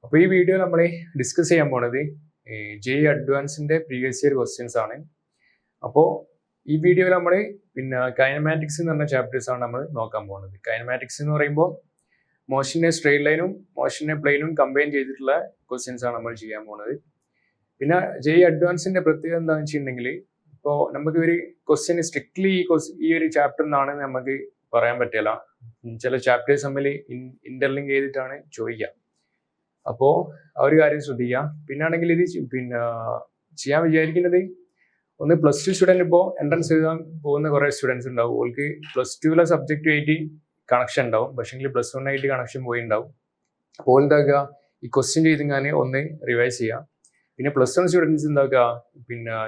അപ്പോൾ ഈ വീഡിയോ നമ്മൾ ഡിസ്കസ് ചെയ്യാൻ പോണത് JEE അഡ്വാൻസിൻ്റെ പ്രീവിയസ് ഇയർ ക്വസ്റ്റ്യൻസ് ആണ്. അപ്പോൾ ഈ വീഡിയോയിൽ നമ്മൾ കൈനമാറ്റിക്സ് എന്ന് പറഞ്ഞ ചാപ്റ്റേഴ്സ് ആണ് നമ്മൾ നോക്കാൻ പോകുന്നത്. കൈനമാറ്റിക്സ് എന്ന് പറയുമ്പോൾ മോഷനെ സ്ട്രെയിറ്റ് ലൈനും മോഷനെ പ്ലെയിനും കമ്പൈൻ ചെയ്തിട്ടുള്ള ക്വസ്റ്റ്യൻസ് ആണ് നമ്മൾ ചെയ്യാൻ പോകുന്നത്. പിന്നെ JEE അഡ്വാൻസിൻ്റെ പ്രത്യേകത എന്താണെന്ന് വെച്ചിട്ടുണ്ടെങ്കിൽ ഇപ്പോൾ നമുക്ക് ഒരു ക്വസ്റ്റ്യൻ സ്ട്രിക്ട്ലി ഈ ഒരു ചാപ്റ്റർ എന്നാണ് നമുക്ക് പറയാൻ പറ്റില്ല. ചില ചാപ്റ്റേഴ്സ് തമ്മിൽ ഇന്റർലിങ്ക് ചെയ്തിട്ടാണ് ചോദിക്കുക. അപ്പോൾ ആ ഒരു കാര്യം ശ്രദ്ധിക്കുക. പിന്നാണെങ്കിൽ ഇത് ചെയ്യാൻ വിചാരിക്കുന്നത് ഒന്ന് +2 സ്റ്റുഡൻറ്റ് ഇപ്പോൾ എൻട്രൻസ് എഴുതാൻ പോകുന്ന കുറേ സ്റ്റുഡൻസ് ഉണ്ടാവും. അവർക്ക് +2 സബ്ജക്റ്റുമായിട്ട് കണക്ഷൻ ഉണ്ടാവും, പക്ഷേങ്കിൽ +1 ആയിട്ട് കണക്ഷൻ പോയി ഉണ്ടാവും. അപ്പോൾ എന്താക്കുക, ഈ ക്വസ്റ്റ്യൻ ചെയ്തെങ്കിൽ ഒന്ന് റിവൈസ് ചെയ്യുക. പിന്നെ +1 സ്റ്റുഡൻസ് എന്താക്കുക,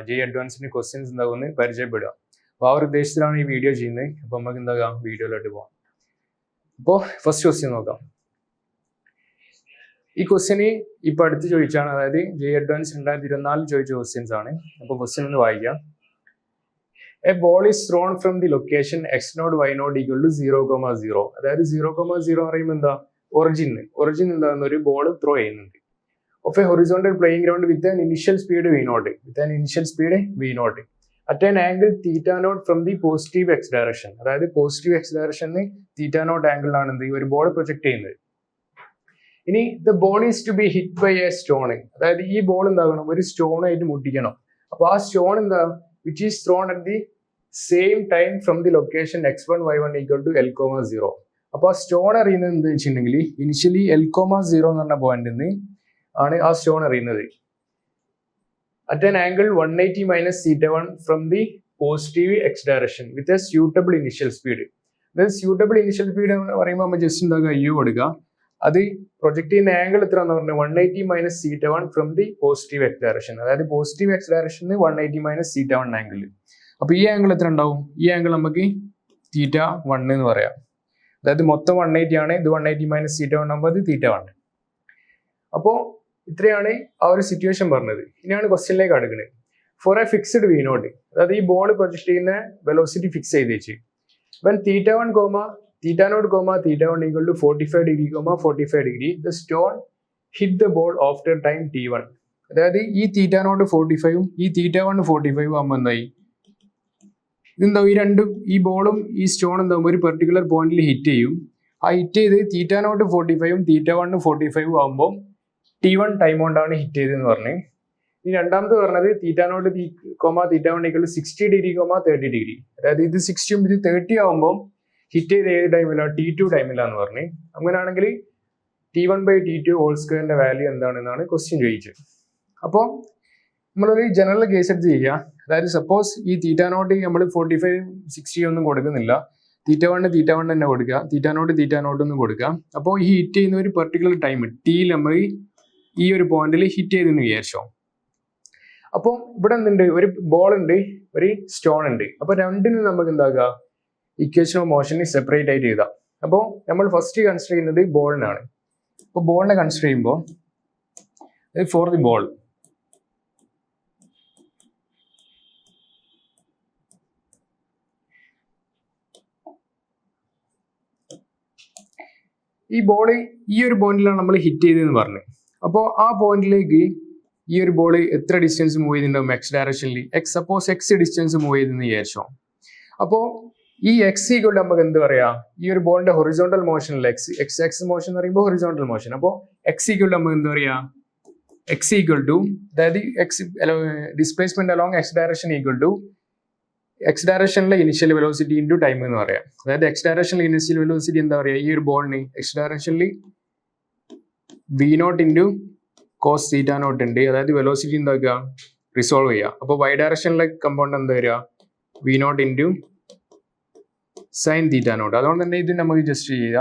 JEE അഡ്വാൻസിൻ്റെ ക്വസ്റ്റ്യൻസ് എന്താകും ഒന്ന് പരിചയപ്പെടുക. അപ്പോൾ ആ ഒരു ഉദ്ദേശത്തിലാണ് ഈ വീഡിയോ ചെയ്യുന്നത്. അപ്പോൾ നമുക്ക് എന്താകാം വീഡിയോയിലോട്ട് പോകാം. അപ്പോൾ ഫസ്റ്റ് ക്വസ്റ്റ്യൻ നോക്കാം. ഈ ക്വസ്റ്റ്യന് ഇപ്പോൾ അടുത്ത് ചോദിച്ചാണ്, അതായത് JEE അഡ്വാൻസ് 2024 ചോദിച്ച ക്വസ്റ്റ്യൻസ് ആണ്. അപ്പോൾ ക്വസ്റ്റ്യൻ ഒന്ന് വായിക്കാം. A ball is thrown from the location x0 y0 = 0,0. അതായത് 0,0 പറയുമ്പോൾ എന്താ, ഒറിജിൻ എന്താകുന്ന ഒരു ബോൾ ത്രോ ചെയ്യുന്നുണ്ട്. Of A horizontal playing ground with an initial speed v0 at an angle θ0 from the positive x direction. അതായത് positive x ഡയറക്ഷനിൽ θ0 ആംഗിളിലാണ് എന്ത് ഈ ഒരു ബോൾ പ്രൊജക്ട് ചെയ്യുന്നത്. ഇനി the ball is to be hit by a stone. അതായത് ഈ ball എന്താകണം, ഒരു സ്റ്റോൺ ആയിട്ട് മുട്ടിക്കണം. അപ്പോൾ ആ സ്റ്റോൺ എന്താ, which is thrown at the same time from the location x1 y1 = L,0. അപ്പോൾ ആ സ്റ്റോൺ അറിയുന്നത് എന്താ വെച്ചിട്ടുണ്ടെങ്കിൽ ഇനിഷ്യലി L,0 എന്ന് പറഞ്ഞ പോയിന്റിൽ നിന്ന് ആണ് ആ സ്റ്റോൺ അറിയുന്നത്. at an angle 180 - θ1 from the positive x direction with a suitable initial speed. അതായത് സ്യൂട്ടബിൾ ഇനിഷ്യൽ സ്പീഡ് എന്ന് പറയുമ്പോൾ നമ്മൾ ജസ്റ്റ് എന്താക്കുക, u കൊടുക്കുക. അത് പ്രൊജക്ട് ചെയ്യുന്ന ആംഗിൾ എത്ര എന്ന് പറഞ്ഞാൽ 180 - θ1 from the positive X direction. അതായത് പോസിറ്റീവ് എക്സ് ഡയറക്ഷനിൽ 180 - θ1 ആംഗിൾ. അപ്പോൾ ഈ ആംഗിൾ എത്ര ഉണ്ടാവും, ഈ ആംഗിൾ നമുക്ക് θ1 എന്ന് പറയാം. അതായത് മൊത്തം 180 ആണ്, ഇത് 180 - θ1 ആകുമ്പോൾ അത് θ1. അപ്പോൾ ഇത്രയാണ് ആ ഒരു സിറ്റുവേഷൻ പറഞ്ഞത്. ഇനിയാണ് ക്വസ്റ്റ്യനിലേക്ക് അടുക്കുന്നത്. ഫോർ എ ഫിക്സ്ഡ് v0, അതായത് ഈ ബോൾ പ്രൊജക്ട് ചെയ്യുന്ന വെലോസിറ്റി ഫിക്സ് ചെയ്ത് വെച്ച് when θ0, θ1 = 45°, the stone hit the ball after time t1. അതായത് ഈ θ0 45ഉം ഈ θ1 45ഉം ആകുമ്പോൾ എന്തായി, ഇതെന്താവും, ഈ രണ്ടും ഈ ബോളും ഈ സ്റ്റോൺ എന്താകും ഒരു പെർട്ടിക്കുലർ പോയിന്റിൽ ഹിറ്റ് ചെയ്യും. ആ ഹിറ്റ് ചെയ്ത് θ0 45ഉം θ1 45ഉം ആകുമ്പോൾ t1 ടൈം കൊണ്ടാണ് ഹിറ്റ് ചെയ്തതെന്ന് പറഞ്ഞു. ഈ രണ്ടാമത് പറഞ്ഞത് θ0, θ1 = 60°, 30°. അതായത് ഇത് 60ഉം ഇത് 30 ആകുമ്പോൾ ഹിറ്റ് ചെയ്ത് ഏത് ടൈമിലാണ്, t2 ടൈമിലാന്ന് പറഞ്ഞു. അങ്ങനെയാണെങ്കിൽ T1/T2² വാല്യൂ എന്താണെന്നാണ് ക്വസ്റ്റ്യൻ ചോദിച്ചത്. അപ്പോൾ നമ്മളൊരു ജനറൽ കേസ് എടുത്ത് ചെയ്യുക. അതായത് സപ്പോസ് ഈ θ0 നമ്മൾ 45, 60 ഒന്നും കൊടുക്കുന്നില്ല, θ1 തന്നെ കൊടുക്കുക, θ0 ഒന്നും കൊടുക്കുക. അപ്പോൾ ഈ ഹിറ്റ് ചെയ്യുന്ന ഒരു പെർട്ടിക്കുലർ ടൈം ടിയിൽ നമ്മൾ ഈ ഒരു പോയിന്റിൽ ഹിറ്റ് ചെയ്തെന്ന് വിചാരിച്ചോ. അപ്പോൾ ഇവിടെ എന്തുണ്ട്, ഒരു ബോൾ ഉണ്ട്, ഒരു സ്റ്റോൺ ഉണ്ട്. അപ്പോൾ രണ്ടിനും നമുക്ക് എന്താക്കുക, ഇക്വേഷൻ ഓഫ് മോഷനെ സെപ്പറേറ്റ് ആയിട്ട് എഴുതാം. അപ്പോൾ നമ്മൾ ഫസ്റ്റ് കൺസിഡർ ചെയ്യുന്നത് ബോളിനാണ്. അപ്പോൾ ബോളിനെ കൺസിഡർ ചെയ്യുമ്പോൾ ഫോർ ദി ബോൾ, ഈ ബോള് ഈ ഒരു പോയിന്റിലാണ് നമ്മൾ ഹിറ്റ് ചെയ്തതെന്ന് പറഞ്ഞു. അപ്പോൾ ആ പോയിന്റിലേക്ക് ഈ ഒരു ബോൾ എത്ര ഡിസ്റ്റൻസ് മൂവ് ചെയ്തിട്ടുണ്ടാവും എക്സ് ഡയറക്ഷനിൽ, സപ്പോസ് എക്സ് ഡിസ്റ്റൻസ് മൂവ് ചെയ്തെന്ന് വിചാരിച്ചോ. അപ്പോൾ ഈ എക്സ് = നമുക്ക് എന്ത് പറയാം, ഈ ഒരു ബോളിന്റെ ഹൊറിസോണ്ടൽ മോഷനിൽ എക്സ് മോഷൻ എന്ന് പറയുമ്പോൾ ഹൊറിസോണ്ടൽ മോഷൻ. അപ്പോൾ എക്സ് = നമുക്ക് എന്ത് പറയാം, എക്സ് അതായത് displacement along X direction X ഡയറക്ഷനിലെ ഇനിഷ്യൽ വെലോസിറ്റി ഇൻറ്റു ടൈം എന്ന് പറയാം. അതായത് എക്സ് ഡയറക്ഷനിൽ ഇനിഷ്യൽ വെലോസിറ്റി എന്താ പറയുക, ഈ ഒരു ബോളിന് എക്സ് ഡയറക്ഷനിൽ v0 × cos θ0 ഉണ്ട്. അതായത് വെലോസിറ്റി എന്താക്കുക, റിസോൾവ് ചെയ്യുക. അപ്പോൾ y ഡയറക്ഷനിലെ കമ്പൗണ്ട് എന്താ വരിക, v0 × sin θ0. അതുകൊണ്ട് തന്നെ ഇത് നമുക്ക് ജസ്റ്റ് ചെയ്യുക.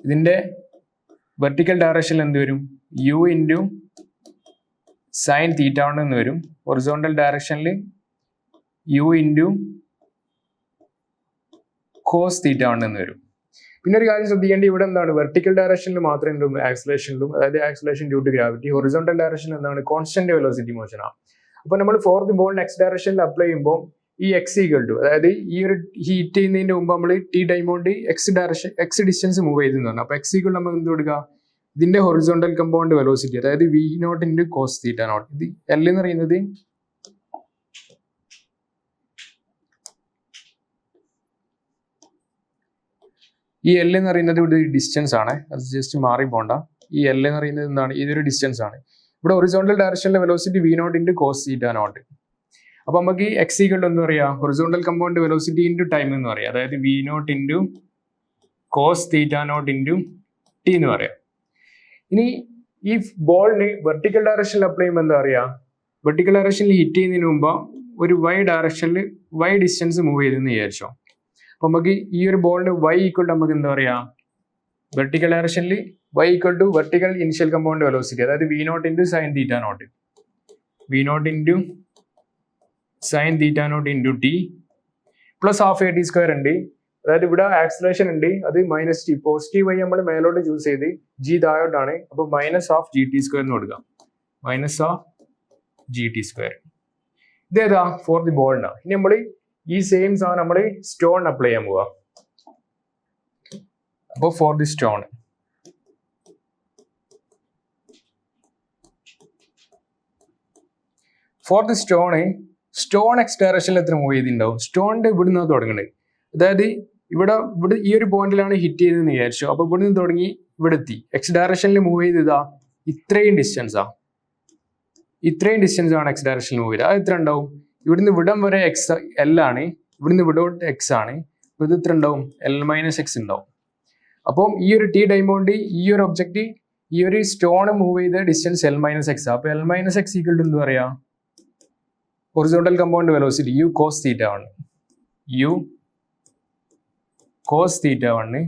ഇതിന്റെ വെർട്ടിക്കൽ ഡയറക്ഷനിൽ എന്ത് വരും, u × sin θ1 എന്ന് വരും. ഹൊറിസോണ്ടൽ ഡയറക്ഷനിൽ u × cos θ1 എന്ന് വരും. പിന്നെ ഒരു കാര്യം ശ്രദ്ധിക്കേണ്ടത്, ഇവിടെ എന്താണ്, വെർട്ടിക്കൽ ഡയറക്ഷനിൽ മാത്രമേ ആക്സിലേഷനിലും, അതായത് acceleration due to gravity. Horizontal direction എന്താണ്, കോൺസ്റ്റന്റ് വെലോസിറ്റി മോഷൻ ആണ്. അപ്പോൾ നമ്മൾ ഫോർ ദി ബോൾ എക്സ് ഡയറക്ഷനിൽ അപ്ലൈ ചെയ്യുമ്പോൾ ഈ എക്സ് = അതായത് ഈ ഒരു ഹീറ്റ് ചെയ്യുന്നതിന്റെ മുമ്പ് നമ്മൾ ടി ടൈം കൊണ്ട് എക്സ് ഡിസ്റ്റൻസ് മൂവ് ചെയ്തെന്ന് പറഞ്ഞു. അപ്പോൾ എക്സ് = നമുക്ക് എന്ത് കൊടുക്കുക, ഇതിന്റെ ഹൊറിസോണ്ടൽ കമ്പൗണ്ട് വെലോസിറ്റി, അതായത് V naught into cos theta naught. ഇത് എൽ എന്ന് പറയുന്നത് ഈ എൽ എന്ന് പറയുന്നത് ഇവിടെ ഡിസ്റ്റൻസ് ആണ്, അത് ജസ്റ്റ് മാറി പോണ്ട. ഈ എൽ എന്ന് പറയുന്നത് എന്താണ്, ഇതൊരു ഡിസ്റ്റൻസ് ആണ്. ഇവിടെ ഹൊറിസോണ്ടൽ ഡയറക്ഷനിലെ velocity V naught into cos theta naught. അപ്പൊ നമുക്ക് ഈ എക്സ് ഈക്വൽ എന്ന് പറയാം horizontal compound velocity into time എന്ന് പറയാം, അതായത് V naught into cos theta naught into T എന്ന് പറയാം. ഇനി ഈ ബോളിന് വെർട്ടിക്കൽ ഡയറക്ഷനിൽ അപ്ലൈ ചെയ്യുമ്പോൾ എന്താ പറയാ, വെർട്ടിക്കൽ ഡയറക്ഷനിൽ ഹിറ്റ് ചെയ്യുന്നതിന് മുമ്പ് ഒരു വൈ ഡയറക്ഷനിൽ വൈ ഡിസ്റ്റൻസ് മൂവ് ചെയ്തെന്ന് വിചാരിച്ചോ. അപ്പൊ നമുക്ക് ഈ ഒരു ബോളിന് വൈ ഈക്വൽ ടു നമുക്ക് എന്താ പറയാ, വെർട്ടിക്കൽ ഡയറക്ഷനിൽ Y equal to vertical initial compound velocity, അതായത് V naught into sine theta naught, V naught into sine theta naught into T plus half A T square ഉണ്ട്. അതായത് ഇവിടെ ആക്സിലറേഷൻ ഉണ്ട്, അത് മൈനസ് ടി, പോസിറ്റീവ് വൈ നമ്മൾ മേലോട്ട് choose ചെയ്ത് G താഴോട്ടാണ്, അപ്പൊ minus half G T square എന്ന് കൊടുക്കാം, minus half G T square. ഇതേതാ ഫോർ ദി ബോളിനാ. ഇനി നമ്മൾ ഈ സെയിം സാധനം നമ്മൾ സ്റ്റോൺ അപ്ലൈ ചെയ്യാൻ പോവാ. അപ്പോൾ for the stone, for the stone X ഡയറക്ഷനിൽ എത്ര മൂവ് ചെയ്തിട്ടുണ്ടാവും, സ്റ്റോണിന്റെ ഇവിടുന്ന് തുടങ്ങുന്നത്. അതായത് ഇവിടെ ഈ ഒരു പോയിന്റിലാണ് ഹിറ്റ് ചെയ്തതെന്ന് വിചാരിച്ചു, അപ്പൊ ഇവിടുന്ന് തുടങ്ങി ഇവിടെ എത്തി, എക്സ് ഡയറക്ഷനിൽ മൂവ് ചെയ്തതാ ഇത്രയും ഡിസ്റ്റൻസാ, ഇത്രയും ഡിസ്റ്റൻസ് ആണ് എക്സ് ഡയറക്ഷനിൽ മൂവ് ചെയ്തത്. അത് എത്ര ഉണ്ടാവും, ഇവിടുന്ന് ഇവിടം വരെ എക്സ് എൽ ആണ്, ഇവിടുന്ന് ഇവിടോട്ട് എക്സ് ആണ്, ഇത് എത്ര ഉണ്ടാവും, എൽ മൈനസ് എക്സ് ഉണ്ടാവും. അപ്പം ഈ ഒരു ടി ടൈം കൊണ്ട് ഈ ഒരു ഒബ്ജക്റ്റ് ഈ ഒരു സ്റ്റോൺ മൂവ് ചെയ്ത ഡിസ്റ്റൻസ് എൽ മൈനസ് എക്സ്. അപ്പൊ L minus X equal to എന്ത് പറയാ, horizontal compound velocity U cos theta 1, U cos theta 1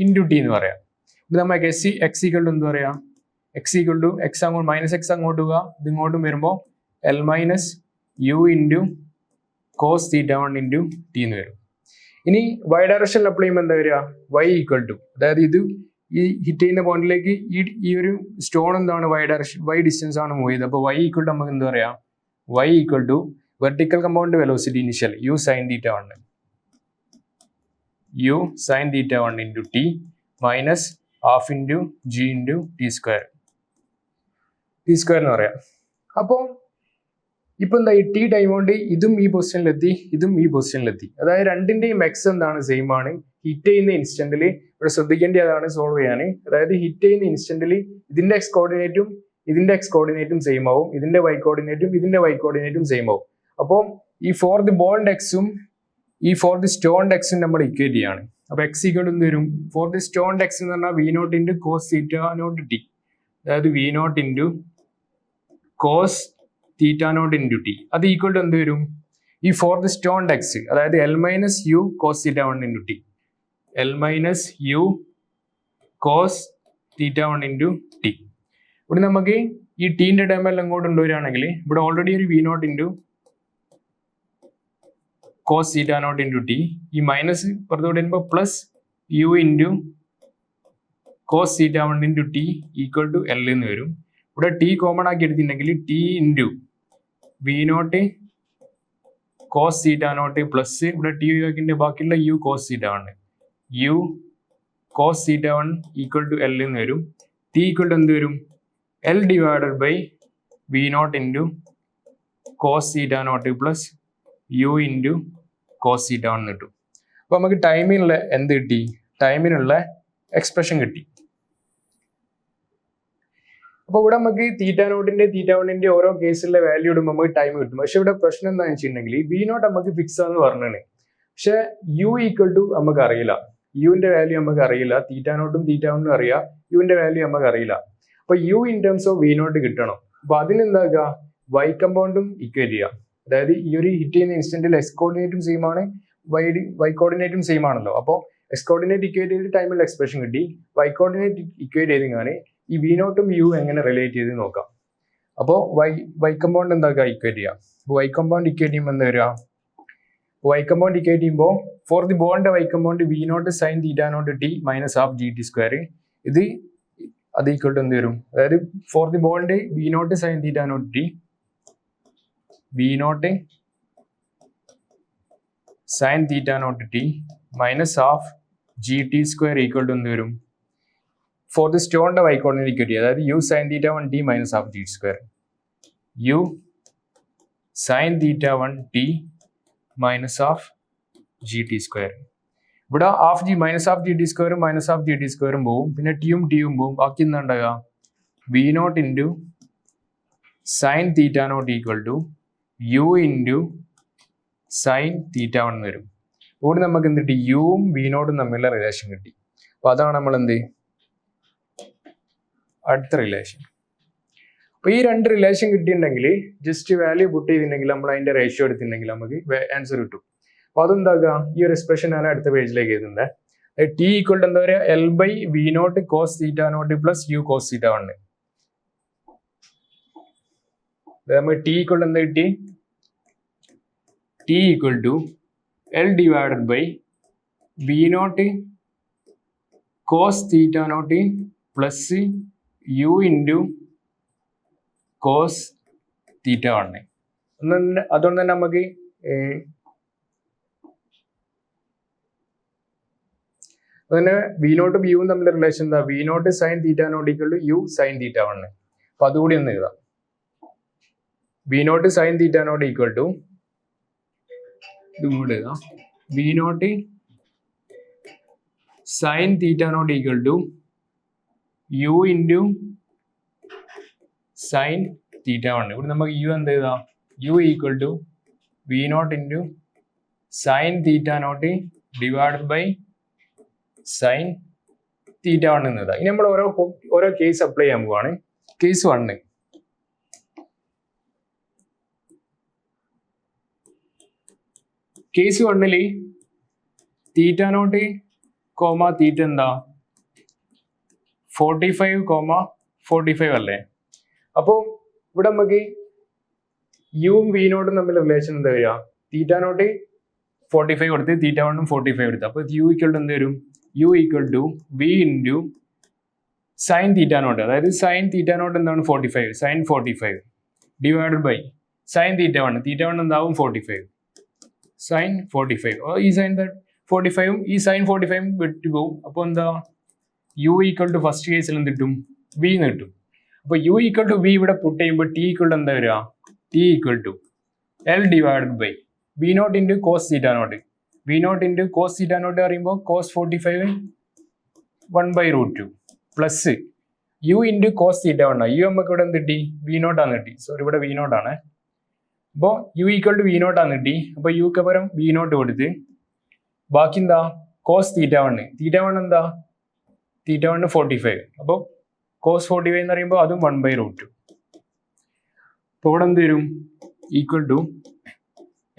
into T എന്ന് പറയാം. ഇത് നമുക്ക് എക്സ് ഈക്വൽ ടു എന്ത് പറയാം, എക്സ് ഈക്വൽ ടു എക്സ് അങ്ങോട്ട് മൈനസ് എക്സ് അങ്ങോട്ട് പോവുക, ഇത് ഇങ്ങോട്ടും വരുമ്പോൾ L minus U into cos theta 1 into T എന്ന് വരും. ഇനി വൈ ഡയറക്ഷനിൽ അപ്ലൈ ചെയ്യുമ്പോൾ എന്താ വരിക, വൈ ഈക്വൽ ടു, അതായത് ഇത് ഈ ഹിറ്റ് ചെയ്യുന്ന പോയിന്റിലേക്ക് ഈ ഒരു സ്റ്റോൺ എന്താണ് വൈ ഡിസ്റ്റൻസ് ആണ് മൂവ് ചെയ്തത്. അപ്പോൾ വൈ ഈക്വൽ ടു നമുക്ക് എന്താ പറയാ, Y equal to vertical compound velocity initial U sine theta 1, U sine theta 1 into T minus half into G into T square എന്ന് പറയാം. അപ്പോൾ ഇപ്പൊ എന്താ, ഈ ടി ടൈം കൊണ്ട് ഇതും ഈ പൊസിഷനിലെത്തി, ഇതും ഈ പൊസിഷനിലെത്തി. അതായത് രണ്ടിന്റെയും എക്സ് എന്താണ്, സെയിം ആണ്. ഹിറ്റ് ചെയ്യുന്ന ഇൻസ്റ്റന്റിൽ ഇവിടെ ശ്രദ്ധിക്കേണ്ടി അതാണ് സോൾവ് ചെയ്യാൻ. അതായത് ഹിറ്റ് ചെയ്യുന്ന ഇൻസ്റ്റന്റിൽ ഇതിന്റെ എക്സ് കോർഡിനേറ്റും ഇതിന്റെ എക്സ് കോർഡിനേറ്റും സെയിം ആവും, ഇതിന്റെ വൈ കോർഡിനേറ്റും സെയിം ആവും. അപ്പോൾ ഈ ഫോർ ദി ബോൾഡ് എക്സും ഈ ഫോർ ദി സ്റ്റോൺഡ് എക്സും നമ്മൾ ഇക്വേറ്റ് ചെയ്യാണ്. അപ്പൊ എക്സ് ഈക്വൽ എന്ത് വരും, ഫോർ ദി സ്റ്റോൺഡ് എക്സ് എന്ന് പറഞ്ഞാൽ V naught into cos theta naught T, അതായത് V naught into cos theta naught into T. അത് ഈക്വൽ ടു എന്ത് വരും, ഈ ഫോർ ദി സ്റ്റോൺഡ് എക്സ്, അതായത് L minus U cos theta 1 into T, L minus U cos theta 1 into T. ഇവിടെ നമുക്ക് ഈ ടീന്റെ time എല്ലാം ഇങ്ങോട്ട് കൊണ്ടുവരികയാണെങ്കിൽ ഇവിടെ ഓൾറെഡി ഒരു V naught into cos theta naught into T, ഈ മൈനസ് പുറത്തോട്ട് വരുമ്പോൾ plus U into cos theta 1 into T equal to L എന്ന് വരും. ഇവിടെ ടി കോമൺ ആക്കി എടുത്തിട്ടുണ്ടെങ്കിൽ T into V naught cos theta naught plus ഇവിടെ ടി ഒഴിവാക്കിന്റെ ബാക്കിയുള്ള U cos theta 1, U cos theta 1 equal to L എന്ന് വരും. ടി ഈക്വൽ ടു എന്ത് വരും, L divided by V naught into cos theta naught plus U into cos theta 1 കിട്ടും. അപ്പൊ നമുക്ക് ടൈമിനുള്ള എന്ത് കിട്ടി, ടൈമിനുള്ള എക്സ്പ്രഷൻ കിട്ടി. അപ്പൊ ഇവിടെ നമുക്ക് തീറ്റ നോട്ടിന്റെ തീറ്റ 1ന്റെ ഓരോ കേസിലെ വാല്യൂ ഇടുമ്പോൾ നമുക്ക് ടൈം കിട്ടും. പക്ഷെ ഇവിടെ പ്രശ്നം എന്താണെന്ന് വെച്ചിട്ടുണ്ടെങ്കിൽ വി നോട്ട് നമുക്ക് ഫിക്സ് ആണെന്ന് പറഞ്ഞാണ്, പക്ഷെ യു ഈക്വൽ ടു നമുക്ക് അറിയില്ല, യുവിന്റെ വാല്യൂ നമുക്ക് അറിയില്ല. തീറ്റ നോട്ടും തീറ്റ 1ഉം അറിയാം, യുവിന്റെ വാല്യൂ നമുക്ക് അറിയില്ല. അപ്പൊ U in terms of V naught കിട്ടണം. അപ്പൊ അതിനെന്താക്കുക, വൈ കമ്പൗണ്ടും ഇക്വേറ്റ് ചെയ്യാം. അതായത് ഈ ഒരു ഹിറ്റ് ചെയ്യുന്ന ഇൻസ്റ്റന്റിൽ എക്സ് കോർഡിനേറ്റും സെയിം ആണ്, വൈ കോർഡിനേറ്റും സെയിം ആണല്ലോ. അപ്പോൾ എക്സ് കോർഡിനേറ്റ് ഇക്വേറ്റ് ചെയ്ത് ടൈമിലുള്ള എക്സ്പ്രഷൻ കിട്ടി. വൈ കോർഡിനേറ്റ് ഇക്വേറ്റ് ചെയ്തെങ്ങനെ ഈ വി നോട്ടും യു എങ്ങനെ റിലേറ്റ് ചെയ്ത് നോക്കാം. അപ്പോൾ വൈ കമ്പൗണ്ട് എന്താക്കുക, ഇക്വേറ്റ് ചെയ്യാം. വൈ കമ്പൗണ്ട് ഇക്വേറ്റ് ചെയ്യുമ്പോൾ എന്താ വരിക, വൈ കമ്പൗണ്ട് ഇക്വേറ്റ് ചെയ്യുമ്പോൾ ഫോർ ദി ബോളിന്റെ Y compound V naught sine theta naught T minus half G T square, ഇത് അത് ഈക്വൽ ടു എന്ത് വരും, അതായത് ഫോർ ദി ബോളിന്റെ V naught sine theta naught T, V naught sine theta naught T minus half G T square equal to എന്ത് വരും, for the സ്റ്റോണിന്റെ y coordinate equate ചെയ്യുക. അതായത് u sin theta 1 t minus half g square. u sin theta 1 t minus half gt square. ഇവിടെ half G minus half G T സ്ക്വയറും minus half G T സ്ക്വയറും പോവും. പിന്നെ ടിയും ടിയും പോവും. ബാക്കി എന്താ ഉണ്ടാകുക? V naught into sine theta naught equal to U into sine theta one വരും. ഇവിടെ നമുക്ക് എന്ത് കിട്ടി? യുവും വി നോട്ടും തമ്മിലുള്ള റിലേഷൻ കിട്ടി. അപ്പൊ അതാണ് നമ്മൾ എന്ത് അടുത്ത റിലേഷൻ. അപ്പൊ ഈ രണ്ട് റിലേഷൻ കിട്ടിയിട്ടുണ്ടെങ്കിൽ ജസ്റ്റ് വാല്യൂ പുട്ട് ചെയ്തിട്ടുണ്ടെങ്കിൽ നമ്മൾ അതിന്റെ റേഷ്യോ എടുത്തിട്ടുണ്ടെങ്കിൽ നമുക്ക് ആൻസർ കിട്ടും. അപ്പൊ അതെന്താക്കുക? ഈ ഒരു എക്സ്പ്രഷൻ ഞാൻ അടുത്ത പേജിലേക്ക് എഴുതുന്നത്. ടി ഈക്വൽ ടു എന്താ പറയുക? L by V naught cos theta naught plus U cos theta one. നമ്മൾ ടി ഈക്വൽ എന്താ കിട്ടി? T equal to L divided by V naught cos theta naught plus U into cos theta one. അതുകൊണ്ട് തന്നെ നമുക്ക് അതുതന്നെ V നോട്ടും യുവും തമ്മിലുള്ള relation എന്താ? V naught sine theta naught equal to U sine theta one. അപ്പൊ അതുകൂടി ഒന്ന് എഴുതാം. V naught sine theta naught equal to ഇതും കൂടെ എഴുതാം. V naught sine theta naught equal to U into sine theta one. ഇവിടെ നമുക്ക് യു എന്ത് എഴുതാം? U equal to V naught into sine theta naught divided by sine theta one എന്നത്. ഇനി നമ്മൾ ഓരോ കേസ് അപ്ലൈ ചെയ്യാൻ പോവാണ്. Case 1. Case 1 theta naught comma theta എന്താ? 45,45 അല്ലേ? അപ്പോൾ ഇവിടെ നമുക്ക് യുവും വി നോട്ടും തമ്മിൽ റിലേഷൻ എന്താ വരിക? തീറ്റ നോട്ട് 45 കൊടുത്ത് തീറ്റ വണ്ണും 45 എടുത്ത്. അപ്പോൾ യു ഈക്വൽ ടു എന്ത് വരും? U equal to V into sine theta naught. അതായത് സൈൻ തീറ്റ നോട്ട് എന്താണ്? 45 sine 45 divided by sine theta one. Theta one എന്താവും? 45 സൈൻ 45. ഈ സൈൻ 45ഉം ഈ സൈൻ 45ഉം വിട്ടു പോകും. അപ്പോൾ എന്താ? യു ഈക്വൽ ടു ഫസ്റ്റ് കേസിൽ എന്ത് കിട്ടും? വി എന്ന് കിട്ടും. അപ്പോൾ യു ഈക്വൽ ടു വി ഇവിടെ പുട്ട് ചെയ്യുമ്പോൾ ടി ഈക്വൽ ടു എന്താ വരിക? T equal to L divided by V naught into cos theta naught. V naught into cos theta naught പറയുമ്പോൾ cos 45 1/√2 plus U into cos theta one. U നമുക്ക് ഇവിടെ എന്ത് കിട്ടി? V നോട്ടാണ് കിട്ടി. സോറി, ഇവിടെ വി നോട്ടാണ്. അപ്പോൾ യു ഈക്വൽ ടു വി നോട്ടാണ് കിട്ടി. അപ്പോൾ യുക്ക് പകരം വി നോട്ട് കൊടുത്ത് ബാക്കി എന്താ? Cos theta one. Theta one എന്താ? Theta one 45. അപ്പോൾ കോസ് 45 എന്ന് പറയുമ്പോൾ അതും 1/√2. അപ്പോൾ ഇവിടെ എന്ത് വരും? Equal to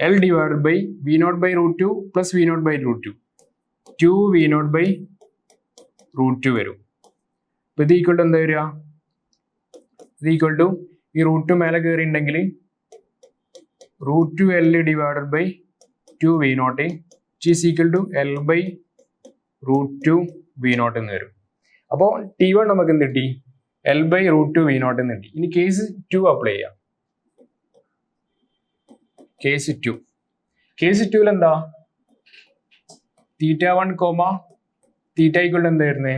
L divided by V naught by √2 plus V naught by √2 2 V naught by √2 വരും. അപ്പോൾ ഇത് ഈക്വൽ ടു എന്താ വരിക? ഇത് ഈക്വൽ ടു ഈ √2 മേലെ കയറിയിട്ടുണ്ടെങ്കിൽ √2 L divided by 2 V naught is equal to L by √2 V naught എന്ന് വരും. അപ്പോൾ ടി വൺ നമുക്ക് എന്ത് കിട്ടി? എൽ ബൈ √2 വി നോട്ട് എന്ന് കിട്ടി. ഇനി കേസ് 2 അപ്ലൈ ചെയ്യാം. കേസ് 2. കേസ് 2ൽ എന്താ? Theta one comma theta equal to എന്തായിരുന്നേ?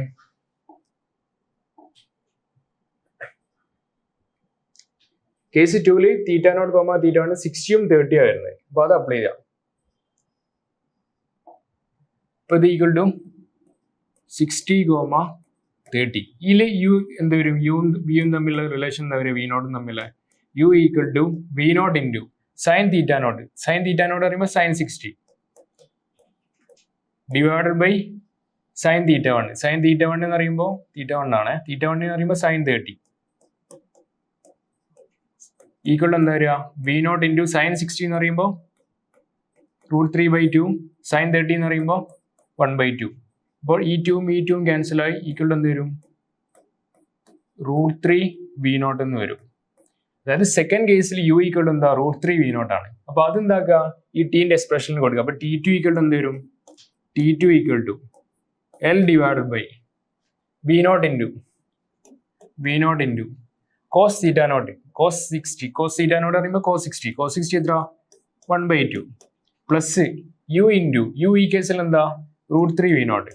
കേസ് 2ൽ theta naught comma theta one 60ഉം 30 ആയിരുന്നേ. അപ്പോൾ അത് അപ്ലൈ ചെയ്യാം. അപ്പോൾ ഇത് ഈക്വൽ ടു 60, 30. ഇതിൽ യു എന്ത് വരും? യുവും വിയും തമ്മിലുള്ള റിലേഷൻ എന്താ വരും? വി നോട്ടും തമ്മിലുള്ള U equal to V naught into sine theta naught. Sine theta naught പറയുമ്പോൾ sine 60 divided by sine theta one. Sine theta one എന്ന് പറയുമ്പോൾ തീറ്റ വൺ ആണ്. തീറ്റ വൺ എന്ന് പറയുമ്പോൾ സൈൻ 30 ഈക്വൽ എന്താ വരിക? വി നോട്ട് ഇൻറ്റു സൈൻ 60 എന്ന് പറയുമ്പോൾ √3/2 സൈൻ 30 എന്ന് പറയുമ്പോൾ 1/2. അപ്പോൾ ഈ 2ഉം ഈ 2ഉം ക്യാൻസലായി. ഈക്വൽ എന്ത് വരും? √3 വി നോട്ട് എന്ന് വരും. അതായത് സെക്കൻഡ് കേസിൽ യു ഈക്വൽ എന്താ? √3 വി നോട്ട് ആണ്. അപ്പോൾ അതെന്താക്കുക? ഈ ടീന്റെ എക്സ്പ്രഷനിൽ കൊടുക്കുക. അപ്പോൾ T2 ഈക്വൽ എന്ത് വരും? T2 equal to L divided by V naught into cos theta naught cos 60. Cos theta naught പറയുമ്പോൾ കോസ് 60. കോസ് 60 എത്ര? 1/2 പ്ലസ് യു ഇൻറ്റു യു ഈ കേസിൽ എന്താ? √3 V not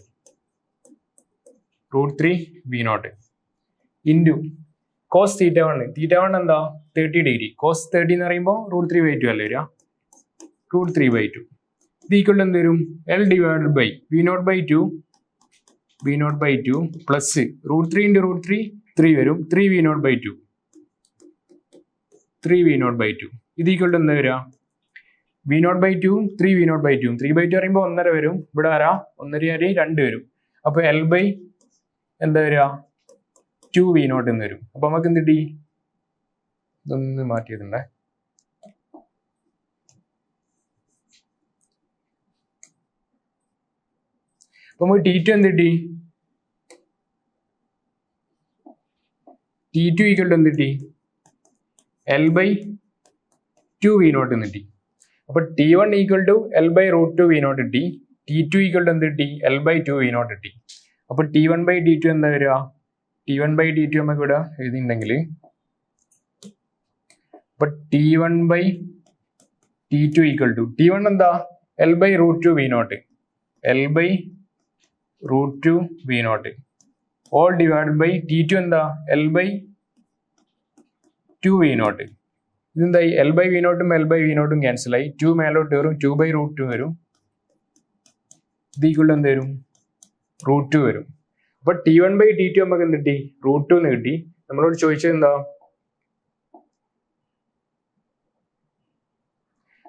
√3 v0 into cos θ1. θ1 എന്താ 30 ഡിഗ്രി. കോസ് 30 എന്ന് പറയുമ്പോൾ √3/2 അല്ലേ വരിക, √3/2. ഇത് ഈക്വൽ എന്ത് വരും, L divided by v0/2 plus √3 into √3 3 വരും, 3v0/2 ഇത് ഈക്വൽ എന്താ വരിക, v0/2 3v0/2 3/2 പറയുമ്പോൾ 1.5 വരും. ഇവിടെ ആരാ 1.5 2 വരും. അപ്പോൾ L ബൈ എന്താ വരിക 2v0 എന്ന് വരും. അപ്പൊ നമുക്ക് എന്ത് കിട്ടി, ഇതൊന്ന് മാറ്റിയതുണ്ടേ, അപ്പൊ നമുക്ക് T2 എന്ത് കിട്ടി, T2 ഈക്വൽ ടു എന്ത് കിട്ടി, L ബൈ 2v0 എന്ന് കിട്ടി. അപ്പൊ T1 equal to L by √2v0 കിട്ടി. T2 ഈക്വൽ ടു എന്ത് കിട്ടി, L ബൈ 2v0 കിട്ടി. അപ്പൊ T1/T2 എന്താ വരിക, T1/T2 നമുക്ക് ഇവിടെ എഴുതിയിട്ടുണ്ടെങ്കിൽ അപ്പൊ T1/T2 ഈക്വൽ ടു T1 എന്താ L by √2v0 all divided by T2 എന്താ L ബൈ 2v0. ഇതെന്തായി, L by v0 L by v0 cancel ആയി, 2 മേലോട്ട് വരും, 2/√2 വരും. ഇത് ഈക്വൽ എന്ത് വരും, √2 വരും. അപ്പൊ T1/T2 നമുക്ക് എന്ത് കിട്ടി, √2 എന്ന് കിട്ടി. നമ്മളോട് ചോദിച്ചത് എന്താ,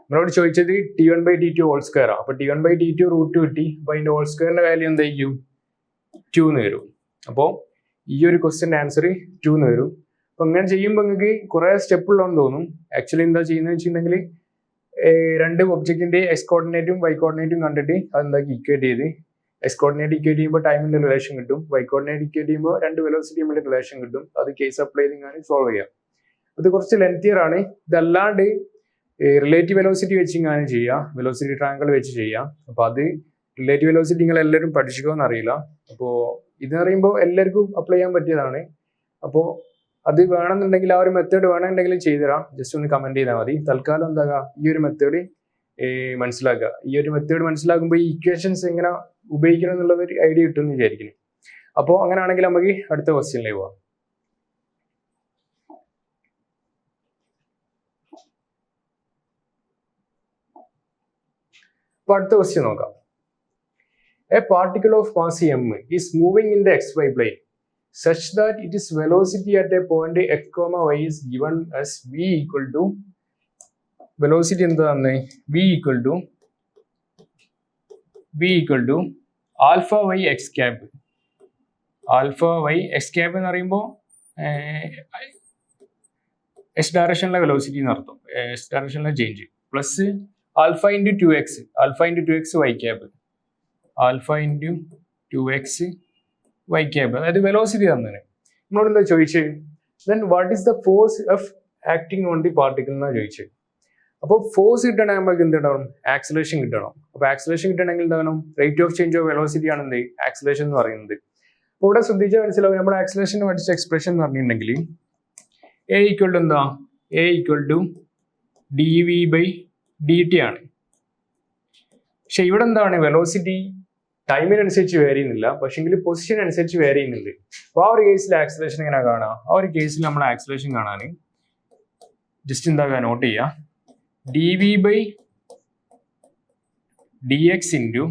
നമ്മളോട് ചോദിച്ചത് T1/T2 ഹോൾ സ്ക്വയർ ആണ്. അപ്പൊ T1/T2 √2 കിട്ടി. അപ്പൊ അതിന്റെ ഹോൾ സ്ക്വയറിന്റെ വാല്യൂ എന്തായിരിക്കും, 2 എന്ന് വരും. അപ്പോൾ ഈ ഒരു ക്വസ്റ്റ്യന്റെ ആൻസർ 2 എന്ന് വരും. അപ്പൊ അങ്ങനെ ചെയ്യുമ്പോൾ നിങ്ങൾക്ക് കുറെ സ്റ്റെപ്പ് ഉള്ളതെന്ന് തോന്നും. ആക്ച്വലി എന്താ ചെയ്യുന്നത് വെച്ചിട്ടുണ്ടെങ്കിൽ രണ്ട് ഒബ്ജക്റ്റിന്റെ എക്സ് കോർഡിനേറ്റും വൈ കോർഡിനേറ്റും കണ്ടിട്ട് അതെന്താക്കി ഇക്വേറ്റ് ചെയ്ത്, എക്സ് കോർഡിനേറ്റ് ഇക്വേറ്റ് ചെയ്യുമ്പോൾ ടൈമിന്റെ റിലേഷൻ കിട്ടും, വൈ കോർഡിനേറ്റ് ഇക്വേറ്റ് ചെയ്യുമ്പോൾ രണ്ട് വെലോസിറ്റി തമ്മിൽ റിലേഷൻ കിട്ടും. അത് കേസ് അപ്ലൈ ചെയ്ത് സോൾവ് ചെയ്യാം. അത് കുറച്ച് ലെങ്തിയർ ആണ്. ഇതല്ലാണ്ട് റിലേറ്റീവ് വെലോസിറ്റി വെച്ച് ഇങ്ങനെ ചെയ്യാം, വെലോസിറ്റി ട്രയാങ്കിൾ വെച്ച് ചെയ്യാം. അപ്പൊ അത് റിലേറ്റീവ് വെലോസിറ്റി നിങ്ങൾ എല്ലാവരും പഠിച്ചിക്കോന്ന് അറിയില്ല. അപ്പോൾ ഇത് പറയുമ്പോൾ എല്ലാവർക്കും അപ്ലൈ ചെയ്യാൻ പറ്റിയതാണ്. അപ്പോൾ അത് വേണമെന്നുണ്ടെങ്കിൽ ആ ഒരു മെത്തേഡ് വേണമെന്നുണ്ടെങ്കിൽ ചെയ്തുതരാം, ജസ്റ്റ് ഒന്ന് കമന്റ് ചെയ്താൽ മതി. തൽക്കാലം എന്താ ഈ ഒരു മെത്തേഡ് മനസ്സിലാക്കുക. ഈ ഒരു മെത്തേഡ് മനസ്സിലാക്കുമ്പോൾ ഈ ഇക്വേഷൻസ് എങ്ങനെ ഉപയോഗിക്കണം എന്നുള്ളത് ഒരു ഐഡിയ കിട്ടുമെന്ന് വിചാരിക്കുന്നു. അപ്പോൾ അങ്ങനെയാണെങ്കിൽ നമുക്ക് അടുത്ത ക്വസ്റ്റ്യനിലേക്ക് പോവാം. അപ്പൊ അടുത്ത ക്വസ്റ്റ്യൻ നോക്കാം. A particle of mass m is moving in the xy plane such that its velocity at a point x, y is given as v equal to velocity എന്താണ്, v equal to alpha y x cap. alpha y x cap എന്ന് പറയുമ്പോൾ x ഡയറക്ഷനിലെ velocity എന്ന് അർത്ഥം, x ഡയറക്ഷനിലെ change, plus alpha into 2x y cap, alpha into 2x y cap, അതായത് velocity തന്നെ. നമ്മളോട് എന്താ ചോദിച്ചത്, then what is the force of acting on the particle എന്നാണ് ചോദിച്ചത്. അപ്പോൾ ഫോഴ്സ് കിട്ടണമെങ്കിൽ നമുക്ക് എന്ത് കിട്ടണം, ആക്സലേഷൻ കിട്ടണം. അപ്പോൾ ആക്സലേഷൻ കിട്ടണമെങ്കിൽ എന്താണ്, rate of change of velocity ആണ് എന്ത് ആക്സലേഷൻ എന്ന് പറയുന്നത്. അപ്പോൾ ഇവിടെ ശ്രദ്ധിച്ചാൽ മനസ്സിലാവും, നമ്മുടെ ആക്സലേഷൻ പഠിച്ച എക്സ്പ്രഷൻ എന്ന് പറഞ്ഞിട്ടുണ്ടെങ്കിൽ എ ഈക്വൽ ടു എന്താ, എ ഈക്വൽ ടു dv/dt ആണ്. പക്ഷെ ഇവിടെ എന്താണ്, വെലോസിറ്റി ടൈമിനനുസരിച്ച് വേരി ചെയ്യുന്നില്ല, പക്ഷെങ്കിൽ പൊസിഷൻ അനുസരിച്ച് വേരി ചെയ്യുന്നുണ്ട്. അപ്പോൾ ആ ഒരു കേസിൽ ആക്സലേഷൻ എങ്ങനെ കാണാം, ആ ഒരു കേസിൽ നമ്മൾ ആക്സലേഷൻ കാണാൻ ജസ്റ്റ് എന്താ നോട്ട് ചെയ്യുക, dv/dx into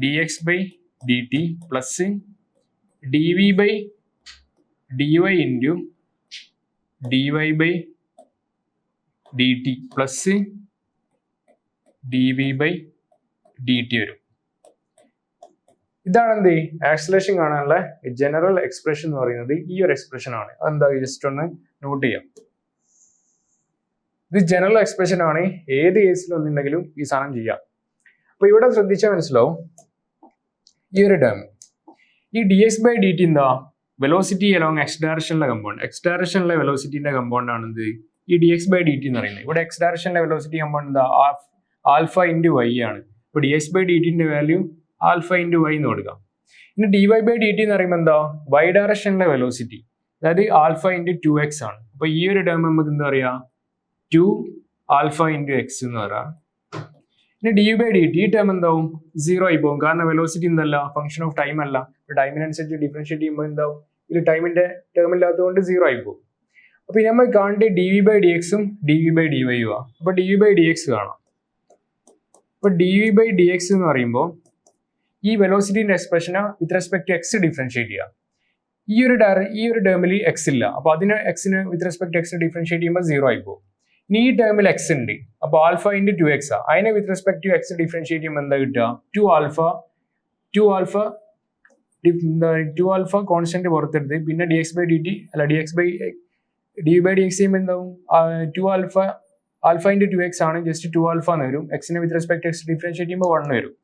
dx/dt plus dv/dy into dy/dt plus dv/dt വരും. ഇതാണ് എന്ത് ആക്സലേഷൻ കാണാനുള്ള ജനറൽ എക്സ്പ്രഷൻ എന്ന് പറയുന്നത് ഈ ഒരു എക്സ്പ്രഷൻ ആണ്. അതെന്താ ജസ്റ്റ് ഒന്ന് നോട്ട് ചെയ്യാം. ഇത് ജനറൽ എക്സ്പ്രഷൻ ആണ്, ഏത് കേസിൽ ഒന്നുണ്ടെങ്കിലും ഈ സാധനം ചെയ്യാം. അപ്പൊ ഇവിടെ ശ്രദ്ധിച്ചാൽ മനസ്സിലാവും, ഈ ഒരു ടേം ഈ dx/dt എന്താ, വെലോസിറ്റി അലോങ് എക്സ് ഡയറക്ഷനിലെ കമ്പൗണ്ട്, എക്സ് ഡയറക്ഷനിലെ വെലോസിറ്റിന്റെ കമ്പൗണ്ട് ആണ് ഇത് ഈ dx/dt എന്ന് പറയുന്നത്. ഇവിടെ എക്സ് ഡയറക്ഷനിലെ വെലോസിറ്റി കമ്പൗണ്ട് എന്താ, ആൽഫ ഇൻറ്റു വൈ ആണ്. ഇപ്പൊ dx/dt value alpha into Y എന്ന് കൊടുക്കാം. ഇനി dy/dt എന്ന് പറയുമ്പോൾ എന്താ, വൈ ഡയറക്ഷനിലെ വെലോസിറ്റി, അതായത് ആൽഫ ഇൻറ്റു 2x ആണ്. അപ്പൊ ഈ ഒരു ടേം നമുക്ക് എന്താ പറയാ, 2 ആൽഫ ഇൻറ്റു എക്സ് എന്ന് പറയാം. ഇനി ഡി ബൈ ഡി ടി ഈ ടേം എന്താവും 0 ആയി പോകും. കാരണം വെലോസിറ്റി എന്തല്ല ഫംഗ്ഷൻ ഓഫ് ടൈം അല്ല. ടൈമിനനുസരിച്ച് ഡിഫറൻഷിയേറ്റ് ചെയ്യുമ്പോൾ എന്താവും ഇതിൽ ടൈമിന്റെ ടേം ഇല്ലാത്തതുകൊണ്ട് 0 ആയി പോകും. അപ്പൊ നമ്മൾ കാണേണ്ടത് ഡി വി ബൈ ഡി എക്സും ഡി വി ബൈ ഡി വൈയും ആ. അപ്പൊ D V by D X കാണാം. അപ്പൊ D V by D X എന്ന് പറയുമ്പോൾ ഈ വെലോസിറ്റിന്റെ എക്സ്പ്രഷനെ with respect to X differentiate ചെയ്യാം. ഈ ഒരു ടേമിൽ എക്സ് ഇല്ല. അപ്പൊ അതിന് എക്സിന് with respect to X differentiate ചെയ്യുമ്പോൾ 0 ആയി പോകും. ഇനി ഈ ടേമിൽ എക്സ് ഉണ്ട്. അപ്പൊ ആൽഫ ഇൻറ്റു 2x ആ. അതിനെ with respect to X differentiate ചെയ്യുമ്പോൾ എന്താ കിട്ടുക? 2 ആൽഫ കോൺസ്റ്റന്റ് പുറത്തെടുത്ത് പിന്നെ D X by D T അല്ല D V by D X ചെയ്യുമ്പോൾ എന്താവും 2 ആൽഫ ഇൻറ്റു 2x ആണ്. ജസ്റ്റ് 2 ആൽഫ എന്ന് വരും. എക്സിനെ with respect to X differentiate ചെയ്യുമ്പോൾ 1 വരും.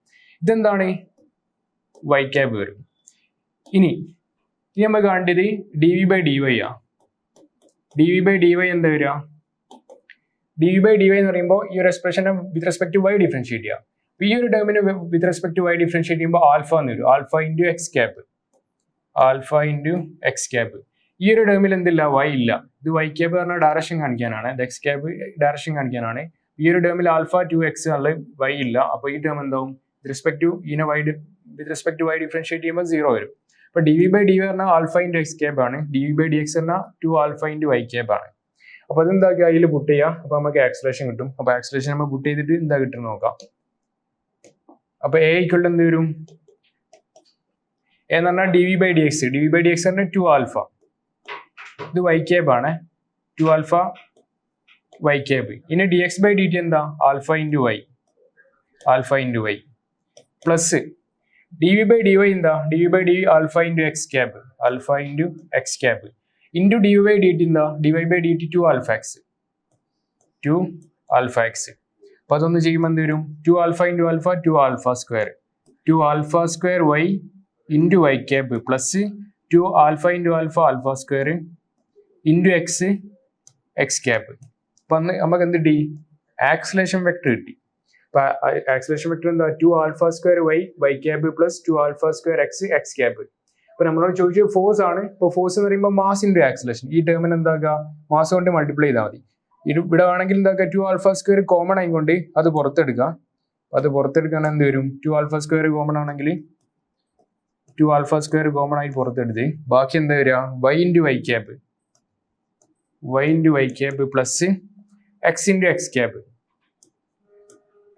ഇതെന്താണ്? വൈ ക്യാബ് വരും. ഇനി നമ്മൾ കാണേണ്ടത് D V by D Y ആ. D V by D Y എന്താ വരിക? D V by D Y എന്ന് പറയുമ്പോൾ ഈ ഒരു എക്സ്പ്രഷനെ with respect to Y differentiate ചെയ്യാം. ഈ ഒരു ടേമിന് with respect to Y differentiate ചെയ്യുമ്പോൾ ആൽഫ എന്ന് വരും. Alpha into X cap. Alpha into X cap. ഈ ഒരു ടേമിൽ എന്തില്ല? വൈ ഇല്ല. ഇത് വൈ ക്യാബ് പറഞ്ഞാൽ ഡയറക്ഷൻ കാണിക്കാനാണ്. ഇത് എക്സ് ക്യാബ് ഡയറക്ഷൻ കാണിക്കാനാണ്. ഈ ഒരു ടേമിൽ ആൽഫ 2x ഉള്ള വൈ ഇല്ല. അപ്പോൾ ഈ ടേം എന്താവും? With respect to Y differentiate ചെയ്യുമ്പോൾ 0 വരും. അപ്പൊ D V by D Y പറഞ്ഞാൽ ആൽഫ ഇൻറ്റു എക്സ് ക്യാബ് ആണ്. D V by D X പറഞ്ഞാൽ 2 ആൽഫ ഇൻറ്റു വൈ ക്യാബ് ആണ്. അപ്പൊ അതെന്താക്കുക? അതിൽ പുട്ട് ചെയ്യാം. അപ്പൊ നമുക്ക് ആക്സലേഷൻ കിട്ടും. അപ്പൊ ആക്സലേഷൻ നമ്മൾ പുട്ട് ചെയ്തിട്ട് എന്താ കിട്ടുന്നത് നോക്കാം. അപ്പൊ എ ഈക്വൽ എന്ത് വരും? എന്ന് പറഞ്ഞാൽ D V by D X. D V by D X പറഞ്ഞാൽ 2 ആൽഫ. ഇത് വൈ ക്യാബ് ആണ്. 2 ആൽഫ വൈ ക്യാബ്. ഇനി D X by D T എന്താ? Alpha into Y. Alpha into Y plus D V by D Y എന്താ? D V by D alpha into X cap. Alpha into X cap into D V by D T എന്താ? D Y by D T 2 alpha X. 2 alpha X. അപ്പൊ അതൊന്ന് ചെയ്യുമ്പോൾ എന്ത് വരും? 2 alpha into alpha 2 alpha square. 2 alpha square Y into Y cap plus 2 alpha into alpha alpha square into X X cap. അപ്പൊ നമുക്ക് എന്ത് കിട്ടി? ആക്സലേഷൻ വെക്ടർ കിട്ടി. അപ്പൊ ആക്സലേഷൻ വെക്ടർ എന്താ? 2 alpha square Y cap plus 2 alpha square X cap. അപ്പൊ നമ്മളോട് ചോദിച്ചത് ഫോഴ്സ് ആണ്. ഇപ്പൊ ഫോഴ്സ് എന്ന് പറയുമ്പോൾ മാസ് ഇൻറ്റു ആക്സലേഷൻ. ഈ ടേമിന് എന്താക്കുക? മാസ് കൊണ്ട് മൾട്ടിപ്ലൈ ചെയ്താൽ മതി. ഇവിടെ വേണമെങ്കിൽ എന്താക്കുക? 2 ആൽഫ സ്ക്വയർ കോമൺ ആയിക്കൊണ്ട് അത് പുറത്തെടുക്കുക. അത് പുറത്തെടുക്കാൻ എന്ത് വരും? 2 ആൽഫ സ്ക്വയർ കോമൺ ആണെങ്കിൽ 2 ആൽഫ സ്ക്വയർ കോമൺ ആയി പുറത്തെടുത്ത് ബാക്കി എന്താ വരിക? Y into Y cap. Y into Y cap plus X into X cap.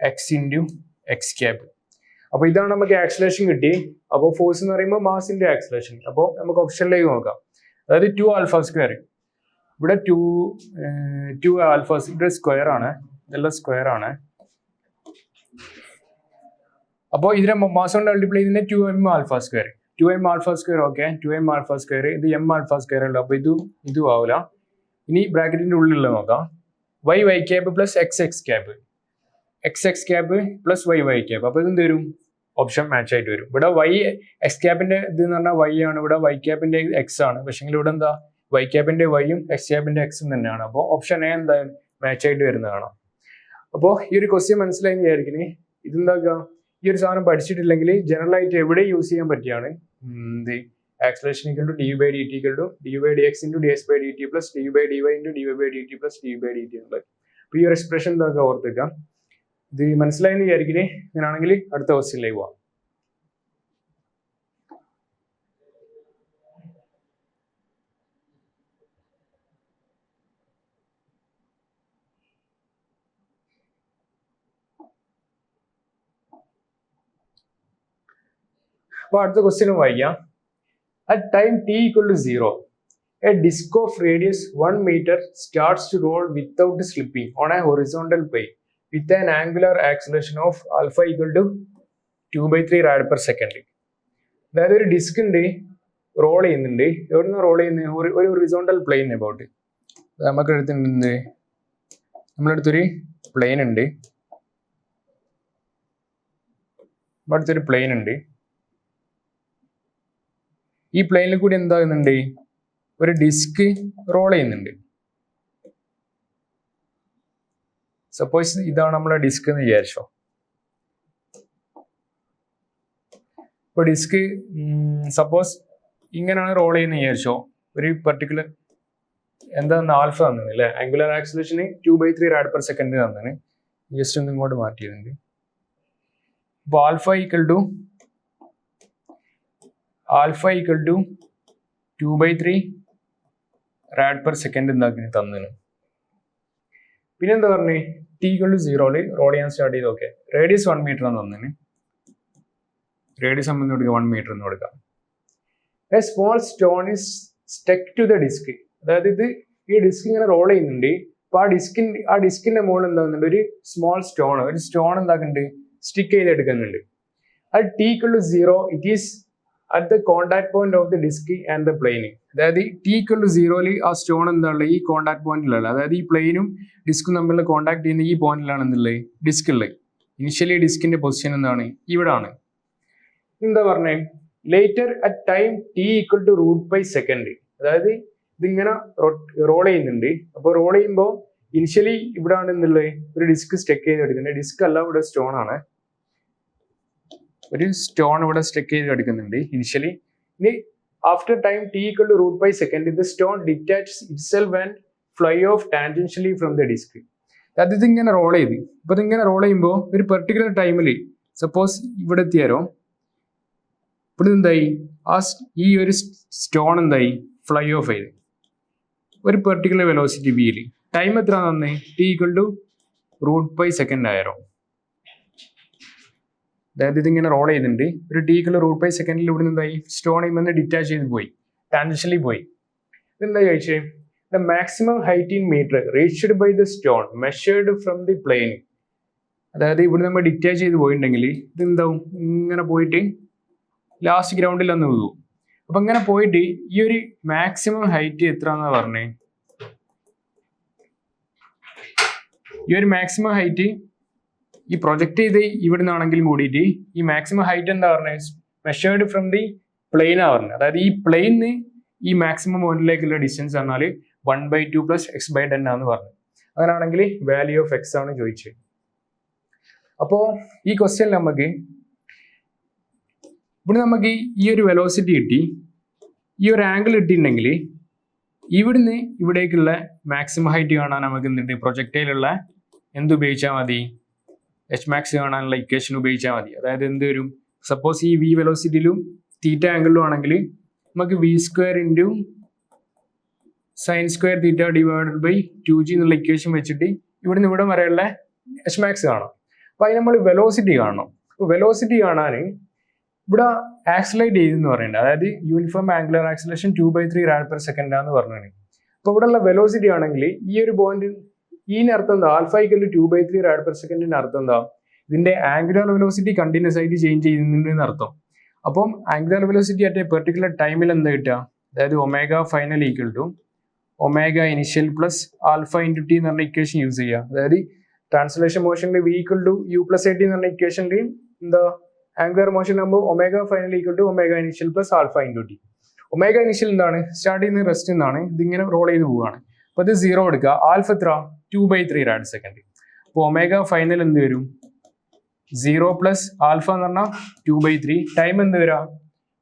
X into X cap. അപ്പൊ ഇതാണ് നമുക്ക് ആക്സലേഷൻ കിട്ടി. അപ്പോൾ ഫോഴ്സ് എന്ന് പറയുമ്പോൾ മാസ് ഇൻറ്റു ആക്സലേഷൻ. അപ്പോൾ നമുക്ക് ഓപ്ഷനിലേക്ക് നോക്കാം. അതായത് 2 ആൽഫ സ്ക്വയർ. ഇവിടെ 2 ആൽഫ ഇവിടെ സ്ക്വയർ ആണ്. ഇതെല്ലാം സ്ക്വയർ ആണ്. അപ്പോൾ ഇതിനെ മാസ് കൊണ്ട് മൾട്ടിപ്ലൈ ചെയ്തതിന്റെ 2m alpha square. 2m alpha square okay. 2m alpha square. ഇത് m ആൽഫ സ്ക്വയർ ഉള്ളു. അപ്പൊ ഇതും ആവില്ല. ഇനി ബ്രാക്കറ്റിന്റെ ഉള്ളിലുള്ള നോക്കാം. Y cap plus X cap. X cap plus Y cap. അപ്പൊ ഇതെന്ത് വരും? ഓപ്ഷൻ മാച്ച് ആയിട്ട് വരും. ഇവിടെ വൈ എക്സ് ക്യാബിന്റെ ഇത് എന്ന് പറഞ്ഞാൽ വൈ ആണ്. ഇവിടെ വൈ ക്യാബിന്റെ എക്സ് ആണ്. പക്ഷെ ഇവിടെ എന്താ? വൈ ക്യാബിന്റെ വൈയും എക്സ് ക്യാബിന്റെ എക്സും തന്നെയാണ്. അപ്പോൾ ഓപ്ഷൻ എ എന്താ മാച്ച് ആയിട്ട് വരുന്നതാണ്. അപ്പോൾ ഈ ഒരു ക്വസ്റ്റ്യൻ മനസ്സിലായി വിചാരിക്കണേ. ഇതെന്താക്കുക? ഈ ഒരു സാധനം പഠിച്ചിട്ടില്ലെങ്കിൽ ജനറൽ ആയിട്ട് എവിടെ യൂസ് ചെയ്യാൻ പറ്റിയാണ്. Acceleration equal to D by D T equal to D by D X into D X by D T plus D by D Y into D Y by D T plus D by D T എന്നുള്ളത്. അപ്പോൾ ഈ ഒരു expression എന്താക്കുക? ഓർത്തേക്കാം. ഇത് മനസ്സിലായെന്ന് വിചാരിക്കണേ. അങ്ങനെയാണെങ്കിൽ അടുത്ത ക്വസ്റ്റ്യനിലേക്ക് പോവാം. അപ്പോൾ അടുത്ത ക്വസ്റ്റ്യനും വായിക്കാം. At time t equal to 0, a disk of radius 1 meter starts to roll without slipping on a horizontal plane with an angular acceleration of alpha equal to 2/3 rad per second. അതായത് ഒരു ഡിസ്ക് ഉണ്ട്, role ചെയ്യുന്നുണ്ട്. എവിടെ നിന്ന് role ചെയ്യുന്നത്? ഒരു horizontal plane about. നമുക്ക് എടുത്തിട്ടുണ്ട്, നമ്മളടുത്തൊരു പ്ലെയിൻ ഉണ്ട്. അടുത്തൊരു പ്ലെയിൻ ഉണ്ട്. ഈ പ്ലെയിനിൽ കൂടി എന്താകുന്നുണ്ട്? ഒരു ഡിസ്ക് റോൾ ചെയ്യുന്നുണ്ട്. സപ്പോസ് ഇതാണ് നമ്മളെ ഡിസ്ക് എന്ന് വിചാരിച്ചോ. ഇപ്പൊ ഡിസ്ക് സപ്പോസ് ഇങ്ങനെയാണ് റോൾ ചെയ്യുന്നത് വിചാരിച്ചോ. ഒരു പർട്ടിക്കുലർ എന്താ ആൽഫ തന്നു അല്ലെ, ആംഗുലർ ആക്സിലേഷന് 2/3 rad per second തന്നാണ്. ജസ്റ്റ് ഒന്ന് ഇങ്ങോട്ട് മാറ്റിയിട്ടുണ്ട്. അപ്പോൾ alpha equal to 2/3 rad per second എന്താക്കി തന്നിന്. പിന്നെന്താ പറഞ്ഞേ ടി ഈക്വൽ ടു 0 റോൾ ചെയ്യാൻ സ്റ്റാർട്ട് ചെയ്ത്. ഓക്കെ, റേഡിയസ് 1 മീറ്റർ എന്ന് തന്നിന്. റേഡിയസ് സംബന്ധം കൊടുക്കുക 1 മീറ്റർ എന്ന് കൊടുക്കാം. A small stone is stuck to the disc. അതായത് ഇത് ഈ ഡിസ്ക് ഇങ്ങനെ റോൾ ചെയ്യുന്നുണ്ട്. അപ്പൊ ആ ഡിസ്കിന്റെ മുകളിൽ എന്താകുന്നുണ്ട് ഒരു സ്മോൾ സ്റ്റോൺ എന്താക്കുന്നുണ്ട് സ്റ്റിക്ക് ചെയ്തെടുക്കുന്നുണ്ട്. അത് T equal to 0 it is at the contact point of the disc and the plane. അതായത് ടി ഈക്വൽ ടു 0 ആ സ്റ്റോൺ എന്താ ഉള്ളത് ഈ കോണ്ടാക്ട് പോയിന്റിലുള്ള, അതായത് ഈ പ്ലെയിനും ഡിസ്കും തമ്മിലുള്ള കോണ്ടാക്ട് ചെയ്യുന്ന ഈ പോയിന്റിലാണ് എന്തുള്ളത് ഡിസ്ക് ഉള്ളത്. ഇനിഷ്യലി ഡിസ്കിന്റെ പൊസിഷൻ എന്താണ് ഇവിടെ ആണ്. എന്താ പറഞ്ഞേ later at time T equal to √π/സെക്കൻഡ്. അതായത് ഇതിങ്ങനെ റോൾ ചെയ്യുന്നുണ്ട്. അപ്പോൾ റോൾ ചെയ്യുമ്പോൾ ഇനിഷ്യലി ഇവിടെ ആണ് എന്തുള്ളത് ഒരു ഡിസ്ക് സ്റ്റക്ക് ചെയ്തെടുക്കുന്നത്. ഡിസ്ക് അല്ല, ഇവിടെ സ്റ്റോൺ ആണ്. ഒരു സ്റ്റോൺ ഇവിടെ സ്റ്റക്ക് ചെയ്ത് എടുക്കുന്നുണ്ട് ഇനിഷ്യലി. ഇനി after time T equal to √π/സെക്കൻഡ് the stone detaches itself and fly off tangentially from the disc. അത് ഇതിങ്ങനെ റോൾ ചെയ്ത് ഇപ്പൊ ഇതിങ്ങനെ റോൾ ചെയ്യുമ്പോൾ ഒരു പെർട്ടിക്കുലർ ടൈമിൽ സപ്പോസ് ഇവിടെ എത്തിയാരോ ഇവിടെ എന്തായി ഈ ഒരു സ്റ്റോൺ എന്തായി ഫ്ലൈ ഓഫ് ചെയ്ത് ഒരു പെർട്ടിക്കുലർ വെലോസിറ്റി വിയിൽ. ടൈം എത്ര തന്നെ ടി ഈക്വൽ ടു √π/സെക്കൻഡ് ആയിരോ. അതായത് ഇതിങ്ങനെ റോൾ ചെയ്യുന്നുണ്ട്. ഒരു ടി ഈക്വൽ √π/സെക്കൻഡിൽ ഇവിടെ എന്തായി സ്റ്റോൺ ഇന്ന് ഡിറ്റാച്ച് ചെയ്ത് പോയി, ടാൻജൻഷ്യലി പോയി. ഇതെന്താ ചോദിച്ചേ the maximum height in metre reached by the stone measured from the plane. അതായത് ഇവിടെ നമ്മൾ ഡിറ്റാച്ച് ചെയ്ത് പോയിട്ടുണ്ടെങ്കിൽ ഇതെന്താവും ഇങ്ങനെ പോയിട്ട് ലാസ്റ്റ് ഗ്രൗണ്ടിൽ ഒന്ന് വീഴും. അപ്പൊ ഇങ്ങനെ പോയിട്ട് ഈ ഒരു മാക്സിമം ഹൈറ്റ് എത്ര എന്നാ പറഞ്ഞേ ഈ ഒരു മാക്സിമം ഹൈറ്റ് ഈ പ്രൊജക്ട് ചെയ്ത് ഇവിടെ നിന്നാണെങ്കിലും കൂടിയിട്ട് ഈ മാക്സിമം ഹൈറ്റ് എന്താ പറഞ്ഞത് മെഷേർഡ് ഫ്രം ദി പ്ലെയിൻ ആ പറഞ്ഞത്. അതായത് ഈ പ്ലെയിന് ഈ മാക്സിമം പോയിന്റിലേക്കുള്ള ഡിസ്റ്റൻസ് പറഞ്ഞാൽ 1/2 + x/10 ആണെന്ന് പറഞ്ഞു. അങ്ങനെയാണെങ്കിൽ വാല്യൂ ഓഫ് എക്സ് ആണ് ചോദിച്ചത്. അപ്പോൾ ഈ ക്വസ്റ്റ്യൻ നമുക്ക് ഇവിടെ നമുക്ക് ഈ ഒരു വെലോസിറ്റി കിട്ടി, ഈ ഒരു ആംഗിൾ കിട്ടിയിട്ടുണ്ടെങ്കിൽ ഇവിടുന്ന് ഇവിടേക്കുള്ള മാക്സിമം ഹൈറ്റ് കാണാൻ നമുക്ക് എന്തുണ്ട് പ്രൊജക്റ്റൈലുള്ള എന്തുപയോഗിച്ചാൽ മതി Hmax കാണാനുള്ള ഇക്വേഷൻ ഉപയോഗിച്ചാൽ മതി. അതായത് എന്ത് വരും സപ്പോസ് ഈ v വെലോസിറ്റിയിലും തീറ്റ ആംഗിളിലും ആണെങ്കിൽ നമുക്ക് v² × sin² θ / 2g എന്നുള്ള ഇക്വേഷൻ വെച്ചിട്ട് ഇവിടുന്ന് ഇവിടെ വരെയുള്ള Hmax കാണാം. അപ്പൊ അതിന് നമ്മൾ വെലോസിറ്റി കാണണം. അപ്പോൾ വെലോസിറ്റി കാണാൻ ഇവിടെ ആക്സിലറേറ്റ് ചെയ്തെന്ന് പറയുന്നത് അതായത് യൂണിഫോം ആംഗുലർ ആക്സിലറേഷൻ 2/3 rad/s ആണെന്ന് പറഞ്ഞാണ്. അപ്പോൾ ഇവിടെയുള്ള വെലോസിറ്റി ആണെങ്കിൽ ഈ ഒരു പോയിന്റ് അർത്ഥം എന്താ ആൽഫ ഈക്വൽ ടു 2/3 rad/s അർത്ഥം എന്താ ഇതിന്റെ ആംഗുലർ വെലോസിറ്റി കണ്ടിന്യൂസ് ആയിട്ട് ചേഞ്ച് ചെയ്യുന്നുണ്ട് അർത്ഥം. അപ്പം angular velocity at a particular ടൈമിൽ എന്താ കിട്ടുക അതായത് omega final equal to omega initial plus alpha into T എന്ന് പറഞ്ഞ ഇക്വേഷൻ യൂസ് ചെയ്യുക. അതായത് ട്രാൻസ്ലേഷൻ മോഷനിൽ v equal to u + at എന്ന് പറഞ്ഞ ഇക്വേഷനിൽ എന്താ ആംഗുലർ മോഷൻ ആകുമ്പോൾ omega final equal to omega initial plus alpha into T. Omega initial എന്താണ് സ്റ്റാർട്ട് ചെയ്യുന്നത് റെസ്റ്റ് എന്നാണ്, ഇതിങ്ങനെ റോൾ ചെയ്ത് പോവുകയാണ്. അപ്പോൾ ഇത് 0 എടുക്കുക. ആൽഫ എത്ര 2/3 rad/s. അപ്പോൾ ഒമേഗ ഫൈനൽ എന്ത് വരും 0 + ആൽഫ എന്ന് പറഞ്ഞാൽ 2/3 ടൈം എന്ത് വരാ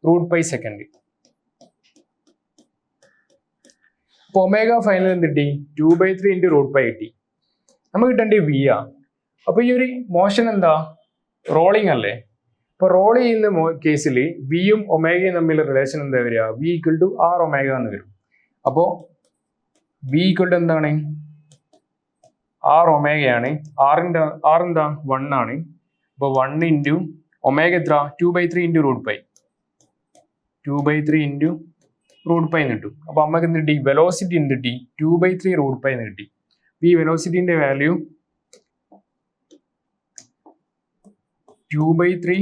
√π/സെക്കൻഡ്. അപ്പോൾ ഒമേഗ ഫൈനൽ എന്ത് കിട്ടി 2/3 × √π കിട്ടി. നമുക്ക് കിട്ടേണ്ടി v ആ. അപ്പോൾ ഈ ഒരു മോഷൻ എന്താ റോളിംഗ് അല്ലേ. അപ്പോൾ റോൾ ചെയ്യുന്ന കേസിൽ വിയും ഒമേഗയും തമ്മിലുള്ള റിലേഷൻ എന്താ വരിക v equal to r omega എന്ന് വരും. അപ്പോൾ v ഈക്വൽ ടു എന്താണ് r ഒമേഗയാണ്. r എന്താ 1 ആണ്. അപ്പോൾ 1 ഇൻറ്റു ഒമേഗ എത്ര 2/3 × √π 2/3 × √π എന്ന് കിട്ടും. അപ്പോൾ നമുക്ക് എന്ത് കിട്ടി വെലോസിറ്റി എന്ത് കിട്ടി 2/3 √π എന്ന് കിട്ടി. ഈ വെലോസിറ്റിന്റെ വാല്യൂ 2/3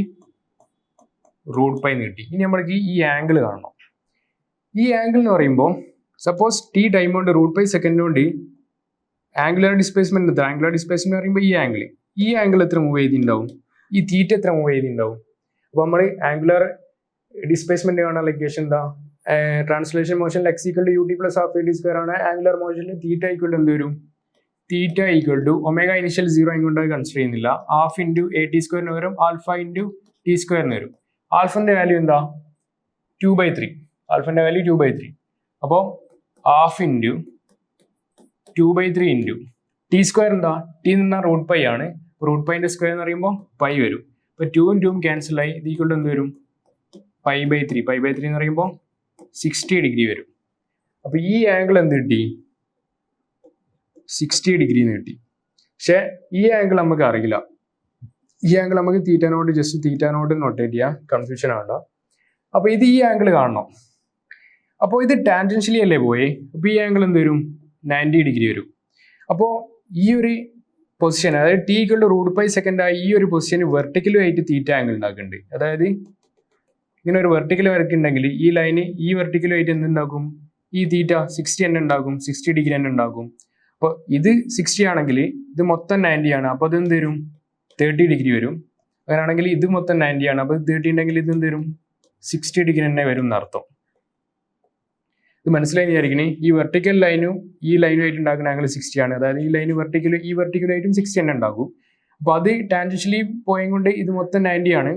√π എന്ന് കിട്ടി. ഇനി നമ്മൾക്ക് ഈ ആംഗിൾ കാണണം. ഈ ആംഗിൾ എന്ന് പറയുമ്പോൾ സപ്പോസ് ടി ടൈം കൊണ്ട് √π/സെക്കൻഡ് കൊണ്ട് ആംഗുലർ ഡിസ്പ്ലേസ്മെന്റ് എത്ര ആംഗുലർ ഡിസ്പ്ലേസ്മെന്റ് പറയുമ്പോൾ ഈ ആംഗിൾ എത്ര മൂവ് ചെയ്തിട്ടുണ്ടാവും ഈ തീറ്റ എത്ര മൂവ് ചെയ്തിട്ടുണ്ടാവും. അപ്പോൾ നമ്മൾ ആംഗുലർ ഡിസ്പ്ലേസ്മെന്റ് കാണാനുള്ള ഇക്വേഷൻ എന്താ translation motion x equal to ut + ½ at² ആണ്. ആംഗുലർ മോഷനിൽ തീറ്റ ഈക്വൽ എന്ത് വരും theta equal to omega initial 0 കൊണ്ട് കൺസിഡർ ചെയ്യുന്നില്ല ½ × at² വരും ആൽഫ × t² വരും. ആൽഫന്റെ വാല്യൂ എന്താ 2/3 ആൽഫന്റെ വാല്യൂ 2/3. അപ്പോൾ ½ × 2/3 × t² എന്താ ടി നിന്നാൽ √π ആണ്. √π² എന്ന് പറയുമ്പോൾ π വരും. അപ്പോൾ 2 2 ക്യാൻസൽ ആയി. ഇത് ഈക്വൽ ടു എന്ത് വരും? π/3. π/3 എന്ന് പറയുമ്പോൾ 60 ഡിഗ്രി വരും. അപ്പോൾ ഈ ആംഗിൾ എന്ത് കിട്ടി? 60 ഡിഗ്രി എന്ന് കിട്ടി. പക്ഷെ ഈ ആംഗിൾ നമുക്ക് അറിയില്ല. ഈ ആംഗിൾ നമുക്ക് തീറ്റാനോട് ജസ്റ്റ് തീറ്റാനോട് നൊട്ടേറ്റ് ചെയ്യാം, കൺഫ്യൂഷൻ ആവണ്ട. അപ്പോൾ ഇത് ഈ ആംഗിൾ കാണണം. അപ്പോൾ ഇത് ടാൻജൻഷ്യലി അല്ലേ പോയി. അപ്പോൾ ഈ ആംഗിൾ എന്ത് വരും? 90 ഡിഗ്രി വരും. അപ്പോൾ ഈ ഒരു പൊസിഷൻ, അതായത് t = √π ആയി ഈ ഒരു പൊസിഷന് വെർട്ടിക്കലുമായിട്ട് തീറ്റ ആംഗിൾ ഉണ്ടാക്കുന്നുണ്ട്. അതായത് ഇങ്ങനെ ഒരു വെർട്ടിക്കൽ വരക്കുന്നുണ്ടെങ്കിൽ ഈ ലൈന് ഈ വെർട്ടിക്കലുമായിട്ട് എന്തുണ്ടാക്കും? ഈ തീറ്റ 60 തന്നെ ഉണ്ടാക്കും, 60 ഡിഗ്രി തന്നെ ഉണ്ടാക്കും. അപ്പോൾ ഇത് 60 ആണെങ്കിൽ ഇത് മൊത്തം 90 ആണ്. അപ്പോൾ അത് എന്ത് വരും? 30 ഡിഗ്രി വരും. അങ്ങനെയാണെങ്കിൽ ഇത് മൊത്തം 90 ആണ്. അപ്പോൾ 30 ഉണ്ടെങ്കിൽ ഇത് എന്ത് വരും? 60 ഡിഗ്രി തന്നെ വരും എന്നർത്ഥം. ഇത് മനസ്സിലായി വിചാരിക്കണേ. ഈ വെർട്ടിക്കൽ ലൈനും ഈ ലൈനുമായിട്ട് ഉണ്ടാക്കുന്ന ആംഗിൾ 60 ആണ്. അതായത് ഈ ലൈന് വെർട്ടിക്കൽ ഈ വെർട്ടിക്കലായിട്ടും 60 തന്നെ ഉണ്ടാകും. അപ്പോൾ അത് ടാൻജൻഷ്യലി പോയും കൊണ്ട് ഇത് മൊത്തം 90 ആണ്.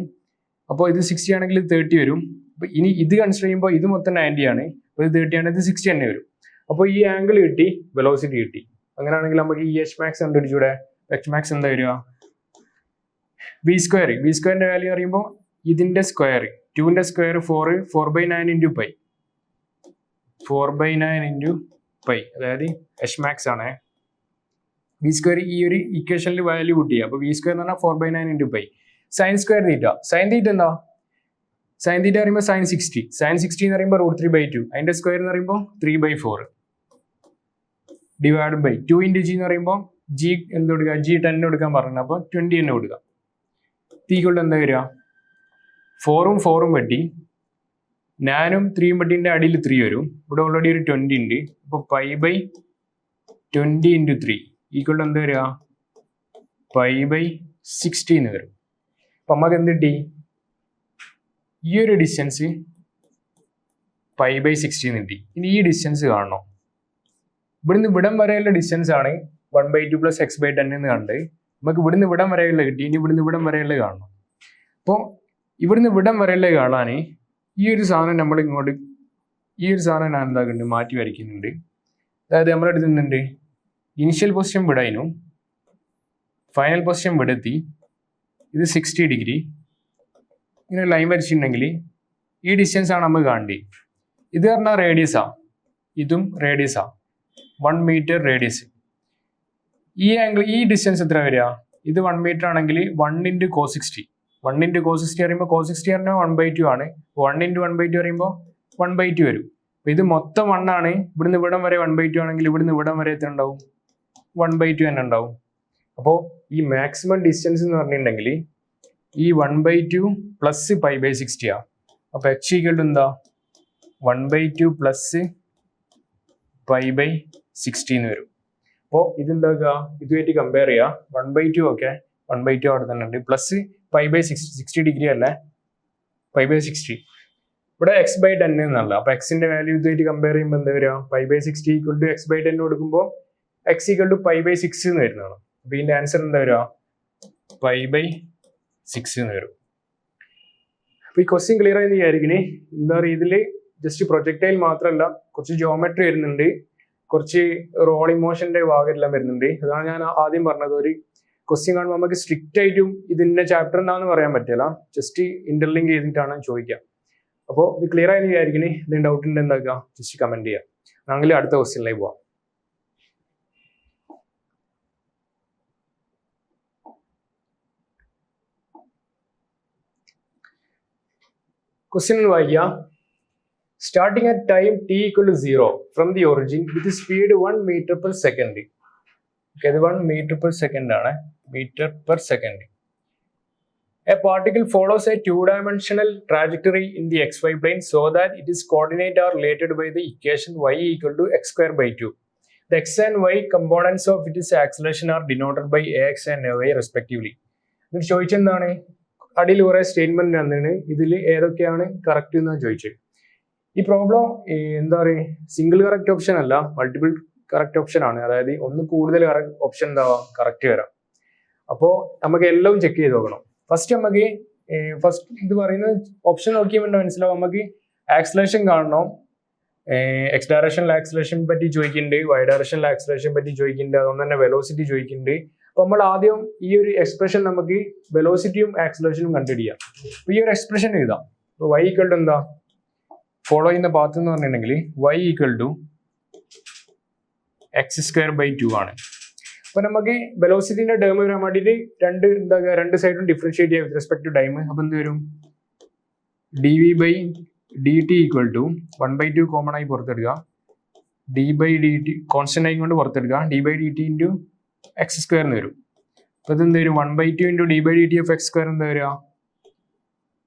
അപ്പോൾ ഇത് 60 ആണെങ്കിൽ ഇത് 30 വരും. അപ്പോൾ ഇനി ഇത് കൺസിഡർ ചെയ്യുമ്പോൾ ഇത് മൊത്തം 90 ആണ്. അപ്പോൾ ഇത് 30 ആണ്, ഇത് 60 തന്നെ വരും. അപ്പോൾ ഈ ആംഗിൾ കിട്ടി, വെലോസിറ്റി കിട്ടി. അങ്ങനെയാണെങ്കിൽ നമുക്ക് ഈ എച്ച് മാക്സ് കണ്ടുപിടിച്ചൂടെ? എച്ച് മാക്സ് എന്താ വരിക? B square. ബി സ്ക്വയറിന്റെ വാല്യൂ പറയുമ്പോൾ ഇതിന്റെ സ്ക്വയർ 2ന്റെ square 4/9 into pi. 4/9 into pi, അതായത് എച്ച് മാക്സ് ആണ്. ബി സ്ക്വയർ ഈ ഒരു ഇക്വേഷനിൽ വാല്യൂ കൂട്ടി. അപ്പോൾ ബി സ്ക്വയർ എന്ന് പറഞ്ഞാൽ 4/9 into pi. Sine square theta. Sine theta എന്താ? സൈൻ തീറ്റ പറയുമ്പോൾ സൈൻ 60. സൈൻ 60 എന്ന് പറയുമ്പോൾ √3/2. അതിന്റെ സ്ക്വയർ എന്ന് പറയുമ്പോൾ 3/4 ഡിവൈഡ് ബൈ 2 ഇൻറ്റു ജി എന്ന് പറയുമ്പോൾ ജി എന്ത് കൊടുക്കുക? G10 കൊടുക്കാൻ പറഞ്ഞു. അപ്പോൾ 20 തന്നെ കൊടുക്കുക. തീക്കൊണ്ട് എന്താ വരിക? 4ഉം 4ഉം വെട്ടി, 9ഉം 3ഉം വെട്ടിൻ്റെ അടിയിൽ 3 വരും. ഇവിടെ ഓൾറെഡി ഒരു 20 ഉണ്ട്. അപ്പോൾ π/20 ഇൻറ്റു 3 ഈക്വൾ എന്താ വരിക? π/60 എന്ന് വരും. അപ്പം നമുക്ക് എന്ത് കിട്ടി? ഈ ഒരു ഡിസ്റ്റൻസ് π/60 എന്ന് കിട്ടി. ഇനി ഈ ഡിസ്റ്റൻസ് കാണണം. ഇവിടുന്ന് ഇവിടം വരെയുള്ള ഡിസ്റ്റൻസ് ആണ് 1/2 + x/10 എന്ന് കണ്ട് നമുക്ക് ഇവിടുന്ന് ഇവിടം വരെയുള്ള കിട്ടി. ഇനി ഇവിടുന്ന് ഇവിടം വരെയുള്ള കാണണം. അപ്പോൾ ഇവിടുന്ന് ഇവിടം വരെയുള്ള കാണാൻ ഈ ഒരു സാധനം നമ്മൾ ഇങ്ങോട്ട് ഈ ഒരു സാധനം ഞാൻ എന്താക്കുന്നുണ്ട്? മാറ്റി വരയ്ക്കുന്നുണ്ട്. അതായത് നമ്മുടെ അടുത്ത് നിന്നുണ്ട് ഇനിഷ്യൽ പൊസിഷൻ വിടാനും ഫൈനൽ പൊസിഷൻ വിടെത്തി. ഇത് 60 ഡിഗ്രി ഇങ്ങനെ ലൈൻ വരച്ചിട്ടുണ്ടെങ്കിൽ ഈ ഡിസ്റ്റൻസ് ആണ് നമ്മൾ കാണേണ്ടത്. ഇത് പറഞ്ഞാൽ റേഡിയസാ, ഇതും റേഡിയസാ, 1 മീറ്റർ റേഡിയസ്. ഈ ആംഗിൾ ഈ ഡിസ്റ്റൻസ് എത്ര വരിക? ഇത് 1 മീറ്റർ ആണെങ്കിൽ 1 × cos60. 1 × cos60 പറയുമ്പോൾ cos60 പറഞ്ഞാൽ 1/2 ആണ്. 1 × 1/2 പറയുമ്പോൾ 1/2 വരും. അപ്പോൾ ഇത് മൊത്തം 1 ആണ്. ഇവിടുന്ന് ഇവിടം വരെ 1/2 ആണെങ്കിൽ ഇവിടുന്ന് ഇവിടം വരെ എത്ര ഉണ്ടാവും? 1/2 തന്നെ ഉണ്ടാവും. അപ്പോൾ ഈ മാക്സിമം ഡിസ്റ്റൻസ് എന്ന് പറഞ്ഞിട്ടുണ്ടെങ്കിൽ ഈ 1/2 പ്ലസ് π/60 ആ. അപ്പോൾ h = എന്താ? 1/2 പ്ലസ് π/60 എന്ന് വരും. അപ്പോൾ ഇതെന്താക്കുക? ഇതുമായിട്ട് കമ്പയർ ചെയ്യുക. 1/2 ഓക്കെ, 1/2 അവിടെ തന്നെ ഉണ്ട്. പ്ലസ് π/60 ഡിഗ്രി അല്ലേ? π/60 ഇവിടെ x/10 എന്നല്ല. അപ്പോൾ എക്സിന്റെ വാല്യൂ ഇതുമായിട്ട് കമ്പയർ ചെയ്യുമ്പോൾ എന്താ വരിക? π/60 = x/10 കൊടുക്കുമ്പോൾ x = π/6 എന്ന് വരുന്നതാണ്. അപ്പോൾ ഇതിന്റെ ആൻസർ എന്താ വരിക? π/6 എന്ന് വരും. അപ്പോൾ ഈ ക്വസ്റ്റ്യൻ ക്ലിയർ ആയെന്ന് വിചാരിക്കണേ. എന്താ പറയുക, ഇതിൽ ജസ്റ്റ് പ്രൊജക്ടൈൽ മാത്രമല്ല കുറച്ച് ജിയോമെട്രി വരുന്നുണ്ട്, കുറച്ച് റോളിംഗ് മോഷന്റെ ഭാഗമെല്ലാം വരുന്നുണ്ട്. അതാണ് ഞാൻ ആദ്യം പറഞ്ഞത്. ഒരു ക്വസ്റ്റ്യൻ കാണുമ്പോൾ നമുക്ക് സ്ട്രിക്റ്റ് ആയിട്ടും ഇതിന്റെ ചാപ്റ്റർ എന്താണെന്ന് പറയാൻ പറ്റില്ല. ജസ്റ്റ് ഇന്റർലിങ്ക് ചെയ്തിട്ടാണ് ചോദിക്കുക. അപ്പോൾ ഇത് ക്ലിയർ ആയെന്ന് വിചാരിക്കണേ. ഇതിന് ഡൗട്ട് ഉണ്ട് എന്താക്കുക? ജസ്റ്റ് കമന്റ് ചെയ്യുക. ആണെങ്കിൽ അടുത്ത ക്വസ്റ്റ്യനിലേക്ക് പോവാം. ക്വസ്റ്റ്യൻ വായിക്കുക. Starting at time t = 0 from the origin with speed 1 meter per second. Okay, ഇത് 1 meter per second ആണ്. meter per second. A particle follows a two-dimensional trajectory in the xy plane so that its coordinates are related by the equation y = x²/2. The x and y components of its acceleration are denoted by ax and ay respectively. ഇത് ചോദിച്ചെന്താണ്? അടിയിൽ കുറെ statement തന്നിട്ട് ഇതിൽ ഏതൊക്കെയാണ് correct എന്നാണ് ചോദിച്ചത്. ഈ problem എന്താ പറയുക, സിംഗിൾ കറക്റ്റ് ഓപ്ഷൻ അല്ല, മൾട്ടിപ്പിൾ കറക്റ്റ് ഓപ്ഷൻ ആണ്. അതായത് ഒന്ന് കൂടുതൽ ഓപ്ഷൻ എന്താവാം, കറക്റ്റ് വരാം. അപ്പോൾ നമുക്ക് എല്ലാം ചെക്ക് ചെയ്ത് നോക്കണം. ഫസ്റ്റ് ഇത് പറയുന്ന ഓപ്ഷൻ നോക്കിയാൽ മനസ്സിലാവും. നമുക്ക് ആക്സലേഷൻ കാണണം, എക്സ് ഡയറക്ഷനിൽ ആക്സലേഷൻ പറ്റി ചോദിക്കുന്നുണ്ട്, വൈ ഡയറക്ഷനിൽ ആക്സലേഷൻ പറ്റി ചോദിക്കുന്നുണ്ട്, അതുകൊണ്ട് തന്നെ വെലോസിറ്റി ചോദിക്കുന്നുണ്ട്, അപ്പോൾ നമ്മൾ ആദ്യം ഈ ഒരു എക്സ്പ്രഷൻ നമുക്ക് വെലോസിറ്റിയും ആക്സിലറേഷനും കണ്ടുപിടിക്കാം. അപ്പോൾ ഈ ഒരു എക്സ്പ്രഷൻ എഴുതാം. അപ്പോൾ y ഈക്വൽ ടു എന്താ, ഫോളോ ചെയ്യുന്ന പാത്ത് എന്ന് പറഞ്ഞിട്ടുണ്ടെങ്കിൽ y ഈക്വൽ ടു x²/2 ആണ്. അപ്പോൾ നമുക്ക് വെലോസിറ്റിന്റെ ടേം വരാൻ വേണ്ടിയിട്ട് രണ്ട് സൈഡും ഡിഫറൻഷിയേറ്റ് ചെയ്യാം വിത്ത് റെസ്പെക്ട് ടു ടൈം. അപ്പോൾ എന്ത് വരും, dv/dt ഈക്വൽ ടു 1/2 കോമൺ ആയി പുറത്തെടുക്കുക, d/dt കോൺസ്റ്റന്റ് ആയി കൊണ്ട് പുറത്തെടുക്കുക, d/dt ഇൻറ്റു x² എന്ന് വരും. അപ്പോൾ ഇതെന്ത് വരും, 1/2 ഇൻറ്റു d/dt ഓഫ് x² എന്താ വരിക,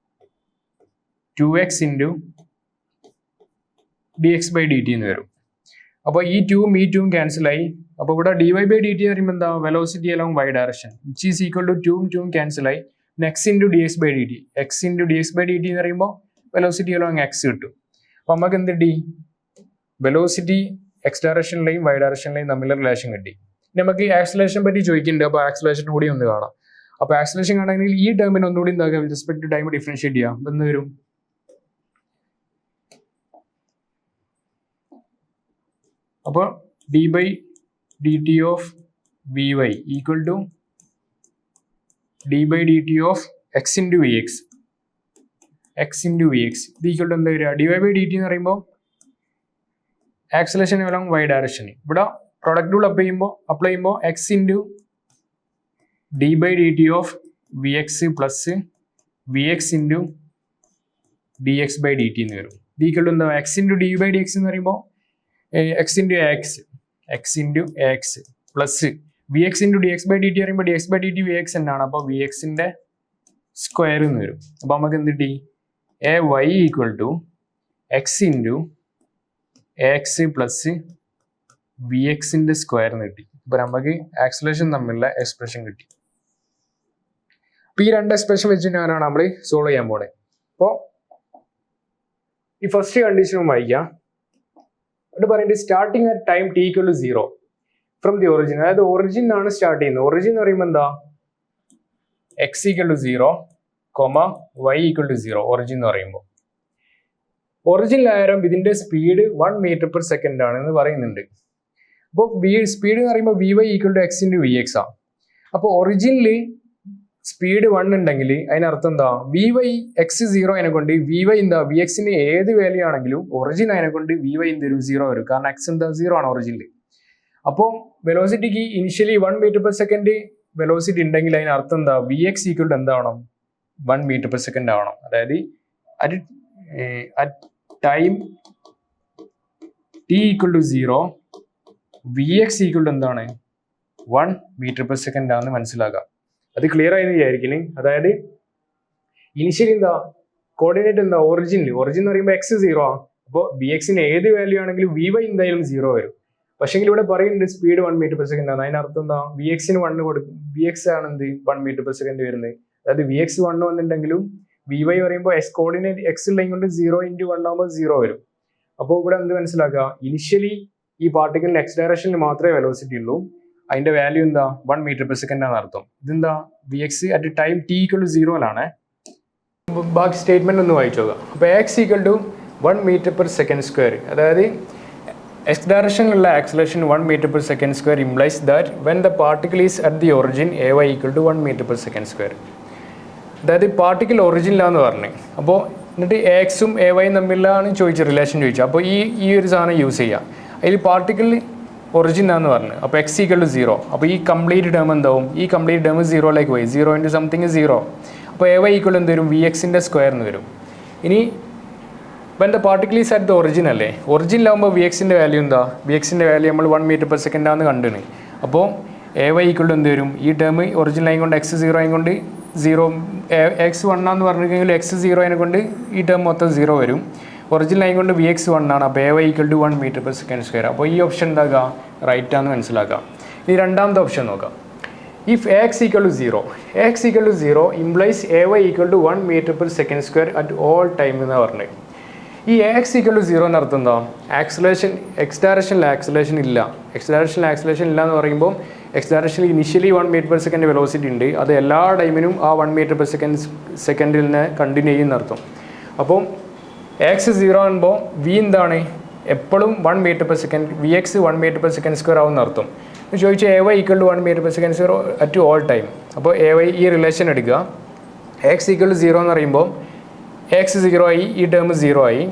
2x ഇൻറ്റു dx/dt എന്ന് വരും. അപ്പോൾ ഈ 2ഉം ഈ 2ഉം ക്യാൻസൽ ആയി. അപ്പോൾ ഇവിടെ dy/dt എന്ന് പറയുമ്പോൾ എന്താ, velocity along y direction which is equal to 2ഉം 2ഉം ക്യാൻസൽ ആയി, x into dx/dt, x into dx/dt എന്ന് പറയുമ്പോൾ വെലോസിറ്റി അലോങ് x കിട്ടും. അപ്പോൾ നമുക്ക് എന്ത് കിട്ടി, വെലോസിറ്റി x ഡയറക്ഷനിലെയും y ഡയറക്ഷനിലെയും തമ്മിലുള്ള റിലേഷൻ കിട്ടി. നമുക്ക് ആക്സിലറേഷൻ പറ്റി ചോദിക്കുന്നുണ്ട്. അപ്പോൾ ആക്സിലറേഷൻ കൂടി ഒന്ന് കാണാം. അപ്പോൾ ആക്സിലറേഷൻ കാണണമെങ്കിൽ ഈ ടേമിന് ഒന്നുകൂടി എന്താക്കുക, with respect to time differentiate ചെയ്യാം. അപ്പോൾ എന്ത് വരും, അപ്പോൾ d/dt of vy equal to d/dt of x into vx, ഇത് ഈക്വൽ ടു എന്താ വരിക, dy/dt എന്ന് പറയുമ്പോൾ ആക്സിലറേഷൻ അലോങ് y ഡയറക്ഷൻ. ഇവിടെ പ്രൊഡക്റ്റ് റൂൾ അപ്ലൈ ചെയ്യുമ്പോൾ x into d/dt of vx plus vx into dx/dt എന്ന് വരും. ഇത് ഈക്വൽ ടു എന്താ, x ഇൻറ്റു d/dx എന്ന് പറയുമ്പോൾ x into ax plus vx into dx/dt പറയുമ്പോൾ dx/dt vx എന്നാണ്. അപ്പോൾ vxന്റെ സ്ക്വയർ എന്ന് വരും. അപ്പോൾ നമുക്ക് എന്ത് കിട്ടി, ay equal to x into ax plus vxന്റെ സ്ക്വയർ എന്ന് കിട്ടി. അപ്പോൾ നമുക്ക് ആക്സിലറേഷൻ തമ്മിലുള്ള എക്സ്പ്രഷൻ കിട്ടി. അപ്പോൾ ഈ രണ്ട് എക്സ്പ്രഷൻ വെച്ചിട്ടാണ് നമ്മൾ സോൾവ് ചെയ്യാൻ പോണേ. അപ്പോൾ ഈ ഫസ്റ്റ് കണ്ടീഷനും വായിക്കാം. അത് പറയുന്നത് starting at time t equal to 0 from the origin. അതായത് ഒറിജിൻ ആണ് സ്റ്റാർട്ട് ചെയ്യുന്നത്. ഒറിജിൻ എന്ന് പറയുമ്പോൾ എന്താ, x equal to 0, y equal to 0 origin എന്ന് പറയുമ്പോൾ. ഒറിജിനിലായാലും ഇതിന്റെ സ്പീഡ് 1 മീറ്റർ/സെക്കൻഡ് ആണെന്ന് പറയുന്നുണ്ട്. അപ്പോൾ സ്പീഡ് എന്ന് പറയുമ്പോൾ vy equal to x into vx ആണ്. അപ്പോൾ ഒറിജിനിൽ സ്പീഡ് 1 ഉണ്ടെങ്കിൽ അതിനർത്ഥം എന്താ, vy x 0 അതിനെ കൊണ്ട് vy എന്താ, vxന്റെ ഏത് വാല്യൂ ആണെങ്കിലും ഒറിജിൻ അതിനെ കൊണ്ട് vy എന്തൊരു 0 വരും. കാരണം x എന്താ 0 ആണ് ഒറിജിനിൽ. അപ്പോൾ വെലോസിറ്റിക്ക് ഇനിഷ്യലി 1 മീറ്റർ/സെക്കൻഡ് വെലോസിറ്റി ഉണ്ടെങ്കിൽ അതിനർത്ഥം എന്താ, vx ഈക്വൽ ടു എന്താവണം, 1 മീറ്റർ/സെക്കൻഡ് ആവണം. അതായത് at time t equal to 0 vx equal to എന്താണ്, 1 മീറ്റർ/സെക്കൻഡ് ആണെന്ന് മനസ്സിലാക്കാം. അത് ക്ലിയർ ആയെന്ന് വിചാരിക്കുന്നു. അതായത് ഇനിഷ്യലി എന്താ, കോർഡിനേറ്റ് എന്താ, ഒറിജിൻ എന്ന് പറയുമ്പോൾ x 0 ആണ്. അപ്പോൾ vxന്റെ ഏത് വാല്യൂ ആണെങ്കിലും vy എന്തായാലും 0 വരും. പക്ഷെങ്കിൽ ഇവിടെ പറയുന്നുണ്ട് സ്പീഡ് 1 മീറ്റർ/സെക്കൻഡ് ആണ്. അതിനർത്ഥം എന്താ, vxന് 1 കൊടുക്കും, vx ആണ് എന്ത് 1 മീറ്റർ/സെക്കൻഡ് വരുന്നത്. അതായത് vx 1 വന്നിട്ടുണ്ടെങ്കിലും vy പറയുമ്പോൾ x കോർഡിനേറ്റ് x ഉള്ളതും കൊണ്ട് 0 ഇൻറ്റു 1 ആകുമ്പോൾ 0 വരും. അപ്പോൾ ഇവിടെ എന്ത് മനസ്സിലാക്കുക, ഇനിഷ്യലി ഈ പാർട്ടിക്കിളിന് x ഡയറക്ഷനിൽ മാത്രമേ വെലോസിറ്റി ഉള്ളൂ. അതിന്റെ വാല്യൂ എന്താ, 1 മീറ്റർ/സെക്കൻഡ് ആണ് അർത്ഥം. ഇതെന്താ, vx at time t equal to 0 ബാക്കി സ്റ്റേറ്റ്മെന്റ് ഒന്ന് വായിച്ചു നോക്കാം. അപ്പോൾ x ഈക്വൽ ടു 1 മീറ്റർ/സെക്കൻഡ്². അതായത് x ഡയറക്ഷനിലുള്ള acceleration 1 metre per second squared implies that when the particle is at the origin ay equal to 1 metre per second squared. അതായത് പാർട്ടിക്കിൾ ഒറിജിനിലാന്ന് പറഞ്ഞു. അപ്പോൾ എന്നിട്ട് എക്സും ay തമ്മിലാണ് റിലേഷൻ ചോദിച്ചത്. അപ്പോൾ ഈ ഒരു സാധനം യൂസ് ചെയ്യാം. അതിൽ പാർട്ടിക്കിൾ ഒറിജിനാന്ന് പറഞ്ഞു. അപ്പോൾ x ഈക്വൽ ടു 0. അപ്പോൾ ഈ കംപ്ലീറ്റ് ടേം എന്താവും, ഈ കംപ്ലീറ്റ് ടേം 0 പോയി. 0 ഇൻറ്റു സംതിങ് 0. അപ്പോൾ ay ഈക്വൽ എന്ത് വരും, vxന്റെ സ്ക്വയർ എന്ന് വരും. ഇനി when the particle is at the origin അല്ലേ, ഒറിജിനിലാകുമ്പോൾ vxന്റെ വാല്യൂ എന്താ, vxന്റെ വാല്യൂ നമ്മൾ 1 മീറ്റർ/സെക്കൻഡ് ആണെന്ന് കണ്ടിന്. അപ്പോൾ ay ഈക്വൽ എന്ത് വരും, ഈ ടേം ഒറിജിനലായി കൊണ്ട് x 0 ആയി കൊണ്ട് 0, x 1 ആണെന്ന് പറഞ്ഞിട്ടുണ്ടെങ്കിൽ x 0 അതിനെ കൊണ്ട് ഈ ടേം മൊത്തം 0 വരും. ഒറിജിനലായി കൊണ്ട് vx 1 ആണ്. അപ്പോൾ ay ഈക്വൽ ടു 1 മീറ്റർ/സെക്കൻഡ്². അപ്പോൾ ഈ ഓപ്ഷൻ എന്താക്കുക, റൈറ്റ് ആണെന്ന് മനസ്സിലാക്കാം. ഇനി രണ്ടാമത്തെ ഓപ്ഷൻ നോക്കാം. If x equal to 0 implies ay equal to 1 metre per second squared at all time എന്ന് പറഞ്ഞത്. ഈ x ഈക്വൽ ടു 0 എന്നർത്ഥം എന്താ, ആക്സിലേഷൻ x ഡയറക്ഷനിൽ ആക്സിലേഷൻ ഇല്ല. എന്ന് പറയുമ്പോൾ x ഡയറക്ഷനിൽ ഇനിഷ്യലി 1 മീറ്റർ/സെക്കൻഡ് വെലോസിറ്റി ഉണ്ട്. അത് എല്ലാ ടൈമിനും ആ 1 മീറ്റർ/സെക്കൻഡിൽ കണ്ടിന്യൂ ചെയ്യുന്ന അർത്ഥം. അപ്പം x 0 ആകുമ്പോൾ v എന്താണ്, എപ്പോഴും 1 metre per second, v x 1 metre per second square ആവുന്ന അർത്ഥം. ചോദിച്ചാൽ a y equal to 1 metre per second square at all time. അപ്പോൾ എ വൈ ഈ റിലേഷൻ എടുക്കുക. എക്സ് ഈക്വൽ ടു 0 എന്ന് പറയുമ്പോൾ എക്സ് 0 ആയി, ഈ ടേം 0 ആയി.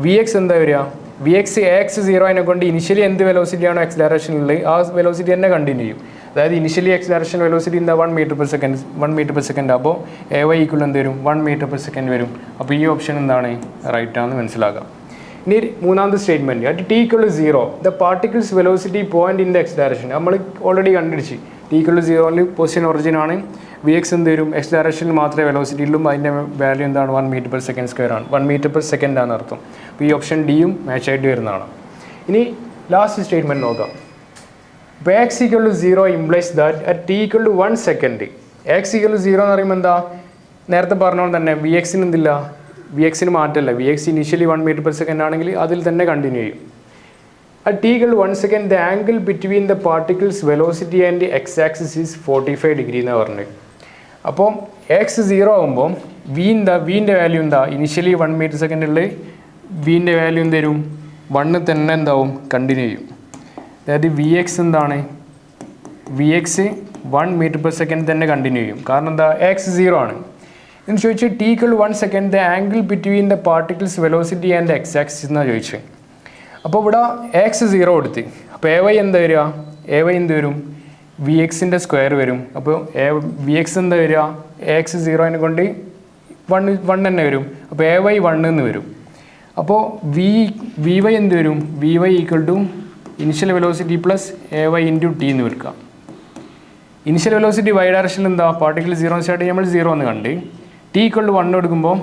വി എക്സ് എന്താ വരിക? വി എക്സ് എക്സ് 0 അതിനെ കൊണ്ട് ഇനിഷ്യലി എന്ത് വെലോസിറ്റിയാണോ എക്സ് ഡയറക്ഷനിലുള്ളത് ആ വെലോസിറ്റി തന്നെ കണ്ടിന്യൂ ചെയ്യും. അതായത് ഇനിഷ്യലി എക്സ് ഡയറക്ഷൻ വെലോസിറ്റി എന്താ 1 metre per second, 1 metre per second. അപ്പോൾ എ വൈ ഈക്വൽ എന്ത് വരും? 1 മീറ്റർ പെർ സെക്കൻഡ് വരും. അപ്പോൾ ഈ ഓപ്ഷൻ എന്താണ്? റൈറ്റ് ആണെന്ന് മനസ്സിലാക്കാം. ഇനി മൂന്നാമത്തെ statement, at T equal to 0 the particles velocity point in the x direction. നമ്മൾ ഓൾറെഡി കണ്ടുപിടിച്ച് t equal to 0 position origin ആണ്. വി എക്സ് എന്ത് വരും? എക്സ് ഡയറക്ഷനിൽ മാത്രമേ വെലോസിറ്റി ഉള്ളൂ. അതിൻ്റെ വാല്യൂ എന്താണ്? 1 മീറ്റർ പെർ സെക്കൻഡ് സ്ക്വയർ ആണ്. 1 മീറ്റർ പെർ സെക്കൻഡ് ആണ് അർത്ഥം. അപ്പോൾ ഈ ഓപ്ഷൻ ഡിയും മാച്ച് ആയിട്ട് വരുന്നതാണ്. ഇനി ലാസ്റ്റ് സ്റ്റേറ്റ്മെൻറ്റ് നോക്കാം. ഇപ്പോൾ x equal to 0 implies that at T equal to 1 second x equal to 0 എന്ന് പറയുമ്പോൾ എന്താ? നേരത്തെ പറഞ്ഞോണ്ട് തന്നെ വി എക്സിന് എന്തില്ല? വി എക്സിന് മാറ്റമല്ല. V X initially 1 metre per second ആണെങ്കിൽ അതിൽ തന്നെ കണ്ടിന്യൂ ചെയ്യും. At T equal to 1 second the angle between the particles velocity and X axis is 45 degree എന്നാണ് പറഞ്ഞത്. അപ്പോൾ എക്സ് 0 ആകുമ്പോൾ വീൻ്റെ വാല്യൂ എന്താ? ഇനിഷ്യലി 1 മീറ്റർ സെക്കൻഡിൽ വീൻ്റെ വാല്യൂ എന്ത് തരും? 1 തന്നെ എന്താവും? കണ്ടിന്യൂ ചെയ്യും. അതായത് വി എക്സ് എന്താണ്? V x 1 metre per second തന്നെ കണ്ടിന്യൂ ചെയ്യും. കാരണം എന്താ? എക്സ് 0 ആണ് എന്ന് ചോദിച്ചാൽ t equal 1 second the angle between the particles velocity and X axis എന്നാണ് ചോദിച്ചത്. അപ്പോൾ ഇവിടെ എക്സ് 0 കൊടുത്ത്, അപ്പോൾ എ വൈ എന്താ വരിക? എ വൈ എന്ത് വരും? വി എക്സിൻ്റെ സ്ക്വയർ വരും. അപ്പോൾ വി എക്സ് എന്താ വരിക? എക്സ് 0 കൊണ്ട് 1 തന്നെ വരും. അപ്പോൾ എ വൈ 1 എന്ന് വരും. അപ്പോൾ വി വൈ എന്ത് വരും? V y equal to initial velocity plus a y into T എന്ന് എടുക്കാം. ഇനിഷ്യൽ വെലോസിറ്റി വൈ ഡയറക്ഷനിൽ എന്താ? പാർട്ടിക്കിൾ 0 സ്റ്റാർട്ട് നമ്മൾ 0 എന്ന് കണ്ട് ടി ഈക്വൽ ടു 1 എടുക്കുമ്പോൾ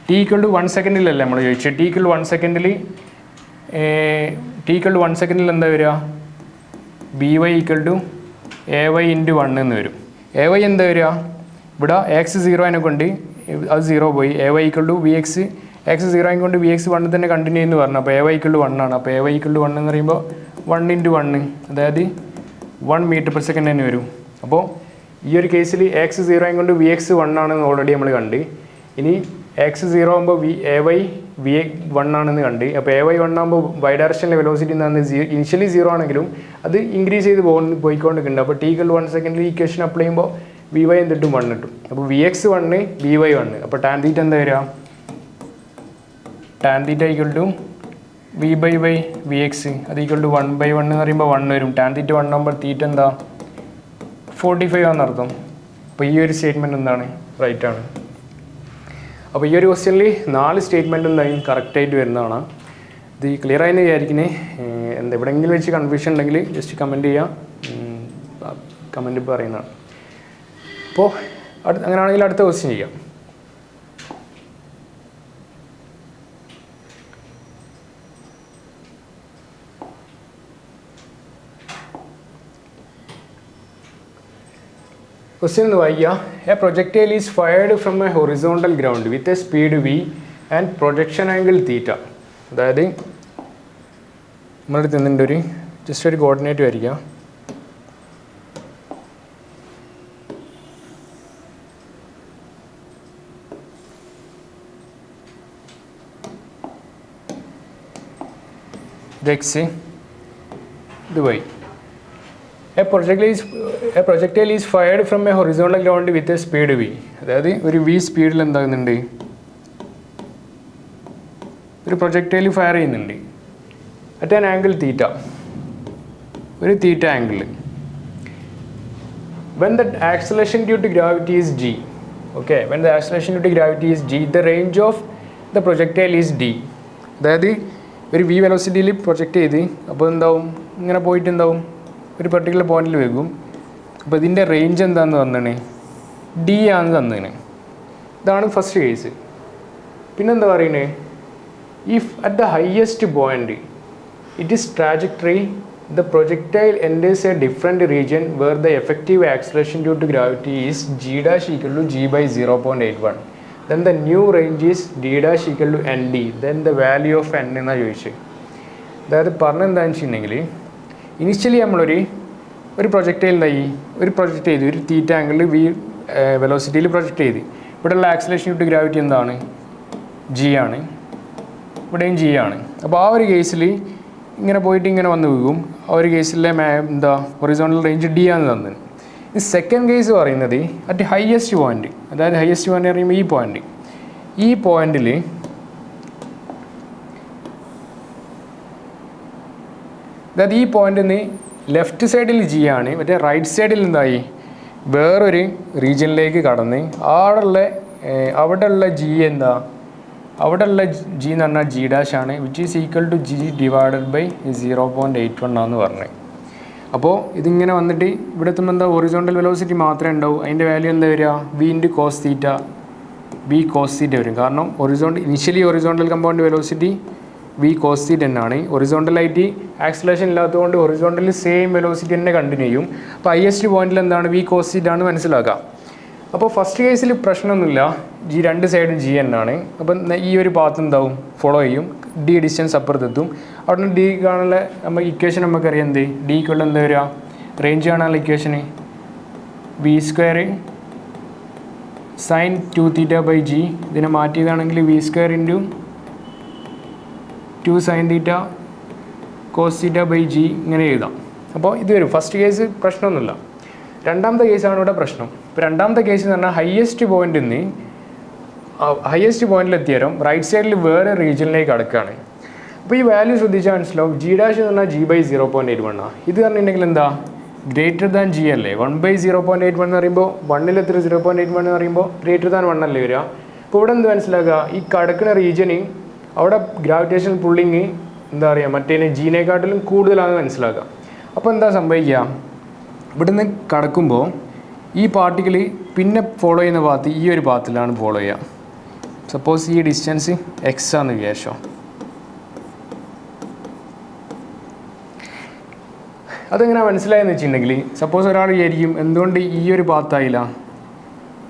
ടി ഈക്വൽ ടു 1 സെക്കൻഡിലല്ലേ നമ്മൾ ചോദിച്ചത്? ടി ഈക്വൽ ടു 1 സെക്കൻഡിൽ എന്താ വരിക? V y equal to a y into 1 എന്ന് വരും. എ വൈ എന്താ വരിക? ഇവിടെ എക്സ് 0 കൊണ്ട് അത് 0 പോയി. A y equal to v x x 0 കൊണ്ട് വി എക്സ് 1 തന്നെ കണ്ടിന്യൂ എന്ന് പറഞ്ഞു. അപ്പോൾ എ വൈ ഈക്വൽ ടു 1 ആണ്. അപ്പോൾ എ വൈ ഈക്വൽ ടു 1 എന്ന് പറയുമ്പോൾ 1 ഇൻറ്റു 1 അതായത് 1 മീറ്റർ പെർ സെക്കൻഡ് തന്നെ വരും. അപ്പോൾ ഈ ഒരു കേസിൽ എക്സ് 0 കൊണ്ട് വി എക്സ് 1 ആണെന്ന് ഓൾറെഡി നമ്മൾ കണ്ട്. ഇനി എക്സ് 0 ആകുമ്പോൾ എ വൈ വി 1 ആണെന്ന് കണ്ട്. അപ്പോൾ എ വൈ 1 ആകുമ്പോൾ വൈ ഡയറക്ഷനിലെ വെലോസിറ്റി എന്ന് ഇനിഷ്യലി 0 ആണെങ്കിലും അത് ഇൻക്രീസ് ചെയ്ത് പോയിക്കൊണ്ടിരിക്കുന്നുണ്ട്. അപ്പോൾ ടി ഈക്വൽ 1 സെക്കൻഡിൽ ഇക്വേഷൻ അപ്ലൈ ചെയ്യുമ്പോൾ വി വൈ എന്തിട്ടും 1 കിട്ടും. അപ്പോൾ വി എക്സ് 1 വി വൈ 1. അപ്പോൾ ടാൻ തീറ്റ എന്താ വരിക? Tan theta equal to v by y v x അത് ഈക്വൽ ടു 1/1 എന്ന് പറയുമ്പോൾ 1 വരും. ടാൻ തീറ്റ 1 ആകുമ്പോൾ തീറ്റ എന്താ? 45 ആണെന്നർത്ഥം. അപ്പോൾ ഈ ഒരു സ്റ്റേറ്റ്മെൻറ്റ് എന്താണ്? റൈറ്റ് ആണ്. അപ്പോൾ ഈ ഒരു ക്വസ്റ്റ്യനിൽ 4 സ്റ്റേറ്റ്മെൻറ്റ് എന്തായാലും കറക്റ്റായിട്ട് വരുന്നതാണ്. ഇത് ക്ലിയർ ആയെന്ന് വിചാരിക്കുന്നേ. എവിടെയെങ്കിലും വെച്ച് കൺഫ്യൂഷൻ ഉണ്ടെങ്കിൽ ജസ്റ്റ് കമൻറ്റ് ചെയ്യുക, കമൻറ്റ് പറയുന്നതാണ്. അപ്പോൾ അങ്ങനെയാണെങ്കിൽ അടുത്ത ക്വസ്റ്റ്യൻ ചെയ്യാം. ക്വസ്റ്റ്യൻ എന്ന് വായിക്കുക. A projectile is fired from a horizontal ground with a speed v and projection angle theta. അതായത് നമ്മളടുത്ത് നിന്നിൻ്റെ ഒരു ജസ്റ്റ് ഒരു കോർഡിനേറ്റ് വരിക. ഇത് എക്സ്, ഇത് Y. A projectile is fired from a horizontal ground with a speed v. അതായത് ഒരു v സ്പീഡിൽ എന്താകുന്നുണ്ട്? ഒരു പ്രൊജക്ടൈൽ ഫയർ ചെയ്യുന്നുണ്ട് അറ്റ് ആൻ ആംഗിൾ തീറ്റ, ഒരു theta angle. When the acceleration due to gravity is g, okay, when the acceleration due to gravity is g, the range of the projectile is d. അതായത് ഒരു v വെലോസിറ്റിയിൽ project ചെയ്ത് അപ്പോൾ എന്താവും? ഇങ്ങനെ പോയിട്ട് എന്താവും? ഒരു പെർട്ടിക്കുലർ പോയിന്റിൽ വെക്കും. അപ്പോൾ ഇതിൻ്റെ റേഞ്ച് എന്താണെന്ന് പറഞ്ഞാണ്? ഡി ആണ് തന്നതിന്. ഇതാണ് ഫസ്റ്റ് കേസ്. പിന്നെന്താ പറയുന്നത്? If at the highest point it is trajectory the projectile enters a different region where the effective acceleration due to gravity is g dash equal to g by 0.81. Then the new range is d dash equal to n d. Then the value of n എന്നാണ് ചോദിച്ചത്. അതായത് പറഞ്ഞെന്താണെന്ന് വെച്ചിട്ടുണ്ടെങ്കിൽ initially നമ്മളൊരു projectile എന്തായി? ഒരു project ചെയ്ത് ഒരു തീറ്റ ആംഗിളിൽ വി വെലോസിറ്റിയിൽ പ്രൊജക്റ്റ് ചെയ്ത് ഇവിടെയുള്ള ആക്സലേഷൻ ഡ്യൂ ടു ഗ്രാവിറ്റി എന്താണ്? ജി ആണ്. ഇവിടെയും ജി ആണ്. അപ്പോൾ ആ ഒരു കേസിൽ ഇങ്ങനെ പോയിട്ട് ഇങ്ങനെ വന്ന് വീഴും. ആ ഒരു കേസിലെ എന്താ ഹൊറിസോണ്ടൽ റേഞ്ച് ഡി ആണ് തന്നത്. ഈ സെക്കൻഡ് കേസ് പറയുന്നത് അറ്റ് ഹയസ്റ്റ് പോയിന്റ്, അതായത് ഹയസ്റ്റ് പോയിന്റ് പറയുമ്പോൾ ഈ പോയിന്റിൽ അതായത് ഈ പോയിന്റിൽ നിന്ന് ലെഫ്റ്റ് സൈഡിൽ ജി ആണ്, മറ്റേ റൈറ്റ് സൈഡിൽ എന്തായി വേറൊരു റീജിയനിലേക്ക് കടന്ന് അവിടെയുള്ള ജി എന്താ, അവിടെയുള്ള ജി എന്ന് പറഞ്ഞാൽ ജി ഡാഷ് ആണ്, which is equal to g divided by 0.81 ആണെന്ന് പറഞ്ഞത്. അപ്പോൾ ഇതിങ്ങനെ വന്നിട്ട് ഇവിടെ എത്തുമ്പോൾ എന്താ ഹൊറിസോണ്ടൽ വെലോസിറ്റി മാത്രമേ ഉണ്ടാവൂ. അതിൻ്റെ വാല്യൂ എന്താ വരിക, v into cos theta, v cos theta വരും. കാരണം initially horizontal compound velocity v cos theta തന്നെയാണ്. ഹൊറിസോണ്ടലായിട്ട് ആക്സിലേഷൻ ഇല്ലാത്തതുകൊണ്ട് ഹൊറിസോണ്ടലിൽ സെയിം വെലോസിറ്റി തന്നെ കണ്ടിന്യൂ ചെയ്യും. അപ്പോൾ ഹയസ്റ്റ് പോയിന്റിൽ എന്താണ് വി കോസ് തീറ്റ ആണ് മനസ്സിലാക്കുക. അപ്പോൾ ഫസ്റ്റ് കേസിൽ പ്രശ്നമൊന്നുമില്ല, ജി രണ്ട് സൈഡും ജി എന്നാണ്. അപ്പം ഈ ഒരു പാത്ത് എന്താവും ഫോളോ ചെയ്യും, ഡി ഡിസ്റ്റൻസ് അപ്പുറത്തെത്തും. അവിടെ നിന്ന് ഡി കാണാനുള്ള നമുക്ക് ഇക്വേഷൻ നമുക്കറിയാം, എന്ത് ഡിക്കുള്ള എന്താ വരിക, റേഞ്ച് കാണാനുള്ള ഇക്വേഷന് വി സ്ക്വയർ സൈൻ 2θ/g. ഇതിനെ മാറ്റിയതാണെങ്കിൽ V square into 2 sin θ cos θ/g ഇങ്ങനെ എഴുതാം. അപ്പോൾ ഇത് വരും. ഫസ്റ്റ് കേസ് പ്രശ്നമൊന്നുമില്ല. രണ്ടാമത്തെ കേസാണ് ഇവിടെ പ്രശ്നം. ഇപ്പോൾ രണ്ടാമത്തെ കേസ് എന്ന് പറഞ്ഞാൽ ഹയസ്റ്റ് പോയിന്റിൽ എത്തിയാലും റൈറ്റ് സൈഡിൽ വേറെ റീജിയനിലേക്ക് കടക്കുകയാണ്. അപ്പോൾ ഈ വാല്യൂ ശ്രദ്ധിച്ചാൽ മനസ്സിലാവും. ജി ഡാഷ് എന്ന് പറഞ്ഞാൽ g/0.81 ആണ്. ഇത് പറഞ്ഞിട്ടുണ്ടെങ്കിൽ എന്താ ഗ്രേറ്റർ ദാൻ ജി അല്ലേ. 1/0.81 എന്ന് പറയുമ്പോൾ 1ൽ എത്ര 0.81 എന്ന് പറയുമ്പോൾ ഗ്രേറ്റർ ദാൻ 1 അല്ലേ വരിക. അപ്പോൾ ഇവിടെ എന്ത് മനസ്സിലാക്കുക, ഈ കടക്കുന്ന റീജിയന് അവിടെ ഗ്രാവിറ്റേഷണൽ പുള്ളിങ് എന്താ പറയുക മറ്റേ ജീനേക്കാട്ടിലും കൂടുതലാണെന്ന് മനസ്സിലാക്കുക. അപ്പോൾ എന്താ സംഭവിക്കുക, ഇവിടുന്ന് കടക്കുമ്പോൾ ഈ പാർട്ടിക്കിൾ പിന്നെ ഫോളോ ചെയ്യുന്ന പാത്ത് ഈ ഒരു പാത്തിലാണ് ഫോളോ ചെയ്യുക. സപ്പോസ് ഈ ഡിസ്റ്റൻസ് എക്സ് ആണെന്ന് വിചാരിച്ചോ. അതെങ്ങനെ മനസ്സിലായെന്ന് വെച്ചിട്ടുണ്ടെങ്കിൽ സപ്പോസ് ഒരാൾ വിചാരിക്കും എന്തുകൊണ്ട് ഈ ഒരു പാത്തായില്ല,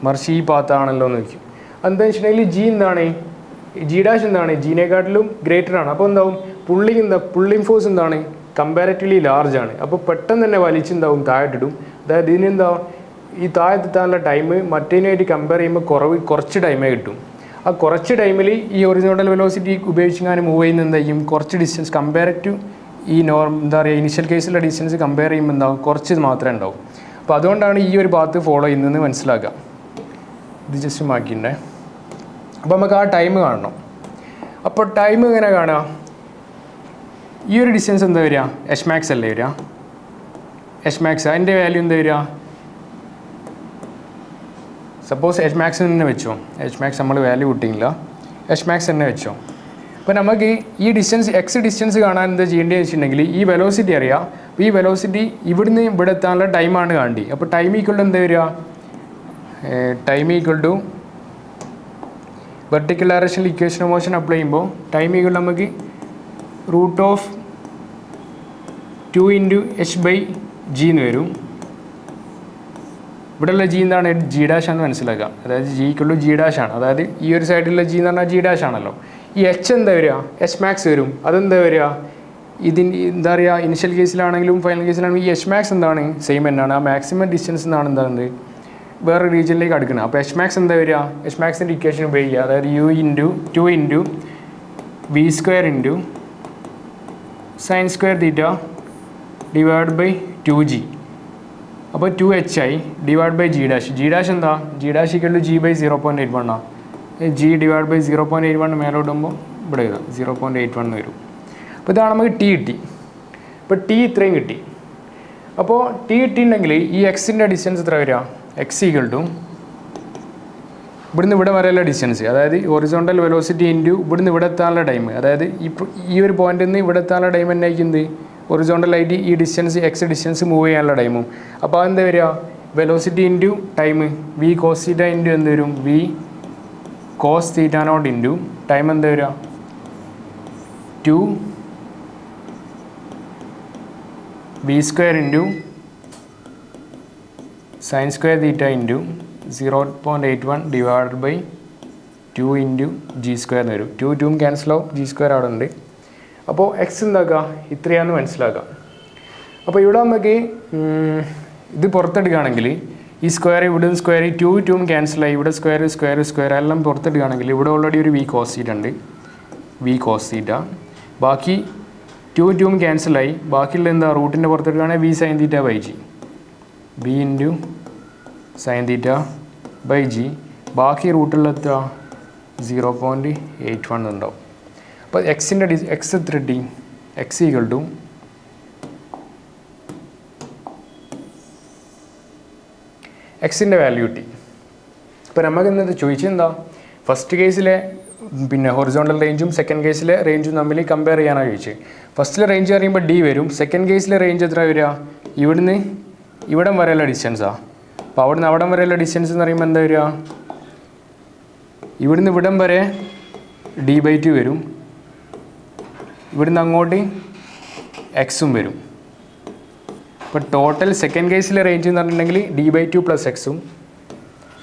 മറിച്ച് ഈ പാത്താണല്ലോ എന്ന് വെക്കും. എന്താണെന്ന് വെച്ചിട്ടുണ്ടെങ്കിൽ ജി എന്താണ്, ജി ഡാഷ് എന്താണ് ജീനേക്കാട്ടിലും ഗ്രേറ്റർ ആണ്. അപ്പോൾ എന്താവും പുള്ളിങ് ഫോഴ്സ് എന്താണ് കമ്പാരിറ്റീവ്ലി ലാർജ് ആണ്. അപ്പോൾ പെട്ടെന്ന് തന്നെ വലിച്ചെന്താവും താഴെട്ടിടും. അതായത് ഇതിനെന്താ ഈ താഴത്തെത്താനുള്ള ടൈം മറ്റേനായിട്ട് കമ്പയർ ചെയ്യുമ്പോൾ കുറച്ച് ടൈമേ കിട്ടും. ആ കുറച്ച് ടൈമിൽ ഈ ഹൊറിസോണ്ടൽ വെലോസിറ്റി ഉപയോഗിച്ചാൽ മൂവ് ചെയ്യുന്ന എന്തായിരിക്കും, കുറച്ച് ഡിസ്റ്റൻസ് കമ്പയർ ഈ എന്താ പറയുക ഇനിഷ്യൽ കേസിലുള്ള ഡിസ്റ്റൻസ് കമ്പയർ ചെയ്യുമ്പോൾ എന്താവും കുറച്ച് മാത്രമേ ഉണ്ടാവും. അപ്പോൾ അതുകൊണ്ടാണ് ഈ ഒരു പാത്ത് ഫോളോ ചെയ്യുന്നതെന്ന് മനസ്സിലാക്കുക. ഇത് ജസ്റ്റ് മാറ്റിണ്ടേ. അപ്പോൾ നമുക്ക് ആ ടൈം കാണണം. അപ്പോൾ ടൈം എങ്ങനെ കാണുക, ഈ ഒരു ഡിസ്റ്റൻസ് എന്താ വരിക, എച്ച് മാക്സ് അല്ലേ വരിക, എച്ച് മാക്സ്. അതിൻ്റെ വാല്യൂ എന്താ വരിക, സപ്പോസ് എച്ച് മാക്സ് തന്നെ വെച്ചോ. എച്ച് മാക്സ് നമ്മൾ വാല്യൂ കിട്ടിയില്ല, എച്ച് മാക്സ് തന്നെ വെച്ചോ. അപ്പോൾ നമുക്ക് ഈ ഡിസ്റ്റൻസ് എക്സ് ഡിസ്റ്റൻസ് കാണാൻ എന്താ ചെയ്യേണ്ടതെന്ന് വെച്ചിട്ടുണ്ടെങ്കിൽ ഈ വെലോസിറ്റി അറിയാം. അപ്പോൾ ഈ വെലോസിറ്റി ഇവിടുന്ന് ഇവിടെ എത്താനുള്ള ടൈമാണ് കാണേണ്ടത്. അപ്പോൾ ടൈം ഈക്വൽ ടു എന്താ വരിക, ടൈം ഈക്വൽ ടു വെർട്ടിക്കൽ ഡയറക്ഷനിൽ ഇക്വേഷൻ ഓഫ് മോഷൻ അപ്ലൈ ചെയ്യുമ്പോൾ ടൈം ഈക്വൽ നമുക്ക് √2 × h/g എന്ന് വരും. ഇവിടെയുള്ള ജി എന്താണ്, ജി ഡാഷ് ആണെന്ന് മനസ്സിലാക്കുക. അതായത് g equal to g dash ആണ്. അതായത് ഈ ഒരു സൈഡിലുള്ള ജി എന്ന് പറഞ്ഞാൽ ജി ഡാഷ് ആണല്ലോ. ഈ എച്ച് എന്താ വരിക, എച്ച് മാക്സ് വരും. അതെന്താ വരിക, എന്താ പറയുക ഇനിഷ്യൽ കേസിലാണെങ്കിലും ഫൈനൽ കേസിലാണെങ്കിലും ഈ എച്ച് മാക്സ് എന്താണ് സെയിം തന്നെയാണ്. ആ മാക്സിമം ഡിസ്റ്റൻസ് എന്നാണ് എന്താണ് വേറെ റീജിയനിലേക്ക് അടുക്കുന്നത്. അപ്പോൾ എച്ച് മാക്സ് എന്താ വരിക, എച്ച് മാക്സിൻ്റെ ഇക്വേഷൻ ഉപയോഗിക്കുക. അതായത് u × 2 × v² × sin² θ divide by 2g. അപ്പോൾ 2hi divide by G dash. G dash എന്താ, G dash equal to g/0.81 ആണ്. ജി ഡിവൈഡ് ബൈ 0.81 മേലോട്ടുമ്പോൾ ഇവിടെ എഴുതാം 0.81 വരും. അപ്പോൾ ഇതാണ് നമുക്ക് ടി കിട്ടി. ഇപ്പോൾ ടി ഇത്രയും കിട്ടി. അപ്പോൾ ടി കിട്ടിയിട്ടുണ്ടെങ്കിൽ ഈ എക്സിൻ്റെ ഡിസ്റ്റൻസ് എത്ര വരിക, എക്സ് ഈക്വൽ ടു ഇവിടുന്ന് ഇവിടെ വരെയുള്ള ഡിസ്റ്റൻസ്, അതായത് ഹൊറിസോണ്ടൽ വെലോസിറ്റി ഇൻറ്റു ഇവിടുന്ന് ഇവിടെ എത്താനുള്ള ടൈം. അതായത് ഈ ഒരു പോയിന്റിൽ നിന്ന് ഇവിടെ എത്താനുള്ള ടൈം തന്നെ ആയിരിക്കുന്നത് ഹൊറിസോണ്ടലായിട്ട് ഈ ഡിസ്റ്റൻസ് എക്സ് ഡിസ്റ്റൻസ് മൂവ് ചെയ്യാനുള്ള ടൈമും. അപ്പോൾ അതെന്താ വരിക, velocity into time v cos theta into എന്ത് വരും, വി കോസ് θ0 ഇൻറ്റു ടൈം എന്താ വരിക 2 v² into sin² θ into 0.81 divide by 2 into g² എന്ന് വരും. 2 ക്യാൻസൽ ആവും, g² അവിടെ ഉണ്ട്. അപ്പോൾ എക്സ് എന്താക്കുക ഇത്രയാണെന്ന് മനസ്സിലാക്കാം. അപ്പോൾ ഇവിടെ നമുക്ക് ഇത് പുറത്തെടുക്കുകയാണെങ്കിൽ ഈ സ്ക്വയർ ഇവിടുന്ന് സ്ക്വയർ 2 ക്യാൻസലായി, ഇവിടെ സ്ക്വയർ എല്ലാം പുറത്തെടുക്കുകയാണെങ്കിൽ ഇവിടെ ഓൾറെഡി ഒരു വി കോസ് തീറ്റ ഉണ്ട്. V cos theta. ബാക്കി 2 ക്യാൻസലായി. ബാക്കിയുള്ള എന്താ റൂട്ടിൻ്റെ പുറത്തെടുക്കുകയാണെങ്കിൽ V sine theta by G, V into sine theta by G. ബാക്കി റൂട്ടുള്ള എത്ര 0.81 ഉണ്ടാവും. അപ്പോൾ എക്സിൻ്റെ എക്സ് എത്ര കിട്ടി? എക്സ് ഈക്വൽ ടു എക്സിൻ്റെ വാല്യൂ കിട്ടി. ഇപ്പോൾ നമുക്ക് ഇന്നത്തെ ചോദിച്ചെന്താ ഫസ്റ്റ് കേസിലെ പിന്നെ ഹൊറിസോണ്ടൽ റേഞ്ചും സെക്കൻഡ് കേസിലെ റേഞ്ചും തമ്മിൽ കമ്പയർ ചെയ്യാനാണ് ചോദിച്ചത്. ഫസ്റ്റിലെ റേഞ്ച് പറയുമ്പോൾ ഡി വരും. സെക്കൻഡ് കേസിലെ റേഞ്ച് എത്ര വരിക? ഇവിടുന്ന് ഇവിടം വരെയുള്ള ഡിസ്റ്റൻസാണ്. അപ്പോൾ അവിടുന്ന് അവിടം വരെയുള്ള ഡിസ്റ്റൻസ് എന്ന് പറയുമ്പോൾ എന്താ വരിക? ഇവിടുന്ന് ഇവിടം വരെ d/2 വരും. ഇവിടുന്ന് അങ്ങോട്ട് എക്സും വരും. ഇപ്പോൾ ടോട്ടൽ സെക്കൻഡ് കേസിലെ റേഞ്ച് എന്ന് പറഞ്ഞിട്ടുണ്ടെങ്കിൽ d/2 പ്ലസ് എക്സും,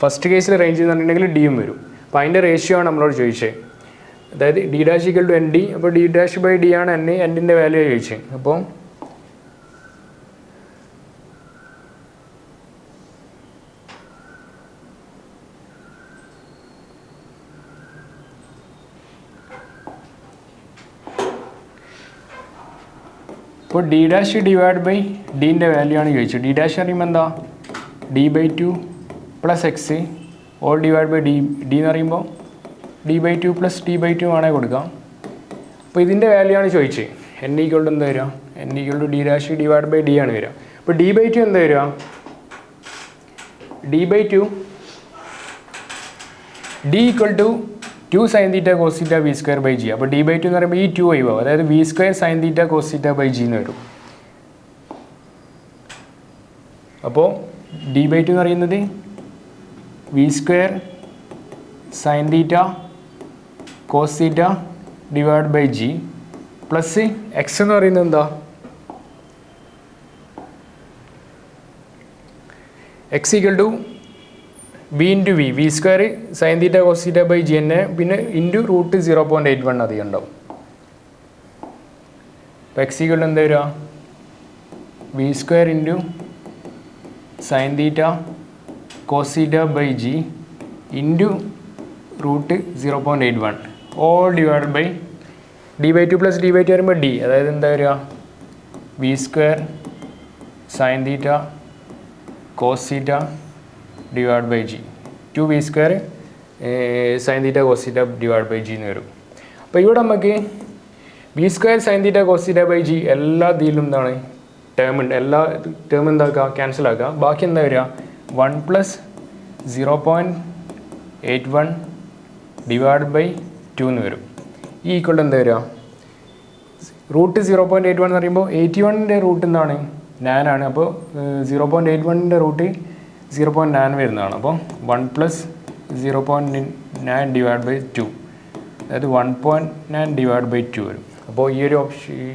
ഫസ്റ്റ് കേസിലെ റേഞ്ച് എന്ന് പറഞ്ഞിട്ടുണ്ടെങ്കിൽ ഡിയും വരും. അപ്പോൾ അതിൻ്റെ റേഷ്യോ ആണ് നമ്മളോട് ചോദിച്ചത്. അതായത് d' = nd. അപ്പോൾ d'/d ആണ് എൻ്റെ വാല്യൂ ചോദിച്ചത്. അപ്പോൾ ഇപ്പോൾ d'/dൻ്റെ വാല്യൂ ആണ് ചോദിച്ചത്. d' പറയുമ്പോൾ എന്താ d/2 plus x all divide by d എന്ന് പറയുമ്പോൾ d/2 പ്ലസ് d/2 ആണേ കൊടുക്കാം. അപ്പോൾ ഇതിൻ്റെ വാല്യൂ ആണ് ചോദിച്ചത്. n = എന്താ വരിക? n = d'/d ആണ് വരിക. അപ്പോൾ d/2 എന്താ വരിക? d/2 d = 2 sin θ cos θ v²/g. അപ്പോൾ d/2 എന്ന് പറയുമ്പോൾ ഈ 2 ഒഴിവാകും. അതായത് v² sin θ cos θ/g എന്ന് വരും. അപ്പോൾ d/2 എന്ന് പറയുന്നത് v² sin θ cos θ/g plus X എന്ന് പറയുന്നത് എന്താ? X equal to v into v² sin θ cos θ/g തന്നെ, പിന്നെ ഇൻറ്റു റൂട്ട് 0.81 അധികം ഉണ്ടാവും. അപ്പോൾ എക്സ് ഈക്വൽ ടു എന്താ വരിക? v² into sin θ cos θ/g into root 0.81 all divide by d/2 plus d/2 വരുമ്പോൾ d, അതായത് എന്താ വരിക? v² sin θ cos θ/g 2v² sin θ cos θ/g എന്ന് വരും. അപ്പോൾ ഇവിടെ നമുക്ക് v² sin θ cos θ/g എല്ലാ ഇതിലും എന്താണ് ടേം ഉണ്ട്. എല്ലാ ടേം എന്താക്കുക? ക്യാൻസൽ ആക്കുക. ബാക്കി എന്താ വരിക? 1 പ്ലസ് 0.81 ഡിവൈഡ് ബൈ 2 എന്ന് വരും. ഈ ഈക്വൽ എന്താ വരിക? റൂട്ട് 0.81 എന്ന് പറയുമ്പോൾ 81ൻ്റെ റൂട്ട് എന്താണ്? 9 ആണ്. അപ്പോൾ 0.81ൻ്റെ റൂട്ട് 0.9 വരുന്നതാണ്. അപ്പോൾ 1 പ്ലസ് 0.9 ഡിവൈഡ് ബൈ 2, അതായത് 1.9 ഡിവൈഡ് ബൈ 2 വരും. അപ്പോൾ ഈ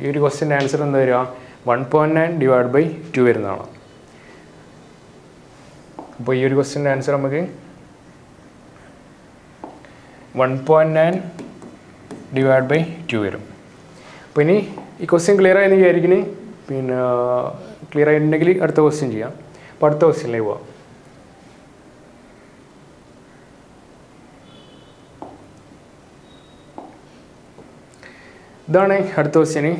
ഒരു ക്വസ്റ്റ്യൻ്റെ ആൻസർ എന്താ വരിക? 1.9 ഡിവൈഡ് ബൈ 2 വരുന്നതാണ്. അപ്പോൾ ഈ ഒരു ക്വസ്റ്റ്യൻ്റെ ആൻസർ നമുക്ക് 1.9 ഡിവൈഡ് ബൈ 2 വരും. അപ്പോൾ ഇനി ഈ ക്വസ്റ്റ്യൻ ക്ലിയർ ആയെന്ന് വിചാരിക്കുന്നു. പിന്നെ ക്ലിയർ ആയിട്ടുണ്ടെങ്കിൽ അടുത്ത ക്വസ്റ്റ്യൻ ചെയ്യാം. അപ്പോൾ അടുത്ത ക്വസ്റ്റ്യനിലേക്ക് പോവാം. ഇതാണ് അടുത്ത ക്വസ്റ്റ്യന്.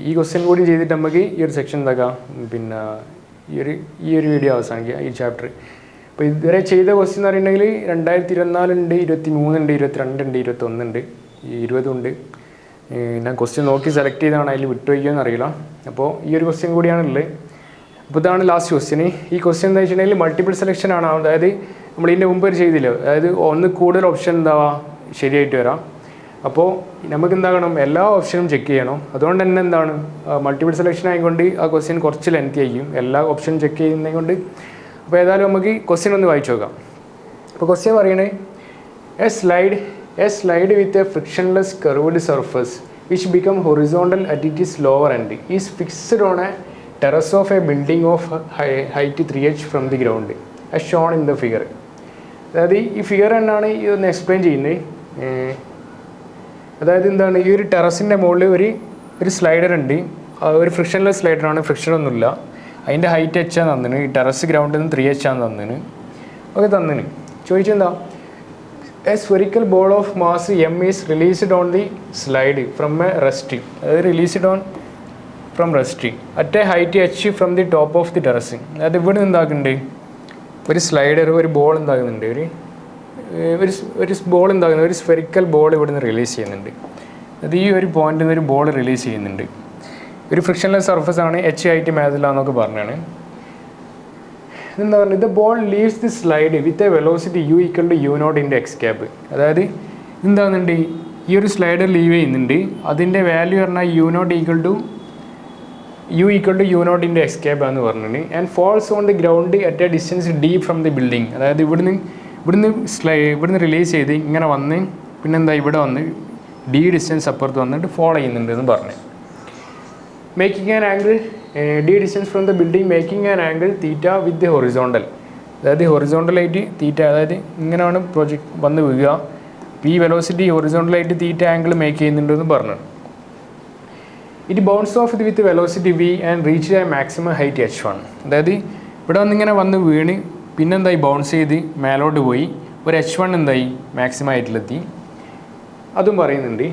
ഈ ക്വസ്റ്റ്യൻ കൂടി ചെയ്തിട്ട് നമുക്ക് ഈ ഒരു സെക്ഷൻ എന്താക്കാം, പിന്നെ ഈ ഒരു വീഡിയോ അവസാനിക്കുക, ഈ ചാപ്റ്റർ. അപ്പോൾ ഇതുവരെ ചെയ്ത ക്വസ്റ്റ്യൻ എന്ന് പറയുന്നുണ്ടെങ്കിൽ 2024 ഉണ്ട്, 23 ഉണ്ട്, 22 ഉണ്ട്, 21 ഉണ്ട്, 20 ഉണ്ട്. ഞാൻ ക്വസ്റ്റ്യൻ നോക്കി സെലക്ട് ചെയ്താണ്, അതിൽ വിട്ടുപോയിക്കുമെന്ന് അറിയില്ല. അപ്പോൾ ഈ ഒരു ക്വസ്റ്റ്യൻ കൂടിയാണുള്ളത്. അപ്പോൾ ഇതാണ് ലാസ്റ്റ് ക്വസ്റ്റ്യൻ. ഈ ക്വസ്റ്റ്യൻ എന്താ വെച്ചിട്ടുണ്ടെങ്കിൽ മൾട്ടിപ്പിൾ സെലക്ഷൻ ആണ്. അതായത് നമ്മൾ ഇതിൻ്റെ മുമ്പ് ചെയ്തില്ല, അതായത് ഒന്ന് കൂടുതൽ ഓപ്ഷൻ എന്താവാ ശരിയായിട്ട് വരാം. അപ്പോൾ നമുക്ക് എന്താകണം? എല്ലാ ഓപ്ഷനും ചെക്ക് ചെയ്യണം. അതുകൊണ്ട് തന്നെ എന്താണ്, മൾട്ടിപ്പിൾ സെലക്ഷൻ ആയതുകൊണ്ട് ആ ക്വസ്റ്റ്യൻ കുറച്ച് ലെങ്തി ആയിരിക്കും, എല്ലാ ഓപ്ഷനും ചെക്ക് ചെയ്യുന്നത് കൊണ്ട്. അപ്പോൾ ഏതായാലും നമുക്ക് ക്വസ്റ്റ്യൻ ഒന്ന് വായിച്ചു നോക്കാം. അപ്പോൾ ക്വസ്റ്റ്യൻ പറയണേ, A slide with A frictionless curved surface which become horizontal at its lower end is fixed on a terrace of a building of height 3h from the ground as shown in the figure. അതായത് ഈ figure എന്നാണ് ഇതൊന്ന് explain ചെയ്യുന്നത്. അതായത് എന്താണ്, ഈ ഒരു ടെറസിൻ്റെ മുകളിൽ ഒരു സ്ലൈഡർ ഉണ്ട്. ഒരു ഫ്രിക്ഷൻലെസ് സ്ലൈഡറാണ്, ഫ്രിക്ഷനൊന്നുമില്ല. അതിൻ്റെ ഹൈറ്റ് എച്ചാണ് തന്നിന്, ഈ ടെറസ് ഗ്രൗണ്ടിൽ നിന്ന് 3h ആണ് തന്നിന്. ഒക്കെ തന്നിന്. ചോദിച്ചെന്താ, A spherical ball of mass m is released on the slide from a rest. Released on from rest at a height h from the top of the terrace. അത് ഇവിടെ എന്താക്കുന്നുണ്ട്, ഒരു slider, ഒരു ball എന്താകുന്നുണ്ട്, ഒരു ball എന്താകുന്നത്, ഒരു spherical ball ഇവിടെ നിന്ന് release ചെയ്യുന്നുണ്ട്. അത് ഈ ഒരു പോയിന്റിൽ നിന്ന് ഒരു ബോൾ റിലീസ് ചെയ്യുന്നുണ്ട്. ഒരു ഫ്രിക്ഷൻലെസ് സർഫസ് ആണ്, എച്ച് ഹൈറ്റ് മേഖലയെന്നൊക്കെ പറഞ്ഞാണ്. എന്താ പറയുക, the ball leaves the slide with a velocity u equal to u nought into x cap. അതായത് എന്താകുന്നുണ്ട്, ഈ ഒരു സ്ലൈഡർ ലീവ് ചെയ്യുന്നുണ്ട്, അതിൻ്റെ വാല്യൂ പറഞ്ഞാൽ u nought equal to u nought into x cap എന്ന് പറഞ്ഞിട്ടുണ്ട്. And falls on the ground at a distance d from the building. അതായത് ഇവിടുന്ന് റിലീസ് ചെയ്ത് ഇങ്ങനെ വന്ന് പിന്നെന്താ ഇവിടെ വന്ന് d ഡിസ്റ്റൻസ് അപ്പുറത്ത് വന്നിട്ട് ഫോളോ ചെയ്യുന്നുണ്ട് എന്ന് പറഞ്ഞു. Making an angle d distance from the building, making an angle theta with the horizontal. അതായത് ഹൊറിസോണ്ടലായിട്ട് തീറ്റ, അതായത് ഇങ്ങനെയാണ് പ്രൊജക്ട് വന്ന് വീഴുക, ഈ വെലോസിറ്റി ഹൊറിസോണ്ടലായിട്ട് തീറ്റ ആംഗിൾ മേക്ക് ചെയ്യുന്നുണ്ടെന്ന് പറഞ്ഞു. It bounce off with velocity v and reach A maximum height h1. അതായത് ഇവിടെ വന്നിങ്ങനെ വന്ന് വീണ് പിന്നെന്തായി ബൗൺസ് ചെയ്ത് മേലോട്ട് പോയി ഒരു h1 എന്തായി മാക്സിമം ഹൈറ്റിലെത്തി. അതും പറയുന്നുണ്ട്.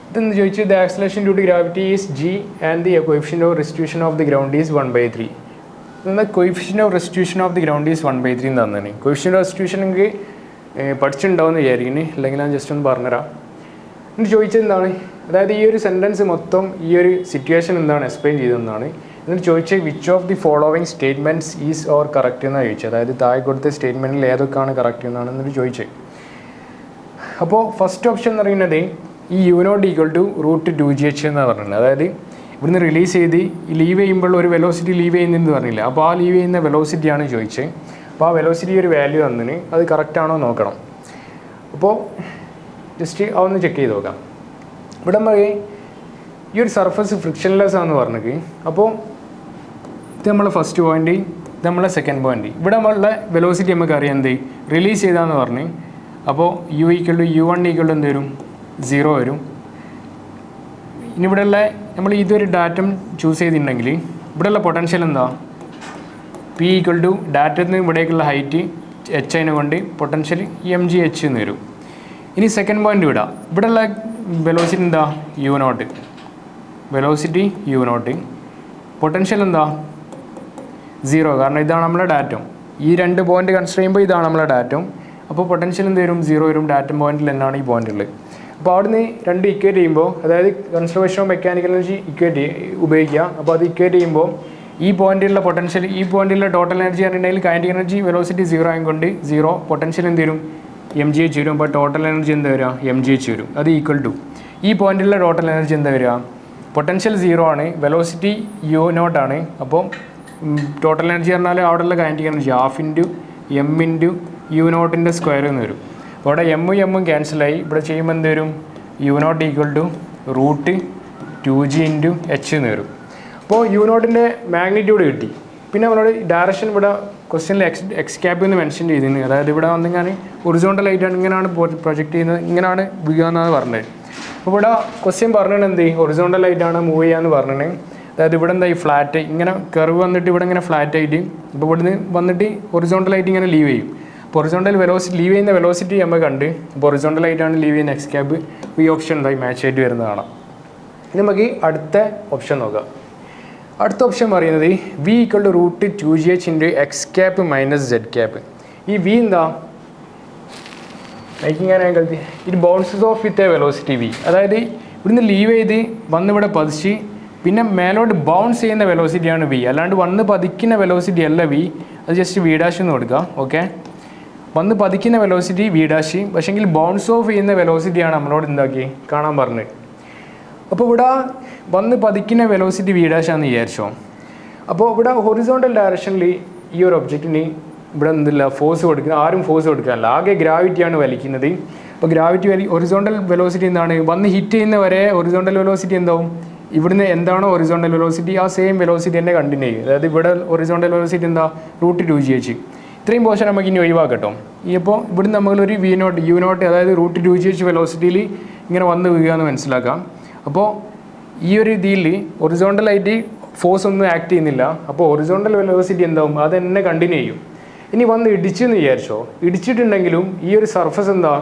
ഇതെന്ന് ചോദിച്ചാൽ the acceleration due to gravity is g and the coefficient of restitution of the ground is 1/3. എന്നാൽ coefficient of restitution of the ground is 1/3 തന്നാണ്. കോഎഫിഷ്യൻ്റ് ഓഫ് റെസ്റ്റിറ്റ്യൂഷൻ എനിക്ക് പഠിച്ചിട്ടുണ്ടാവുമെന്ന് വിചാരിക്കുന്നു, അല്ലെങ്കിൽ ഞാൻ ജസ്റ്റ് ഒന്ന് പറഞ്ഞുതരാം. എന്നിട്ട് ചോദിച്ചത് എന്താണ്, അതായത് ഈ ഒരു സെൻറ്റൻസ് മൊത്തം ഈ ഒരു സിറ്റുവേഷൻ എന്താണ് എക്സ്പ്ലെയിൻ ചെയ്തതെന്നാണ്. എന്നിട്ട് ചോദിച്ചത് which of the following statements is or correct എന്നാണ് ചോദിച്ചത്. അതായത് താഴെ കൊടുത്ത സ്റ്റേറ്റ്മെൻറ്റിൽ ഏതൊക്കെയാണ് കറക്റ്റ് എന്നാണ് എന്നിട്ട് ചോദിച്ചത്. അപ്പോൾ ഫസ്റ്റ് ഓപ്ഷൻ എന്ന് പറയുന്നത് ഈ u nought equal to √2gh എന്നാണ് പറഞ്ഞത്. അതായത് ഇവിടുന്ന് റിലീസ് ചെയ്ത് ലീവ് ചെയ്യുമ്പോൾ ഒരു വെലോസിറ്റി ലീവ് ചെയ്യുന്നതെന്ന് പറഞ്ഞില്ല, അപ്പോൾ ആ ലീവ് ചെയ്യുന്ന വെലോസിറ്റിയാണ് ചോദിച്ചത്. അപ്പോൾ ആ വെലോസിറ്റി ഒരു വാല്യൂ തന്നിന്, അത് കറക്റ്റ് ആണോ നോക്കണം. അപ്പോൾ ജസ്റ്റ് അതൊന്ന് ചെക്ക് ചെയ്ത് നോക്കാം. ഇവിടെ പറയും ഈ ഒരു സർഫസ് ഫ്രിക്ഷൻലെസ് ആണെന്ന് പറഞ്ഞത്. അപ്പോൾ ഇത് നമ്മളെ ഫസ്റ്റ് പോയിൻ്റ്, ഇത് നമ്മളെ സെക്കൻഡ് പോയിൻ്റ്. ഇവിടെ നമ്മളുടെ വെലോസിറ്റി നമുക്ക് അറിയാം എന്ത് റിലീസ് ചെയ്താന്ന് പറഞ്ഞ്. അപ്പോൾ u equal to u1 equal to എന്ത് വരും, 0 വരും. ഇനി ഇവിടെയുള്ള നമ്മൾ ഇതൊരു ഡാറ്റം ചൂസ് ചെയ്തിട്ടുണ്ടെങ്കിൽ ഇവിടെയുള്ള പൊട്ടൻഷ്യൽ എന്താ, p ഈക്വൽ ടു ഡാറ്റയിൽ നിന്ന് ഇവിടേക്കുള്ള ഹൈറ്റ് h അതിനെ കൊണ്ട് പൊട്ടൻഷ്യൽ mgh എന്ന് വരും. ഇനി സെക്കൻഡ് പോയിൻ്റ് ഇവിടെയുള്ള വെലോസിറ്റി എന്താ, u nought, velocity u nought, potential എന്താ 0, കാരണം ഇതാണ് നമ്മളെ ഡാറ്റം. ഈ രണ്ട് പോയിന്റ് കൺസിഡർ ചെയ്യുമ്പോൾ ഇതാണ് നമ്മളെ ഡാറ്റം. അപ്പോൾ പൊട്ടൻഷ്യൽ എന്ത് വരും, 0 വരും. ഡാറ്റം പോയിന്റിൽ എന്നാണ് ഈ പോയിന്റുള്ളത്. അപ്പോൾ അവിടുന്ന് രണ്ട് ഇക്വേറ്റ് ചെയ്യുമ്പോൾ, അതായത് conservation of mechanical energy equate ഉപയോഗിക്കുക. അപ്പോൾ അത് ഇക്വേറ്റ് ചെയ്യുമ്പോൾ ഈ പോയിന്റിലുള്ള പൊട്ടൻഷ്യൽ, ഈ പോയിന്റിലുള്ള ടോട്ടൽ എനർജി പറഞ്ഞിട്ടുണ്ടെങ്കിൽ കൈനറ്റിക് എനർജി വെലോസിറ്റി 0 ആയതുകൊണ്ട് 0, പൊട്ടൻഷ്യൽ എന്ത് വരും mgh വരും. അപ്പോൾ ടോട്ടൽ എനർജി എന്താ വരിക, mgh വരും. അത് ഈക്വൽ ടു ഈ പോയിന്റിലുള്ള ടോട്ടൽ എനർജി എന്താ വരിക, പൊട്ടൻഷ്യൽ 0 ആണ്, വെലോസിറ്റി u നോട്ട് ആണ്. അപ്പോൾ ടോട്ടൽ എനർജി പറഞ്ഞാൽ അവിടെയുള്ള kinetic energy 12 m into u നോട്ടിൻ്റെ സ്ക്വയർ എന്ന് വരും. അപ്പോൾ അവിടെ m ക്യാൻസലായി. ഇവിടെ ചെയ്യുമ്പോൾ എന്ത് വരും, u nought equal to √2g into h എന്ന് വരും. അപ്പോൾ u നോട്ടിൻ്റെ മാഗ്നിറ്റ്യൂഡ് കിട്ടി. പിന്നെ നമ്മളോട് ഡയറക്ഷൻ ഇവിടെ ക്വസ്റ്റ്യനിൽ എക്സ് ക്യാപ്പ് എന്ന് മെൻഷൻ ചെയ്തിരുന്നു. അതായത് ഇവിടെ വന്ന് ഞാൻ ഹൊറിസോണ്ടലായിട്ടാണ് ഇങ്ങനെയാണ് പ്രൊജക്റ്റ് ചെയ്യുന്നത്, ഇങ്ങനെയാണ് വീഴുക എന്നാണ് പറഞ്ഞത്. അപ്പോൾ ഇവിടെ ക്വസ്റ്റ്യൻ പറഞ്ഞത് എന്ത്, ഹൊറിസോണ്ടലായിട്ടാണ് മൂവ് ചെയ്യാന്ന് പറഞ്ഞത്. അതായത് ഇവിടെ എന്താ ഈ ഫ്ലാറ്റ് ഇങ്ങനെ കർവ് വന്നിട്ട് ഇവിടെ ഇങ്ങനെ ഫ്ലാറ്റ് ആയിട്ട്, ഇപ്പോൾ ഇവിടുന്ന് വന്നിട്ട് ഹൊറിസോണ്ടലായിട്ട് ഇങ്ങനെ ലീവ് ചെയ്യും. അപ്പോൾ ഹൊറിസോണ്ടൽ വെലോസിറ്റി ലീവ് ചെയ്യുന്ന വെലോസിറ്റി നമ്മൾ കണ്ട്, അപ്പോൾ ഹൊറിസോണ്ടലായിട്ടാണ് ലീവ് ചെയ്യുന്ന എക്സ് ക്യാപ്പ്. ഈ ഓപ്ഷൻ എന്തായി മാച്ച് ആയിട്ട് വരുന്നതാണ്. ഇനി നമുക്ക് അടുത്ത ഓപ്ഷൻ നോക്കാം. അടുത്ത ഓപ്ഷൻ പറയുന്നത് v equal to √2gh into x cap minus z cap. ഈ v എന്താ, making an angle it bounces off with a velocity v. അതായത് ഇവിടുന്ന് ലീവ് ചെയ്ത് വന്നിവിടെ പതിച്ച് പിന്നെ മേലോട്ട് ബൗൺസ് ചെയ്യുന്ന വെലോസിറ്റിയാണ് v, അല്ലാണ്ട് വന്ന് പതിക്കുന്ന വെലോസിറ്റി അല്ല v. അത് ജസ്റ്റ് v ഡാഷ് എന്ന് കൊടുക്കുക. ഓക്കെ, വന്ന് പതിക്കുന്ന വെലോസിറ്റി v ഡാഷ്, പക്ഷേങ്കിൽ ബൗൺസ് ഓഫ് ചെയ്യുന്ന വെലോസിറ്റിയാണ് നമ്മളോട് എന്താക്കി കാണാൻ പറഞ്ഞത്. അപ്പോൾ ഇവിടെ വന്ന് പതിക്കുന്ന വെലോസിറ്റി v ഡാഷ് ആണെന്ന് വിചാരിച്ചോ. അപ്പോൾ ഇവിടെ ഹൊറിസോണ്ടൽ ഡയറക്ഷനിൽ ഈ ഒരു ഒബ്ജക്റ്റിന് ഇവിടെ എന്തില്ല ഫോഴ്സ് കൊടുക്കുന്നത്, ആരും ഫോഴ്സ് കൊടുക്കാനല്ല, ആകെ ഗ്രാവിറ്റിയാണ് വലിക്കുന്നത്. അപ്പോൾ ഗ്രാവിറ്റി ഹൊറിസോണ്ടൽ വെലോസിറ്റി എന്താണ്, വന്ന് ഹിറ്റ് ചെയ്യുന്ന വരെ ഹൊറിസോണ്ടൽ വെലോസിറ്റി എന്താവും, ഇവിടുന്ന് എന്താണോ ഹൊറിസോണ്ടൽ വെലോസിറ്റി ആ സെയിം വെലോസിറ്റി തന്നെ കണ്ടിന്യൂ ചെയ്യും. അതായത് ഇവിടെ ഹൊറിസോണ്ടൽ വെലോസിറ്റി എന്താ √2gh. ഇത്രയും പോർഷൻ നമുക്ക് ഇനി ഒഴിവാക്കട്ടോ. ഇപ്പോൾ ഇവിടുന്ന് നമ്മളൊരു u നോട്ട് അതായത് √2gh വെലോസിറ്റിയിൽ ഇങ്ങനെ വന്ന് വീഴുക എന്ന് മനസ്സിലാക്കാം. അപ്പോൾ ഈ ഒരു ഇതിൽ ഒറിസോണ്ടലായിട്ട് ഫോഴ്സ് ഒന്നും ആക്ട് ചെയ്യുന്നില്ല. അപ്പോൾ ഒറിസോണ്ടൽ വെലോസിറ്റി എന്താവും, അത് തന്നെ കണ്ടിന്യൂ ചെയ്യും. ഇനി വന്ന് ഇടിച്ചെന്ന് വിചാരിച്ചോ, ഇടിച്ചിട്ടുണ്ടെങ്കിലും ഈ ഒരു സർഫസ് എന്താ,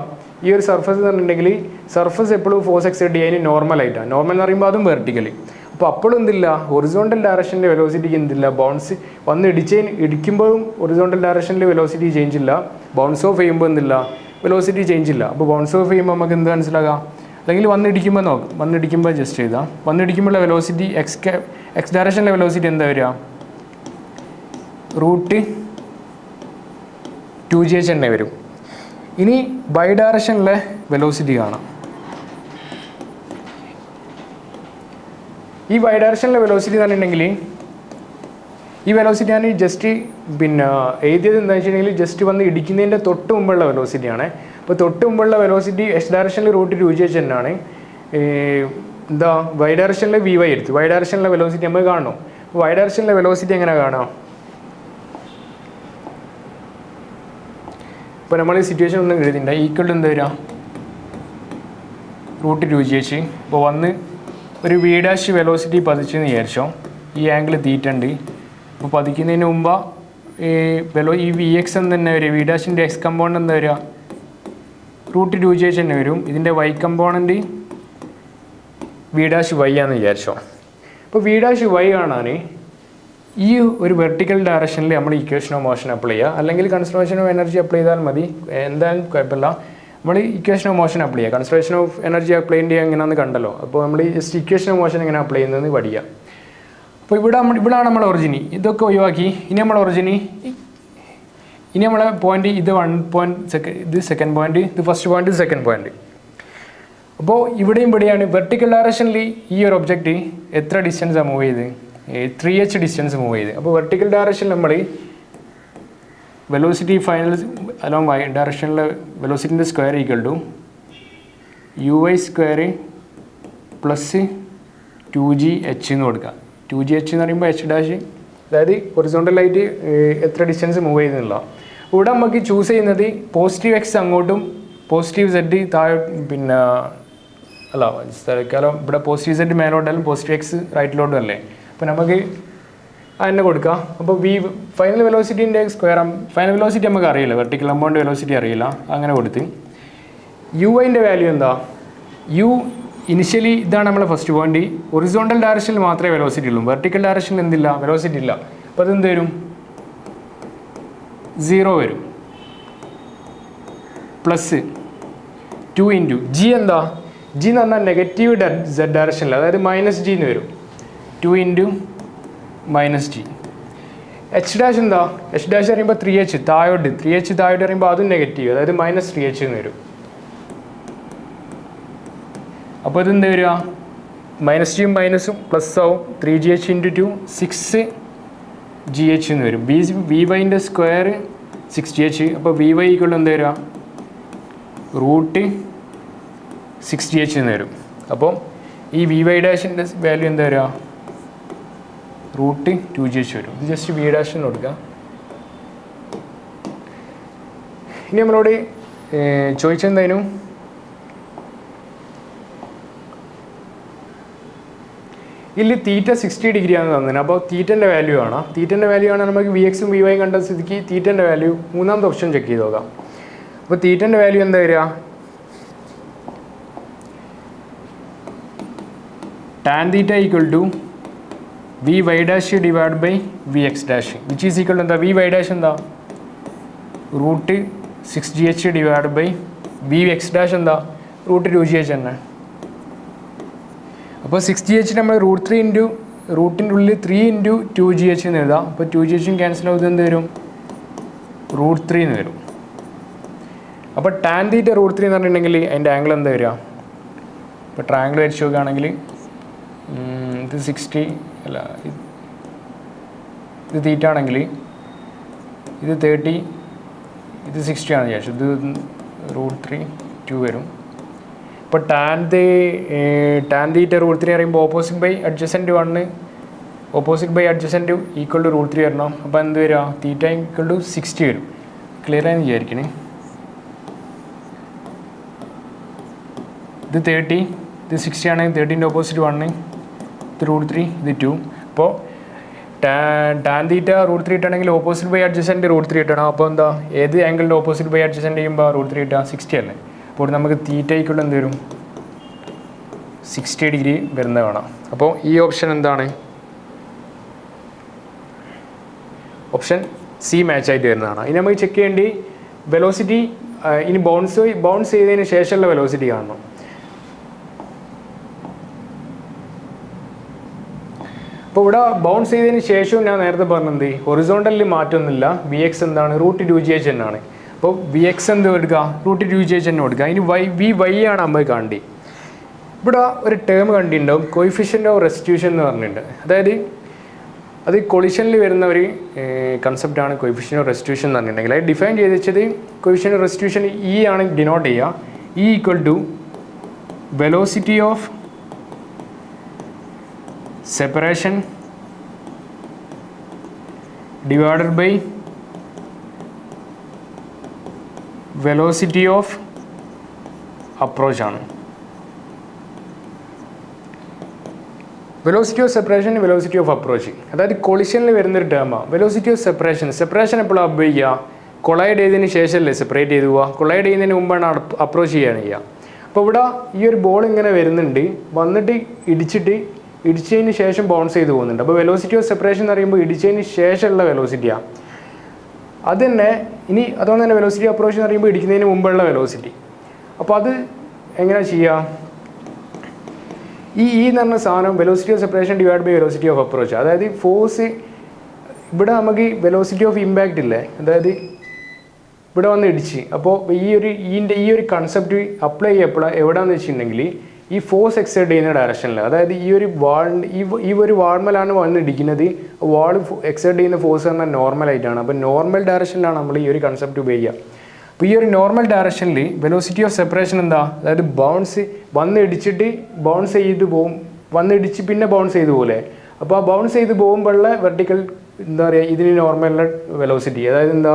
ഈ ഒരു സർഫസ് എന്ന് പറഞ്ഞിട്ടുണ്ടെങ്കിൽ സർഫസ് എപ്പോഴും ഫോഴ്സ് എക്സേർട്ട് ചെയ്യാൻ നോർമലായിട്ടാണ്. നോർമൽ എന്ന് പറയുമ്പോൾ അതും വെർട്ടിക്കലി. അപ്പോൾ അപ്പോഴും എന്തില്ല, ഹൊറിസോണ്ടൽ ഡയറക്ഷനിലെ വെലോസിറ്റിക്ക് എന്തില്ല, ബൗൺസ് വന്ന് ഇടിക്കുമ്പോഴും ഹൊറിസോണ്ടൽ ഡയറക്ഷനിൽ വെലോസിറ്റി ചേഞ്ച് ഇല്ല, ബൗൺസ് ഓഫ് ചെയ്യുമ്പോൾ എന്തില്ല, വെലോസിറ്റി ചേഞ്ച് ഇല്ല. അപ്പോൾ ബൗൺസ് ഓഫ് ചെയ്യുമ്പോൾ നമുക്ക് എന്ത് മനസ്സിലാകാം, അല്ലെങ്കിൽ വന്നിടിക്കുമ്പോൾ നോക്കാം, വന്നിടിക്കുമ്പോൾ ജസ്റ്റ് ചെയ്താൽ വന്നിടിക്കുമ്പോഴുള്ള വെലോസിറ്റി എക്സ് ഡയറക്ഷനിലെ വെലോസിറ്റി എന്താ വരിക, √2gh തന്നെ വരും. ഇനി ബൈ ഡയറക്ഷനിലെ വെലോസിറ്റി കാണാം. ഈ ബൈ ഡയറക്ഷനിലെ വെലോസിറ്റി എന്ന് പറഞ്ഞിട്ടുണ്ടെങ്കിൽ ഈ വെലോസിറ്റി ഞാൻ ജസ്റ്റ് എഴുതിയത് എന്താണെന്ന് വെച്ചിട്ടുണ്ടെങ്കിൽ ജസ്റ്റ് വന്ന് ഇടിക്കുന്നതിൻ്റെ തൊട്ട് മുമ്പുള്ള വെലോസിറ്റിയാണ്. അപ്പോൾ തൊട്ട് മുമ്പുള്ള വെലോസിറ്റി എക്സ് ഡയറക്ഷനിൽ √2gh തന്നെയാണ്. എന്താ വൈ ഡയറക്ഷനിലെ vy എടുത്തു, വൈ ഡയറക്ഷനിലെ വെലോസിറ്റി നമുക്ക് കാണണം. അപ്പോൾ വൈ ഡയറക്ഷനിലെ വെലോസിറ്റി എങ്ങനെ കാണാം, ഇപ്പോൾ നമ്മൾ ഈ സിറ്റുവേഷൻ ഒന്നും എഴുതിയിട്ടുണ്ട്, ഈക്വൽ എന്താ വരിക, √2gh. ഇപ്പോൾ വന്ന് ഒരു v' വെലോസിറ്റി പതിച്ചെന്ന് വിചാരിച്ചോ, ഈ ആംഗിൾ തീറ്റ ഉണ്ട്. അപ്പോൾ പതിക്കുന്നതിന് മുമ്പ് ഈ vx എന്ന് തന്നെ വരിക, v' എക്സ് കമ്പോണൻ്റ് എന്താ വരിക, √2gh തന്നെ വരും. ഇതിൻ്റെ y കമ്പോണൻ്റ് v'y ആണെന്ന് വിചാരിച്ചോ. അപ്പോൾ v'y കാണാൻ ഈ ഒരു വെർട്ടിക്കൽ ഡയറക്ഷനിൽ നമ്മൾ ഇക്വേഷൻ ഓഫ് മോഷൻ അപ്ലൈ ചെയ്യുക, അല്ലെങ്കിൽ കൺസർവേഷൻ ഓഫ് എനർജി അപ്ലൈ ചെയ്താൽ മതി, എന്തായാലും കുഴപ്പമില്ല. നമ്മൾ ഇക്വേഷൻ ഓഫ് മോഷൻ അപ്ലൈ ചെയ്യുക, കൺസർവേഷൻ ഓഫ് എനർജി അപ്ലൈ ചെയ്യുക എങ്ങനെയാണെന്ന് കണ്ടല്ലോ. അപ്പോൾ നമ്മൾ ജസ്റ്റ് ഇക്വേഷൻ ഓഫ് മോഷൻ എങ്ങനെ അപ്ലൈ ചെയ്യുന്നതെന്ന് പഠിക്കുക. അപ്പോൾ ഇവിടെയാണ് നമ്മൾ ഒറിജിനി, ഇതൊക്കെ ഒഴിവാക്കി ഇനി നമ്മൾ ഒറിജിനി, ഇനി നമ്മളെ പോയിന്റ് ഇത് 1 പോയിന്റ്, ഇത് സെക്കൻഡ് പോയിന്റ്, ഇത് ഫസ്റ്റ് പോയിന്റ്, ഇത് സെക്കൻഡ് പോയിന്റ്. അപ്പോൾ ഇവിടെയാണ് വെർട്ടിക്കൽ ഡയറക്ഷനിൽ ഈ ഒരു ഒബ്ജക്റ്റ് എത്ര ഡിസ്റ്റൻസാണ് മൂവ് ചെയ്ത്, 3h ഡിസ്റ്റൻസ് മൂവ് ചെയ്ത്. അപ്പോൾ വെർട്ടിക്കൽ ഡയറക്ഷനിൽ നമ്മൾ വെലോസിറ്റി ഫൈനൽ അലോങ് വൈ ഡയറക്ഷനിലെ വെലോസിറ്റിൻ്റെ square equal to uy² plus 2gh എന്ന് കൊടുക്കുക. 2gh എന്ന് പറയുമ്പോൾ h', അതായത് ഹൊറിസോണ്ടലായിട്ട് എത്ര ഡിസ്റ്റൻസ് മൂവ് ചെയ്യുന്നില്ല. ഇവിടെ നമുക്ക് ചൂസ് ചെയ്യുന്നത് പോസിറ്റീവ് എക്സ് അങ്ങോട്ടും പോസിറ്റീവ് സെഡ് താഴെ, അല്ല സ്ഥലക്കാലം ഇവിടെ പോസിറ്റീവ് സെഡ് മേലോട്ടാലും പോസിറ്റീവ് എക്സ് റൈറ്റിലോട്ടും അല്ലേ. അപ്പോൾ നമുക്ക് അതിനെ കൊടുക്കാം. അപ്പോൾ ഫൈനൽ വെലോസിറ്റീൻ്റെ സ്ക്വയർ, ഫൈനൽ വെലോസിറ്റി നമുക്ക് അറിയില്ല, വെർട്ടിക്കൽ അമൗണ്ട് വെലോസിറ്റി അറിയില്ല, അങ്ങനെ കൊടുത്ത് uൻ്റെ വാല്യൂ എന്താ, ഇനിഷ്യലി ഇതാണ് നമ്മളെ ഫസ്റ്റ് പോയിന്റ്. ഹൊറിസോണ്ടൽ ഡയറക്ഷനിൽ മാത്രമേ വെലോസിറ്റി ഉള്ളൂ, വെർട്ടിക്കൽ ഡയറക്ഷനിൽ എന്തില്ല, വെലോസിറ്റി ഇല്ല. അപ്പോൾ അതെന്ത് വരും, 0 വരും. പ്ലസ് 2 ഇൻറ്റു ജി എന്താ, ജി എന്ന് പറഞ്ഞാൽ നെഗറ്റീവ് z ഡയറക്ഷനിൽ, അതായത് -g എന്ന് വരും. 2 ഇൻറ്റു -g. h' എന്താ, h' പറയുമ്പോൾ 3h താഴോട്ട്, 3h താഴോട്ട് പറയുമ്പോൾ അതും നെഗറ്റീവ്, അതായത് -3h എന്ന് വരും. അപ്പോൾ ഇതെന്ത് വരിക, -g മൈനസും പ്ലസ് ആവും, 3gh ഇൻറ്റു 2 6gh എന്ന് വരും. vyൻ്റെ സ്ക്വയർ 6gh. അപ്പോൾ vy ഈക്വൽ എന്ത് വരിക, √6gh എന്ന് വരും. അപ്പോൾ ഈ vy' വാല്യൂ എന്താ വരിക, √2gh വരും. ഇത് ജസ്റ്റ് v' എന്ന് കൊടുക്കുക. ഇനി നമ്മളോട് ചോദിച്ചെന്തായാലും ഇതിൽ തീറ്റ 60 ഡിഗ്രി ആണ് തന്നത്. അപ്പോൾ തീറ്റൻ്റെ വാല്യൂ ആണ്, തീറ്റൻ്റെ വാല്യൂ ആണ് നമുക്ക് vx ഉം vy കണ്ട സ്ഥിതിക്ക് തീറ്റൻ്റെ വാല്യൂ മൂന്നാമത്തെ ഓപ്ഷൻ ചെക്ക് ചെയ്ത് നോക്കാം. അപ്പോൾ തീറ്റൻ്റെ വാല്യൂ എന്താ വരിക, tan θ equal to vy' divide by vx', which is equal to എന്താ, vy' എന്താ √6gh ഡിവൈഡ് ബൈ vx' എന്താ √2gh തന്നെ. അപ്പോൾ 6gh നമ്മൾ √3 ഇൻറ്റു റൂട്ടിൻ്റെ ഉള്ളിൽ 3 ഇൻറ്റു 2gh എന്ന് എഴുതാം. അപ്പോൾ 2gh ക്യാൻസൽ ആവുന്നത് എന്ത് വരും, √3 എന്ന് വരും. അപ്പോൾ tan θ √3 എന്ന് പറഞ്ഞിട്ടുണ്ടെങ്കിൽ അതിൻ്റെ ആംഗിൾ എന്താ വരിക, ഇപ്പോൾ ട്രയാങ്കിൾ വരച്ച് നോക്കുകയാണെങ്കിൽ ഇത് 60 അല്ല, ഇത് തീറ്റ ആണെങ്കിൽ ഇത് 30, ഇത് 60 ആണ് വിചാരിച്ചു, ഇത് √3 2 വരും. ഇപ്പോൾ tan θ √3 പറയുമ്പോൾ opposite by adjacent 1, opposite by adjacent equal to √3 വരണം. അപ്പോൾ എന്ത് വരിക, തീറ്റ ഈക്വൽ ടു 60 വരും. ക്ലിയർ ആയെന്ന് വിചാരിക്കണേ. ഇത് 30, ഇത് 60 ആണെങ്കിൽ 30ൻ്റെ ഓപ്പോസിറ്റ് 1, ഇത് √3, ഇത് 2. അപ്പോൾ ടാൻ തീറ്റ √3 ഇട്ടാണെങ്കിൽ ഓപ്പോസിറ്റ് ബൈ അഡ്ജസൻറ്റ് √3 ഇട്ടണം. അപ്പോൾ എന്താ ഏത് ആംഗിളിൻ്റെ ഓപ്പോസിറ്റ് ബൈ അഡ്ജസൻറ്റ് ചെയ്യുമ്പോൾ √3 ഇട്ടാൽ 60 അല്ലേ. അപ്പോൾ നമുക്ക് തീറ്റയ്ക്കുള്ള എന്ത് വരും 60 ഡിഗ്രി വരുന്നത് കാണാം. അപ്പോൾ ഈ ഓപ്ഷൻ എന്താണ് ഓപ്ഷൻ സി മാച്ച് ആയിട്ട് വരുന്നതാണ്. ഇനി നമുക്ക് ചെക്ക് ചെയ്യേണ്ടി വെലോസിറ്റി ഇനി ബൗൺസ് ചെയ്തതിന് ശേഷമുള്ള വെലോസിറ്റി കാണണം. അപ്പോൾ ഇവിടെ ബൗൺസ് ചെയ്തതിന് ശേഷവും ഞാൻ നേരത്തെ പറഞ്ഞത് ഹൊറിസോണ്ടലിൽ മാറ്റമൊന്നുമില്ല. വി എക്സ് എന്താണ് √2gh എന്നാണ്. അപ്പോൾ വി എക്സ് എന്ത് എടുക്കുക √2gh തന്നെ കൊടുക്കുക. ഇനി വൈ ആണ് നമ്മൾ കണ്ടി. ഇവിടെ ഒരു ടേം കണ്ടിട്ടുണ്ടാവും കോയിഫിഷ്യൻ്റ് ഓഫ് റെസ്റ്റിറ്റ്യൂഷൻ എന്ന് പറഞ്ഞിട്ടുണ്ട്. അതായത് അത് കൊളിഷനിൽ വരുന്ന ഒരു കൺസെപ്റ്റാണ് കോയിഫിഷ്യൻ്റ് ഓഫ് റെസ്റ്റിറ്റ്യൂഷൻ എന്ന് പറഞ്ഞിട്ടുണ്ടെങ്കിൽ അത് ഡിഫൈൻ ചെയ്ത് വെച്ചത് കോയിഫിഷ്യൻ്റ് ഓഫ് റെസ്റ്റിറ്റ്യൂഷൻ ഇ ആണ് ഡിനോട്ട് ചെയ്യുക. E equal to velocity of separation divided by velocity of approach ആണ്. Velocity of separation velocity of approach അതായത് കൊളിഷനിൽ വരുന്നൊരു ടേമാണ്. വെലോസിറ്റി ഓഫ് സെപ്പറേഷൻ എപ്പോഴും ഉപയോഗിക്കുക കൊളൈഡ് ചെയ്തതിന് ശേഷമല്ലേ സെപ്പറേറ്റ് ചെയ്ത് പോവുക. കൊളൈഡ് ചെയ്യുന്നതിന് മുമ്പാണ് അപ്രോച്ച് ചെയ്യുക. അപ്പോൾ ഇവിടെ ഈ ഒരു ബോൾ ഇങ്ങനെ വരുന്നുണ്ട്, വന്നിട്ട് ഇടിച്ചതിന് ശേഷം ബൗൺസ് ചെയ്ത് പോകുന്നുണ്ട്. അപ്പോൾ വെലോസിറ്റി ഓഫ് സെപ്പറേഷൻ എന്ന് പറയുമ്പോൾ ഇടിച്ചതിന് ശേഷമുള്ള വെലോസിറ്റിയാണ്. അത് തന്നെ ഇനി അതുകൊണ്ട് തന്നെ വെലോസിറ്റി അപ്രോച്ച് എന്ന് പറയുമ്പോൾ ഇടിക്കുന്നതിന് മുമ്പുള്ള വെലോസിറ്റി. അപ്പോൾ അത് എങ്ങനെയാണ് ചെയ്യുക? ഈ എന്ന് പറഞ്ഞ സാധനം velocity of separation divide by velocity of approach. അതായത് ഫോഴ്സ് ഇവിടെ നമുക്ക് വെലോസിറ്റി ഓഫ് ഇമ്പാക്റ്റ് ഇല്ലേ, അതായത് ഇവിടെ വന്ന് ഇടിച്ച്. അപ്പോൾ ഈ ഒരു കൺസെപ്റ്റ് അപ്ലൈ ചെയ്യപ്പെടാൻ എവിടെയാണെന്ന് വെച്ചിട്ടുണ്ടെങ്കിൽ ഈ ഫോഴ്സ് എക്സേർട്ട് ചെയ്യുന്ന ഡയറക്ഷനിൽ, അതായത് ഈ ഒരു വാൾമലാണ് വന്ന് ഇടിക്കുന്നത്. വാൾ എക്സേർട്ട് ചെയ്യുന്ന ഫോഴ്സ് പറഞ്ഞാൽ നോർമലായിട്ടാണ്. അപ്പോൾ നോർമൽ ഡയറക്ഷനിലാണ് നമ്മൾ ഈ ഒരു കൺസെപ്റ്റ് ഉപയോഗിക്കുക. അപ്പോൾ ഈ ഒരു നോർമൽ ഡയറക്ഷനിൽ വെലോസിറ്റി ഓഫ് സെപ്പറേഷൻ എന്താ, അതായത് വന്ന് ഇടിച്ചിട്ട് ബൗൺസ് ചെയ്ത് പോകും, വന്നിടിച്ച് പിന്നെ ബൗൺസ് ചെയ്ത് പോലെ. അപ്പോൾ ആ ബൗൺസ് ചെയ്ത് പോകുമ്പോഴുള്ള വെർട്ടിക്കൽ എന്താ പറയുക ഇതിന് നോർമലുള്ള വെലോസിറ്റി, അതായത് എന്താ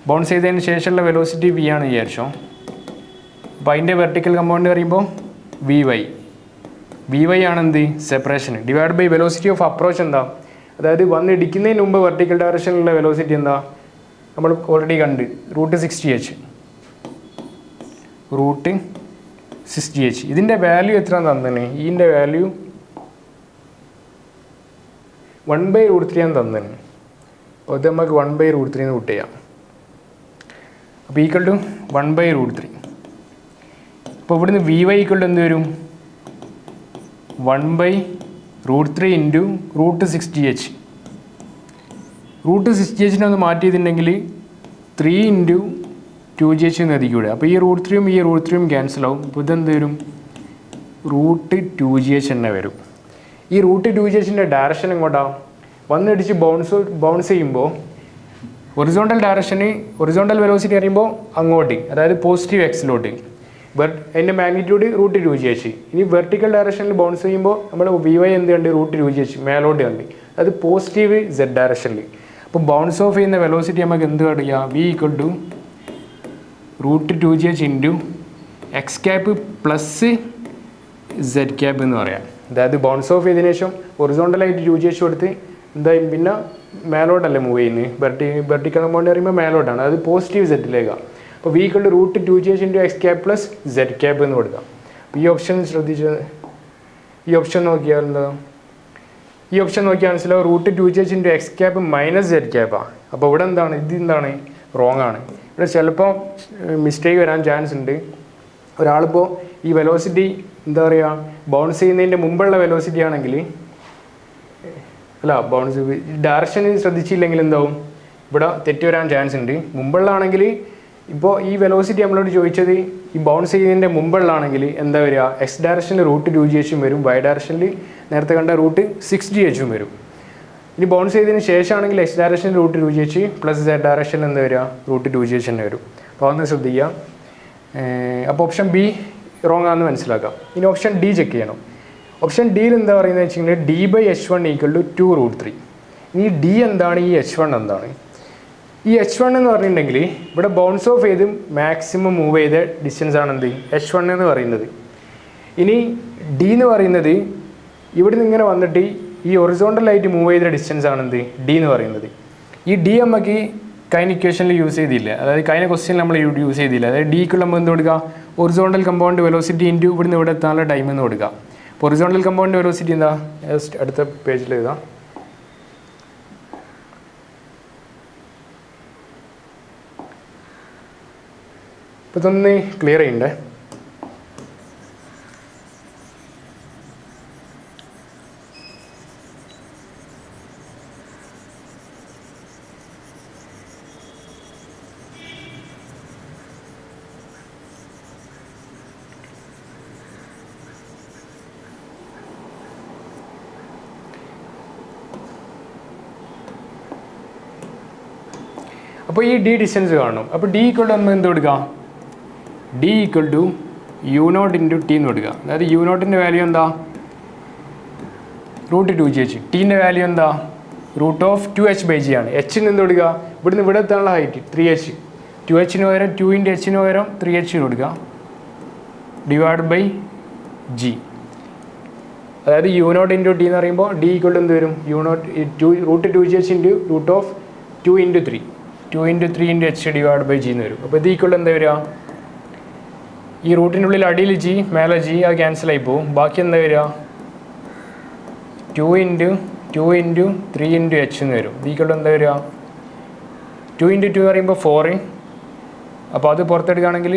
ബൗൺസ് ചെയ്തതിന് ശേഷമുള്ള വെലോസിറ്റി വി ആണ് വിചാരിച്ചോ. അപ്പോൾ അതിൻ്റെ വെർട്ടിക്കൽ കമ്പൗണ്ട് പറയുമ്പോൾ വി വൈ ആണ് എന്ത് separation divide by velocity of approach എന്താ, അതായത് വന്ന് ഇടിക്കുന്നതിന് മുമ്പ് വെർട്ടിക്കൽ ഡയറക്ഷനിലുള്ള വെലോസിറ്റി എന്താ നമ്മൾ ഓൾറെഡി കണ്ട് √60h. ഇതിൻ്റെ വാല്യൂ എത്ര തന്നെ, ഇതിൻ്റെ വാല്യൂ 1/√3 ആണ് തന്നെ. അപ്പോൾ ഇത് നമുക്ക് 1/√3 എന്ന് കൂട്ട് ചെയ്യാം. അപ്പോൾ ഈക്വൽ ടു 1/√3. അപ്പോൾ ഇവിടുന്ന് വി വൈ ഈക്വൽ ടു എന്ത് വരും 1/√3 ഇൻറ്റു √60h. √60h ഒന്ന് മാറ്റിയിട്ടുണ്ടെങ്കിൽ 3 ഇൻറ്റു 2gh എന്ന് എത്തിക്കൂടെ. അപ്പോൾ ഈ √3 ക്യാൻസൽ ആവും. അപ്പോൾ ഇതെന്ത് വരും √2gh തന്നെ വരും. ഈ √2gh ഡയറക്ഷൻ എങ്ങോട്ടാണ് വന്നിടിച്ച് ബൗൺസ് ചെയ്യുമ്പോൾ ഹൊറിസോണ്ടൽ വെലോസിറ്റി അറിയുമ്പോൾ അങ്ങോട്ട്, അതായത് പോസിറ്റീവ് എക്സിലോട്ട്. അതിൻ്റെ മാഗ്നിറ്റ്യൂഡ് √2gh. ഇനി വെർട്ടിക്കൽ ഡയറക്ഷനിൽ ബൗൺസ് ചെയ്യുമ്പോൾ നമ്മൾ വി വൈ എന്ത് കണ്ട് √2gh മേലോട്ട് കണ്ട്, അത് പോസിറ്റീവ് z ഡയറക്ഷനിൽ. അപ്പോൾ ബൗൺസ് ഓഫ് ചെയ്യുന്ന വെലോസിറ്റി നമുക്ക് എന്ത് അറിയാം, v equal to √2gh into x cap plus z cap എന്ന് പറയാം. അതായത് ബൗൺസ് ഓഫ് ചെയ്തതിനു ശേഷം ഹൊറിസോണ്ടലായിട്ട് 2gh കൊടുത്ത് എന്തായാലും പിന്നെ മേലോട്ടല്ലേ മൂവ് ചെയ്യുന്നത്. വെർട്ടിക്കൽ കമ്പൗണ്ട് പറയുമ്പോൾ മേലോട്ടാണ്, അത് പോസിറ്റീവ് സെറ്റിലേക്കാണ്. അപ്പോൾ v equal to √2gh into x cap plus z cap എന്ന് കൊടുക്കാം. അപ്പോൾ ഈ ഓപ്ഷൻ ശ്രദ്ധിച്ചത്, ഈ ഓപ്ഷൻ നോക്കിയാൽ മനസ്സിലാവും √2gh into x cap minus z ക്യാപ്പാണ്. അപ്പോൾ ഇവിടെ എന്താണ് റോങ് ആണ്. ഇവിടെ ചിലപ്പോൾ മിസ്റ്റേക്ക് വരാൻ ചാൻസ് ഉണ്ട്. ഒരാളിപ്പോൾ ഈ വെലോസിറ്റി എന്താ പറയുക ബൗൺസ് ചെയ്യുന്നതിൻ്റെ മുമ്പുള്ള വെലോസിറ്റി ആണെങ്കിൽ ബൗൺസ് ഡയറക്ഷൻ ശ്രദ്ധിച്ചില്ലെങ്കിൽ എന്താവും ഇവിടെ തെറ്റ് വരാൻ ചാൻസ് ഉണ്ട്. മുമ്പുള്ളതാണെങ്കിൽ ഇപ്പോൾ ഈ വെലോസിറ്റി നമ്മളോട് ചോദിച്ചത് ഈ ബൗൺസ് ചെയ്യുന്നതിൻ്റെ മുമ്പുള്ളതാണെങ്കിൽ എന്താ വരിക, എക്സ് ഡയറക്ഷനിൽ √2gh വരും, വൈ ഡയറക്ഷനിൽ നേരത്തെ കണ്ട √6gh വരും. ഇനി ബൗൺസ് ചെയ്തതിന് ശേഷമാണെങ്കിൽ എക്സ് ഡയറക്ഷനിൽ √2gh പ്ലസ് z ഡയറക്ഷനിൽ എന്താ വരിക √2gh തന്നെ വരും. അപ്പോൾ അതൊന്ന് ശ്രദ്ധിക്കുക. അപ്പോൾ ഓപ്ഷൻ ബി റോങ് ആണെന്ന് മനസ്സിലാക്കാം. ഇനി ഓപ്ഷൻ ഡി ചെക്ക് ചെയ്യണം. ഓപ്ഷൻ ഡിയിൽ എന്താ പറയുന്നത് വെച്ചിട്ടുണ്ടെങ്കിൽ d/h1 ഈക്വൽ ടു 2√3. ഇനി ഡി എന്താണ്, ഈ h1 എന്താണ്? ഈ h1 എന്ന് പറഞ്ഞിട്ടുണ്ടെങ്കിൽ ഇവിടെ ബൗൺസ് ഓഫ് ചെയ്ത് മാക്സിമം മൂവ് ചെയ്ത ഡിസ്റ്റൻസ് ആണ് എന്ത് h1 എന്ന് പറയുന്നത്. ഇനി ഡി എന്ന് പറയുന്നത് ഇവിടെ നിന്ന് ഇങ്ങനെ വന്നിട്ട് ഈ ഒറിസോണ്ടലായിട്ട് മൂവ് ചെയ്ത ഡിസ്റ്റൻസ് ആണ് എന്ത് ഡി എന്ന് പറയുന്നത്. ഈ ഡി നമുക്ക് കഴിഞ്ഞ ഇക്വേഷനിൽ യൂസ് ചെയ്തില്ല, അതായത് കഴിഞ്ഞ ക്വസ്റ്റ്യൻ നമ്മൾ യൂസ് ചെയ്തില്ല. അതായത് ഡിക്കുള്ള നമ്മൾ എന്ത് കൊടുക്കുക, ഒറിസോണ്ടൽ കമ്പൗണ്ട് വെലോസിറ്റി ഇൻറ്റു ഇവിടുന്ന് ഇവിടെ എത്താനുള്ള ടൈം എന്ന് കൊടുക്കുക. അപ്പോൾ ഒറിസോണ്ടൽ കമ്പൗണ്ട് വെലോസിറ്റി എന്താ, ജസ്റ്റ് അടുത്ത പേജിൽ എഴുതാം. അപ്പോൾ ഇതൊന്ന് ക്ലിയർ ചെയ്യണ്ടേ. അപ്പോൾ ഈ ഡി ഡിസ്റ്റൻസ് കാണും. അപ്പോൾ ഡി ഈക്വൽ ടു നമ്മൾ എന്ത് കൊടുക്കുക, d equal to u nought into T എന്ന് കൊടുക്കുക. അതായത് യു നോട്ടിൻ്റെ വാല്യൂ എന്താ, √2gh. ടീൻ്റെ വാല്യൂ എന്താ, √2h/g ആണ്. എച്ചിന് എന്ത് കൊടുക്കുക, ഇവിടുന്ന് ഇവിടെ എത്താനുള്ള ഹൈറ്റ് 3h. 2hന് പകരം 2 × hന് പകരം 3h കൊടുക്കുക, /g. അതായത് യു നോട്ട് ഇൻറ്റു ടി എന്ന് പറയുമ്പോൾ ഡി ഈക്വൽ ടു എന്ത് വരും, you not √2gh into √2 × 3 2 × 3 × h/g എന്ന് വരും. അപ്പോൾ ഇത് ഈക്വൽ എന്താ വരിക, ഈ റൂട്ടിൻ്റെ ഉള്ളിൽ അടിയിൽ ജി മേലെ ജി അത് ക്യാൻസലായി പോവും. ബാക്കി എന്താ വരിക, 2 × 3 × h എന്ന് വരും. ഇത് ഈക്വൽ എന്താ വരിക, 2 × 2 പറയുമ്പോൾ 4. അപ്പോൾ അത് പുറത്തെടുക്കുകയാണെങ്കിൽ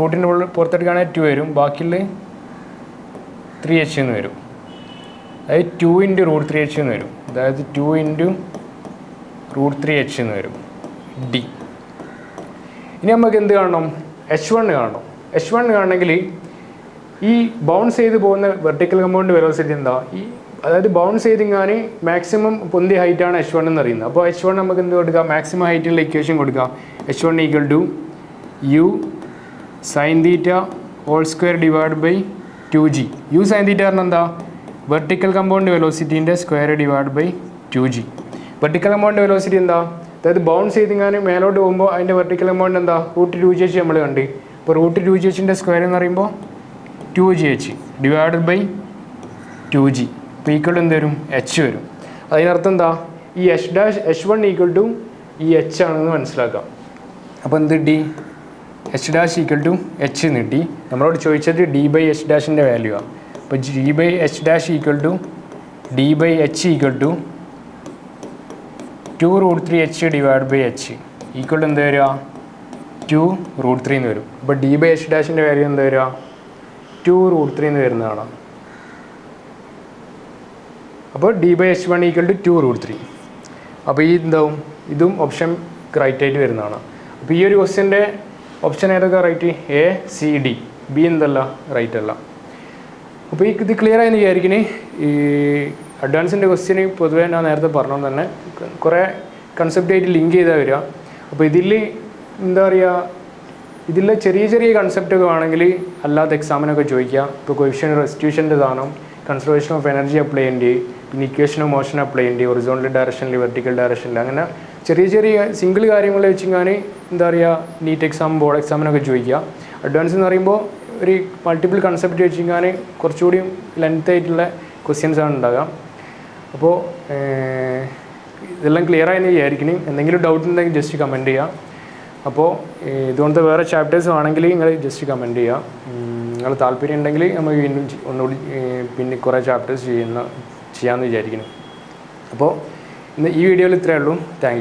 റൂട്ടിൻ്റെ ഉള്ളിൽ പുറത്തെടുക്കുകയാണെങ്കിൽ 2 വരും, ബാക്കിയുള്ള 3h എന്ന് വരും. അതായത് 2 × √3h എന്ന് വരും. അതായത് 2 × √3h എന്ന് വരും ഡി. ഇനി നമുക്ക് എന്ത് കാണണം, h1 കാണണം. h1 കാണണമെങ്കിൽ ഈ ബൗൺസ് ചെയ്ത് പോകുന്ന വെർട്ടിക്കൽ കമ്പൗണ്ട് വെലോസിറ്റി എന്താ, ഈ അതായത് ബൗൺസ് ചെയ്തിങ്ങാൻ മാക്സിമം പൊന്തിയ ഹൈറ്റാണ് h1 എന്ന് പറയുന്നത്. അപ്പോൾ h1 നമുക്ക് എന്ത് കൊടുക്കുക, മാക്സിമം ഹൈറ്റുള്ള ഇക്വേഷൻ കൊടുക്കുക. h1 equal to u sin θ whole square / 2g. u sin θ പറഞ്ഞാൽ എന്താ, വെർട്ടിക്കൽ കമ്പൗണ്ട് വെലോസിറ്റീൻ്റെ square / 2g. Vertical compound velocity എന്താ, അതായത് ബൗൺസ് ചെയ്തിങ്ങാൻ മേലോട്ട് പോകുമ്പോൾ അതിൻ്റെ വെർട്ടിക്കൽ കമ്പൗണ്ട് എന്താ, √2gh നമ്മൾ കണ്ട്. ഇപ്പോൾ √2gh സ്ക്വയർ എന്ന് പറയുമ്പോൾ 2gh / 2g. ഇപ്പോൾ ഈക്വൽ എന്ത് വരും, h വരും. അതിനർത്ഥം എന്താ, ഈ h1 ഈക്വൽ ടു ഈ h ആണെന്ന് മനസ്സിലാക്കാം. അപ്പോൾ എന്ത് കിട്ടി, h' ഈക്വൽ ടു h എന്ന് കിട്ടി. നമ്മളോട് ചോദിച്ചത് d/h' വാല്യൂ ആണ്. അപ്പോൾ d/h' equal to d/h equal to 2√3h / h equal to എന്താ വരിക, 2√3 എന്ന് വരും. അപ്പോൾ d/h' വാല്യൂ എന്താ വരിക, 2√3 എന്ന് വരുന്നതാണ്. അപ്പോൾ d/h1 ഈക്വൽ ടു 2√3. അപ്പോൾ ഈ എന്താവും, ഇതും ഓപ്ഷൻ റൈറ്റ് ആയിട്ട് വരുന്നതാണ്. അപ്പോൾ ഈ ഒരു ക്വസ്റ്റ്യൻ്റെ ഓപ്ഷൻ ഏതൊക്കെ right, A C D, B എന്തല്ല റൈറ്റ് അല്ല. അപ്പോൾ ഇത് ക്ലിയർ ആയെന്ന് വിചാരിക്കണേ. ഈ അഡ്വാൻസിൻ്റെ ക്വസ്റ്റ്യന് പൊതുവേ ഞാൻ നേരത്തെ പറഞ്ഞ തന്നെ കുറേ കൺസെപ്റ്റായിട്ട് ലിങ്ക് ചെയ്താൽ വരിക. അപ്പോൾ ഇതിൽ എന്താ പറയുക, ഇതിൽ ചെറിയ ചെറിയ കൺസെപ്റ്റൊക്കെ ആണെങ്കിൽ അല്ലാത്ത എക്സാമിനൊക്കെ ചോദിക്കുക. ഇപ്പോൾ കൊയിഫിഷ്യൻ റെസ്റ്റിറ്റ്യൂഷൻ്റെ സാധനം, കൺസർവേഷൻ ഓഫ് എനർജി അപ്ലൈ ചെയ്യേണ്ടി, പിന്നെ ഇക്വേഷൻ ഓഫ് മോഷൻ അപ്ലൈ ചെയ്യേണ്ടി, ഒറിസോണ്ടൽ ഡയറക്ഷനിൽ വെർട്ടിക്കൽ ഡയറക്ഷനിൽ, അങ്ങനെ ചെറിയ ചെറിയ സിംഗിൾ കാര്യങ്ങൾ വെച്ചിങ്ങാൻ എന്താ പറയുക, നീറ്റ് എക്സാം ബോർഡ് എക്സാമിനൊക്കെ ചോദിക്കുക. അഡ്വാൻസ് എന്ന് പറയുമ്പോൾ ഒരു മൾട്ടിപ്പിൾ കൺസെപ്റ്റ് വെച്ചിങ്ങാൻ കുറച്ചുകൂടി ലെങ്ത് ആയിട്ടുള്ള ക്വസ്റ്റ്യൻസാണ് ഉണ്ടാകുക. അപ്പോൾ ഇതെല്ലാം ക്ലിയർ ആയെന്ന് വിചാരിക്കണം. എന്തെങ്കിലും ഡൗട്ട് ഉണ്ടെങ്കിൽ ജസ്റ്റ് കമൻറ്റ് ചെയ്യുക. അപ്പോൾ ഇതുപോലത്തെ വേറെ ചാപ്റ്റേഴ്സ് ആണെങ്കിൽ നിങ്ങൾ ജസ്റ്റ് കമൻറ്റ് ചെയ്യുക. നിങ്ങൾ താല്പര്യം ഉണ്ടെങ്കിൽ നമുക്ക് വീണ്ടും ഒന്നുകൂടി പിന്നെ കുറേ ചാപ്റ്റേഴ്സ് ചെയ്യാമെന്ന് വിചാരിക്കുന്നു. അപ്പോൾ ഇന്ന് ഈ വീഡിയോയിൽ ഇത്രയേ ഉള്ളൂ. Thank you.